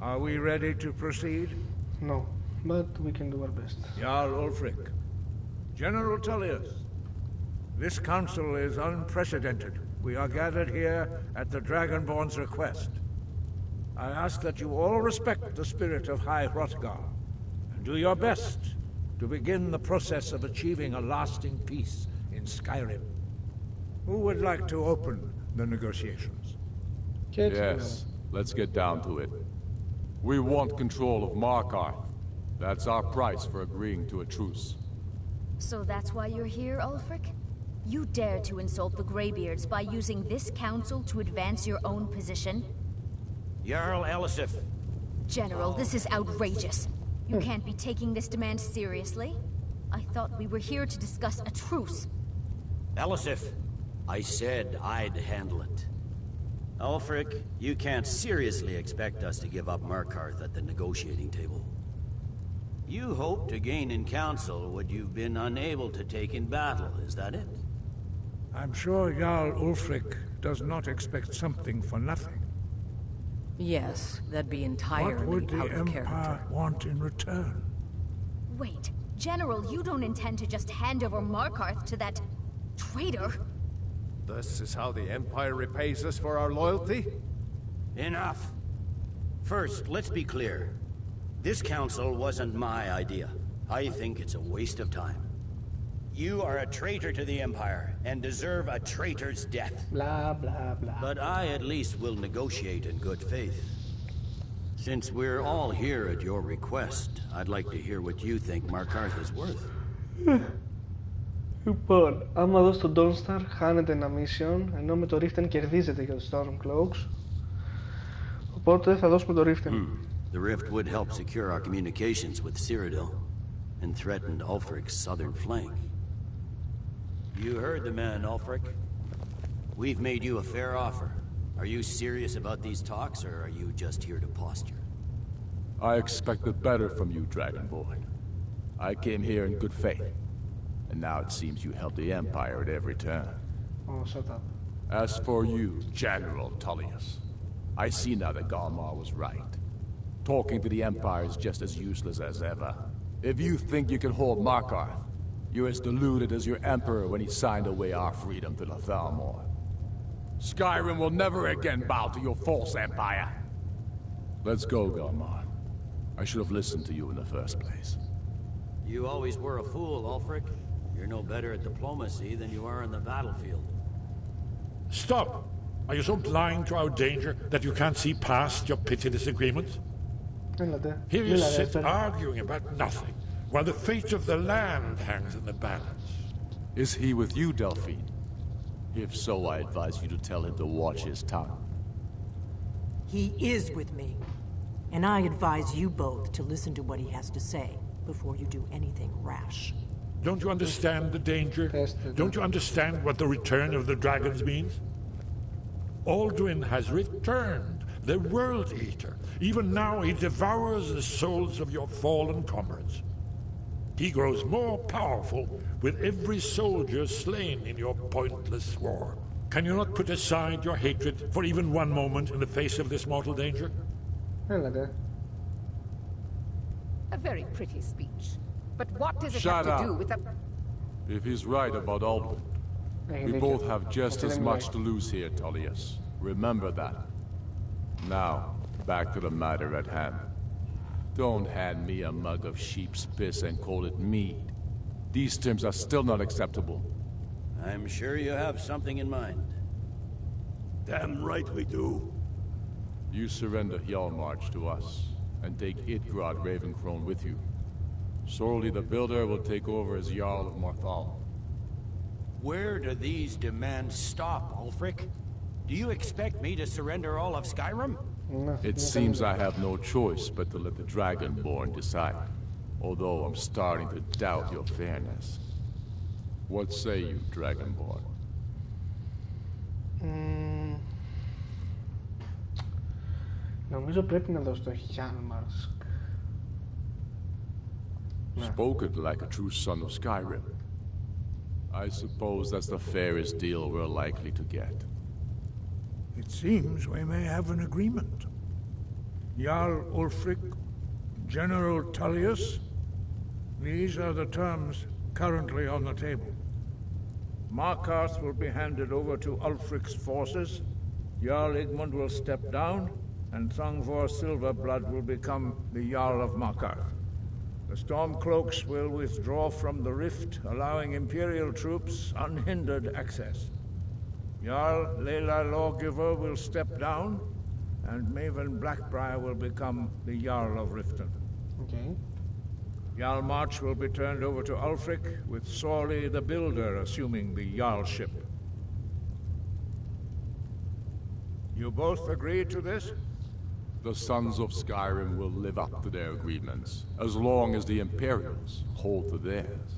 Are we ready to proceed? No, but we can do our best. Jarl Ulfric, General Tullius, this council is unprecedented. We are gathered here at the Dragonborn's request. I ask that you all respect the spirit of High Hrothgar, and do your best to begin the process of achieving a lasting peace in Skyrim. Who would like to open the negotiations? Yes, let's get down to it. We want control of Markarth. That's our price for agreeing to a truce. So that's why you're here, Ulfric? You dare to insult the Greybeards by using this council to advance your own position? Jarl Elisif. General, this is outrageous. You can't be taking this demand seriously. I thought we were here to discuss a truce. Elisif, I said I'd handle it. Ulfric, you can't seriously expect us to give up Markarth at the negotiating table. You hoped to gain in council what you've been unable to take in battle, is that it? I'm sure Jarl Ulfric does not expect something for nothing. Yes, that'd be entirely What would the out of Empire character. want in return? Wait, General, you don't intend to just hand over Markarth to that traitor? This is how the Empire repays us for our loyalty? Enough. First, let's be clear. This council wasn't my idea. I think it's a waste of time. You are a traitor to the Empire, and deserve a traitor's death. Blah, blah, blah. But I at least will negotiate in good faith. Since we're all here at your request, I'd like to hear what you think Markarth is worth. Λοιπόν, άμα δω στο Dawnstar χάνεται ένα mission, ενώ με το Riften κερδίζεται για τους Stormcloaks. Οπότε θα δώσουμε το Riften. The rift would help secure our communications with Cyrodiil, and threatened Ulfric's southern flank. You heard the man, Ulfric. We've made you a fair offer. Are you serious about these talks, or are you just here to posture? I expected better from you, Dragonborn. I came here in good faith. And now it seems you help the Empire at every turn. Oh, shut up. As for you, General Tullius, I see now that Galmar was right. Talking to the Empire is just as useless as ever. If you think you can hold Markarth, you're as deluded as your Emperor when he signed away our freedom to the Thalmor. Skyrim will never again bow to your false empire. Let's go, Galmar. I should have listened to you in the first place. You always were a fool, Ulfric. You're no better at diplomacy than you are in the battlefield. Stop! Are you so blind to our danger that you can't see past your petty disagreements? Here you sit arguing about nothing, while the fate of the land hangs in the balance. Is he with you, Delphine? If so, I advise you to tell him to watch his tongue. He is with me. And I advise you both to listen to what he has to say before you do anything rash. Don't you understand the danger? Don't you understand what the return of the dragons means? Alduin has returned, the World Eater. Even now he devours the souls of your fallen comrades. He grows more powerful with every soldier slain in your pointless war. Can you not put aside your hatred for even one moment in the face of this mortal danger? A very pretty speech. But what does it Shut have to up. do with the... If he's right about Alduin, we both have just as much to lose here, Tullius. Remember that. Now, back to the matter at hand. Don't hand me a mug of sheep's piss and call it mead. These terms are still not acceptable. I'm sure you have something in mind. Damn right we do. You surrender Hjalmarch to us, and take Idgrod Ravencrone with you. Sorli the Builder will take over as Jarl of Morthal. Where do these demands stop, Ulfric? Do you expect me to surrender all of Skyrim? It seems I have no choice but to let the Dragonborn decide. Although I'm starting to doubt your fairness. What say you, Dragonborn? Νομίζω πρέπει να δώσω το Hjalmarsk. Spoken like a true son of Skyrim. I suppose that's the fairest deal we're likely to get. It seems we may have an agreement. Jarl Ulfric, General Tullius, these are the terms currently on the table. Markarth will be handed over to Ulfric's forces, Jarl Igmund will step down, and Thongvor Silverblood will become the Jarl of Markarth. The Stormcloaks will withdraw from the rift, allowing Imperial troops unhindered access. Jarl Layla Lawgiver will step down, and Maven Blackbriar will become the Jarl of Riften. Okay. Hjalmarch will be turned over to Ulfric, with Sorli the Builder assuming the Jarlship. You both agree to this? The Sons of Skyrim will live up to their agreements, as long as the Imperials hold to theirs.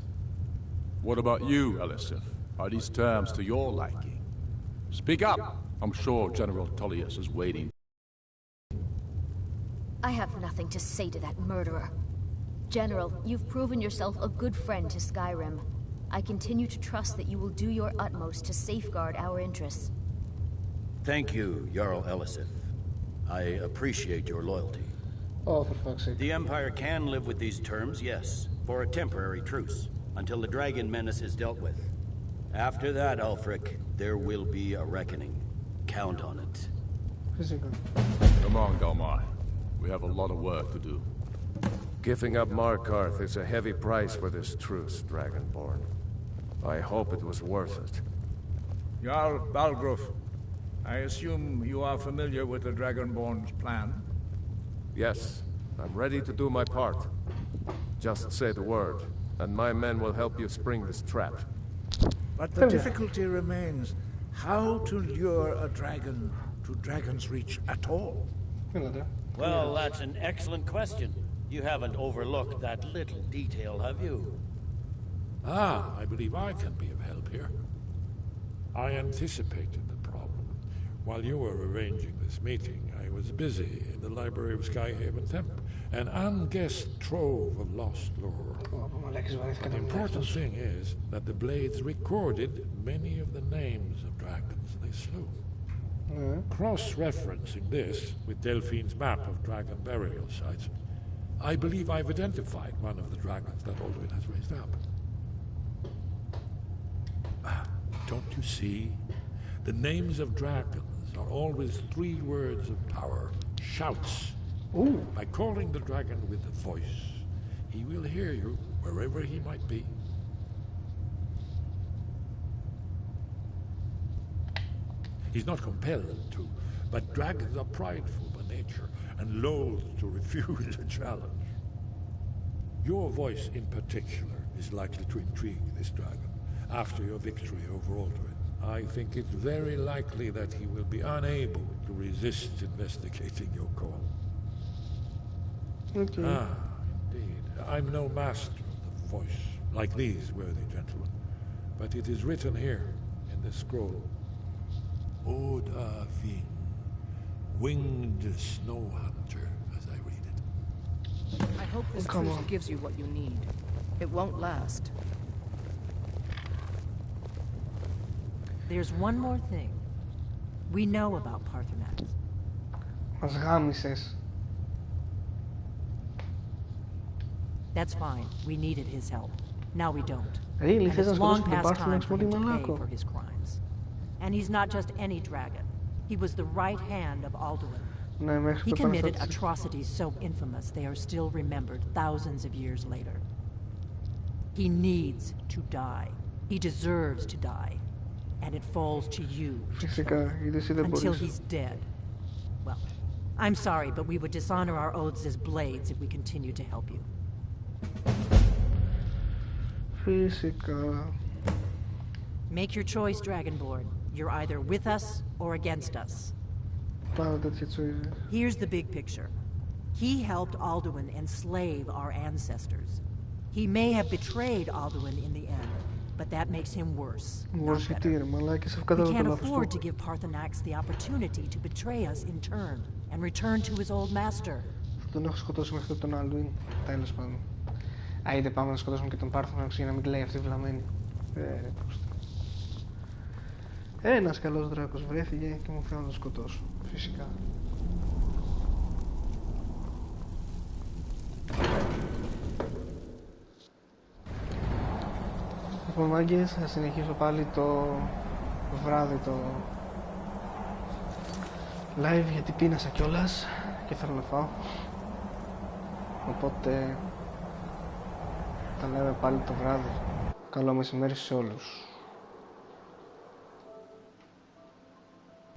What about you, Elisif? Are these terms to your liking? Speak up! I'm sure General Tullius is waiting. I have nothing to say to that murderer. General, you've proven yourself a good friend to Skyrim. I continue to trust that you will do your utmost to safeguard our interests. Thank you, Jarl Elisif. I appreciate your loyalty. Oh, for fuck's sake. The Empire can live with these terms, yes, for a temporary truce, until the dragon menace is dealt with. After that, Ulfric, there will be a reckoning. Count on it. Come on, Galmar. We have a lot of work to do. Giving up Markarth is a heavy price for this truce, Dragonborn. I hope it was worth it. Jarl Balgruuf, I assume you are familiar with the Dragonborn's plan? Yes, I'm ready to do my part. Just say the word, and my men will help you spring this trap. But the difficulty remains how to lure a dragon to Dragon's Reach at all. Well, that's an excellent question. You haven't overlooked that little detail, have you? Ah, I believe I can be of help here. I anticipated the problem. While you were arranging this meeting, I was busy in the library of Skyhaven Temp, an unguessed trove of lost lore. The important thing is that the Blades recorded many of the names of dragons they slew. Cross-referencing this with Delphine's map of dragon burial sites, I believe I've identified one of the dragons that Alduin has raised up. Don't you see? The names of dragons are always 3 words of power. Shouts. Ooh. By calling the dragon with a voice, he will hear you wherever he might be. He's not compelled to, but dragons are prideful by nature and loath to refuse a challenge. Your voice in particular is likely to intrigue this dragon after your victory over Alduin. I think it's very likely that he will be unable to resist investigating your call. Okay. Ah, indeed. I'm no master of the voice, like these worthy gentlemen, but it is written here in this scroll. Oda Ving, winged snow hunter, as I read it. I hope this truce gives you what you need. It won't last. There's one more thing. We know about Parthenax. Μας γάμισες. That's fine. We needed his help. Now we don't. Really? And it's long past time for him to pay for his crimes. And he's not just any dragon. He was the right hand of Alduin. He committed atrocities so infamous they are still remembered thousands of years later. He needs to die. He deserves to die. And it falls to you to kill him until he's dead. Well, I'm sorry, but we would dishonor our oaths as blades if we continue to help you. Φυσικά. Make your choice, Dragonborn. You're either with us or against us. Here's the big picture. He helped Alduin enslave our ancestors. He may have betrayed Alduin in the end, but that makes him worse. We can't afford to give Parthenax the opportunity to betray us in turn and return to his old master. Τον έχω σκοτώσει μέχρι τον Alduin. Τέλος πάντων. Άιντε πάμε να σκοτώσουμε και τον Parthenax για να μην κλαίει αυτή η βλαμμένη. Ένας καλός δράκος βρέθηκε και μου φέρνει να τον σκοτώσω. Φυσικά. Λοιπόν, μάγκες, θα συνεχίσω πάλι το βράδυ το live γιατί πίνασα κιόλας και θέλω να φάω. Οπότε τα λέμε πάλι το βράδυ. Καλό μεσημέρι σε όλους.